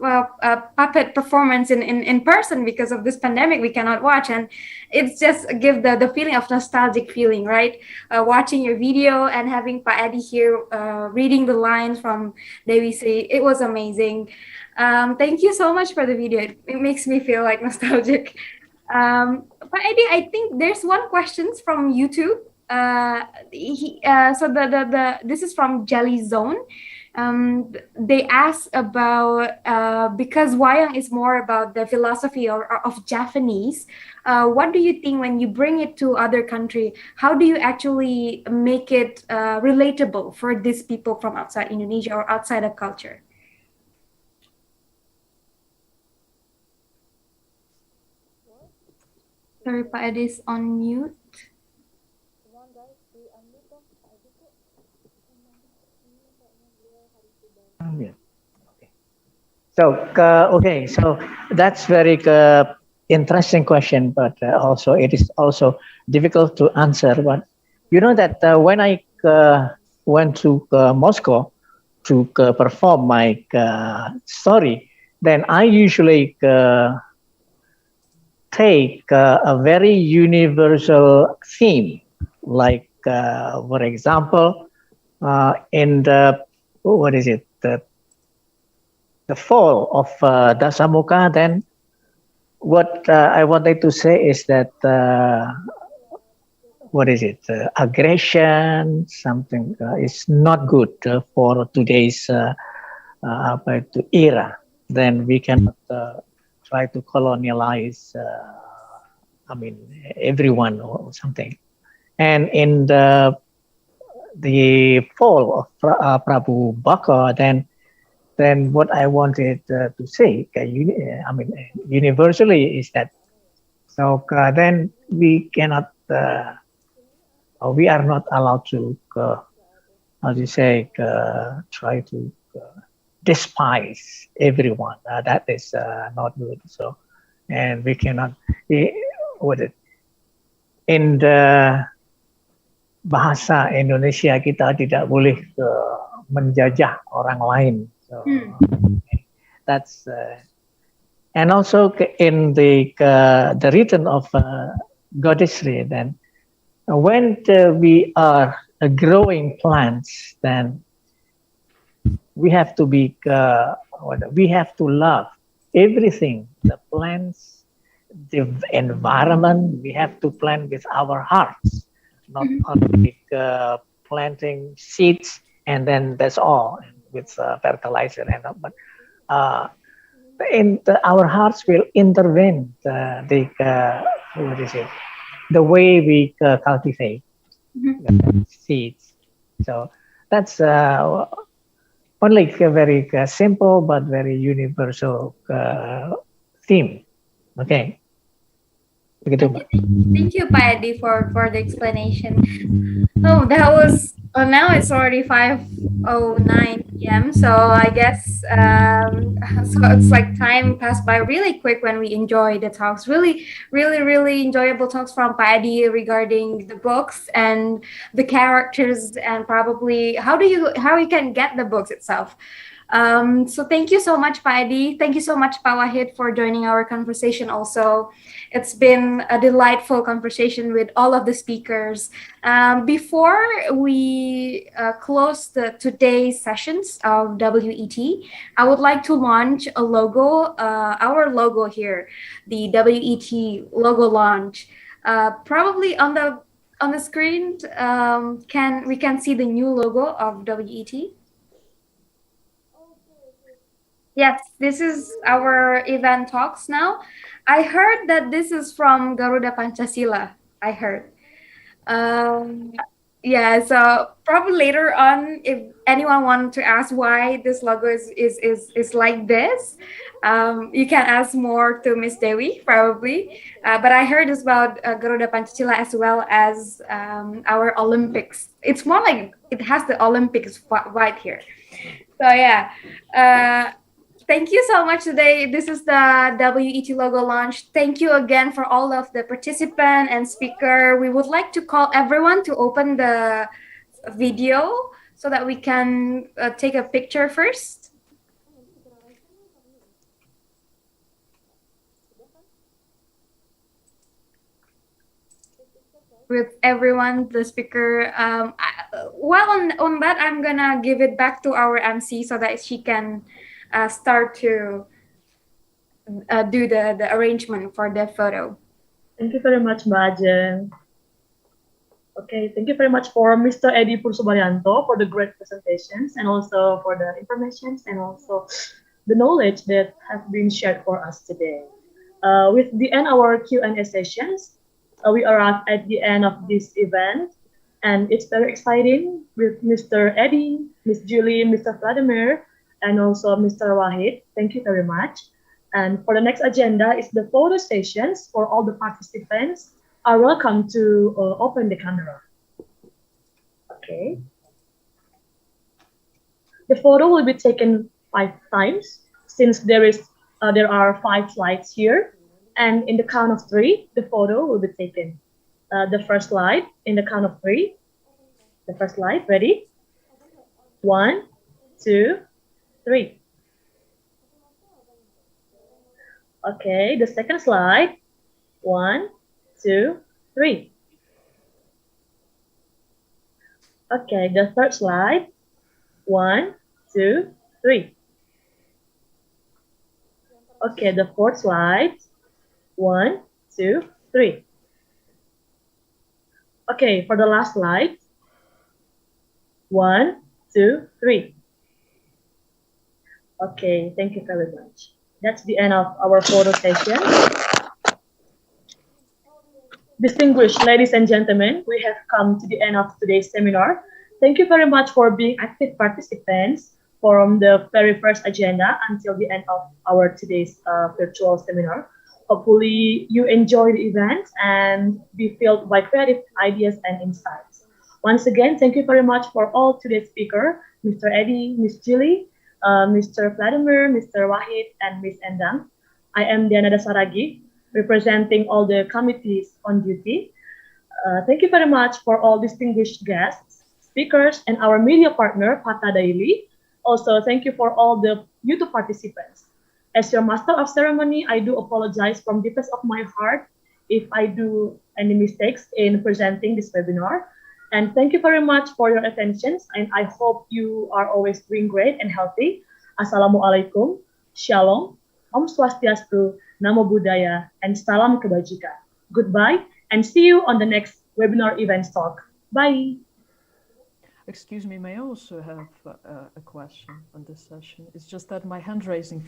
puppet performance in person because of this pandemic. We cannot watch, and it's just give the feeling of nostalgic feeling, right? Watching your video and having Pa Eddy here reading the lines from Dewi Sri, it was amazing. Thank you so much for the video. It makes me feel like nostalgic. Pa Eddy, I think there's one question from YouTube. This is from Jelly Zone. They ask about because Wayang is more about the philosophy of Japanese. What do you think when you bring it to other country? How do you actually make it relatable for these people from outside Indonesia or outside of culture? Sorry, Pa Eddy is on mute. So that's very interesting question, but also it is also difficult to answer. But you know that when I went to Moscow to perform my story, then I usually take a very universal theme, like for example, in the the fall of Dasamuka, then what I wanted to say is that what is it? Aggression, something is not good for today's era. Then we cannot try to colonialize. I mean, everyone or something. And in the fall of Prabu Baka, then what I wanted to say, I mean, universally is that so then we cannot, we are not allowed to, how do you say, try to despise everyone. That is not good. So, and we cannot, what it, in the bahasa Indonesia kita tidak boleh menjajah orang lain. So that's and also in the written of Goddessry, then when we are growing plants, then we have to be we have to love everything, the plants, the environment. We have to plant with our hearts, not only planting seeds and then that's all with fertilizer and all, but our hearts will intervene what is it, the way we cultivate seeds. So that's only a very simple but very universal theme. Okay. Thank you, Pak Eddy, for the explanation. Oh, that was. Now it's already 5:09 p.m. So I guess so it's like time passed by really quick when we enjoy the talks. Really enjoyable talks from Pak Eddy regarding the books and the characters and probably how you can get the books itself. So thank you so much, Pak Eddy. Thank you so much, Pak Wahid, for joining our conversation also. It's been a delightful conversation with all of the speakers. Before we close today's sessions of WET, I would like to launch a logo, our logo here, the WET logo launch. Probably on the screen, we can see the new logo of WET. Yes, this is our event talks now. I heard that this is from Garuda Pancasila. I heard. Yeah, so probably later on, if anyone wants to ask why this logo is like this, you can ask more to Miss Dewi, probably. But I heard it's about Garuda Pancasila as well as our Olympics. It's more like it has the Olympics right here. So yeah. Thank you so much today. This is the WET logo launch. Thank you again for all of the participant and speaker. We would like to call everyone to open the video so that we can take a picture first. With everyone, the speaker. While on that, I'm gonna give it back to our MC so that she can start to do the arrangement for the photo. Thank you very much, Mbak Ajeng. Okay, thank you very much for Mr. Eddy Pursubaryanto for the great presentations and also for the information and also the knowledge that have been shared for us today. With the end of our Q&A sessions, we arrived at the end of this event, and it's very exciting with Mr. Eddy, Miss Julie, Mr. Vladimir, and also Mr. Wahid. Thank you very much. And for the next agenda is the photo sessions for all the participants are welcome to open the camera. Okay. The photo will be taken 5 times since there are 5 slides here. And in the count of 3, the photo will be taken. The first slide in the count of 3. The first slide, ready? 1, 2, 3. Okay, the second slide. 1, 2, 3. Okay, the third slide. 1, 2, 3. Okay, the fourth slide. 1, 2, 3. Okay, for the last slide. 1, 2, 3. Okay, thank you very much. That's the end of our photo session. Distinguished ladies and gentlemen, we have come to the end of today's seminar. Thank you very much for being active participants from the very first agenda until the end of our today's virtual seminar. Hopefully you enjoy the event and be filled by creative ideas and insights. Once again, thank you very much for all today's speakers, Mr. Eddy, Ms. Julie, Mr. Vladimir, Mr. Wahid, and Ms. Endang. I am Diana Dasaragi, representing all the committees on duty. Thank you very much for all distinguished guests, speakers, and our media partner, Pata Daily. Also, thank you for all the YouTube participants. As your master of ceremony, I do apologize from the depths of my heart if I do any mistakes in presenting this webinar. And thank you very much for your attention, and I hope you are always doing great and healthy. Assalamualaikum, Shalom, Om Swastiastu, Namo Budaya, and Salam Kebajikan. Goodbye, and see you on the next webinar event talk. Bye. Excuse me, may I also have a question on this session? It's just that my hand raising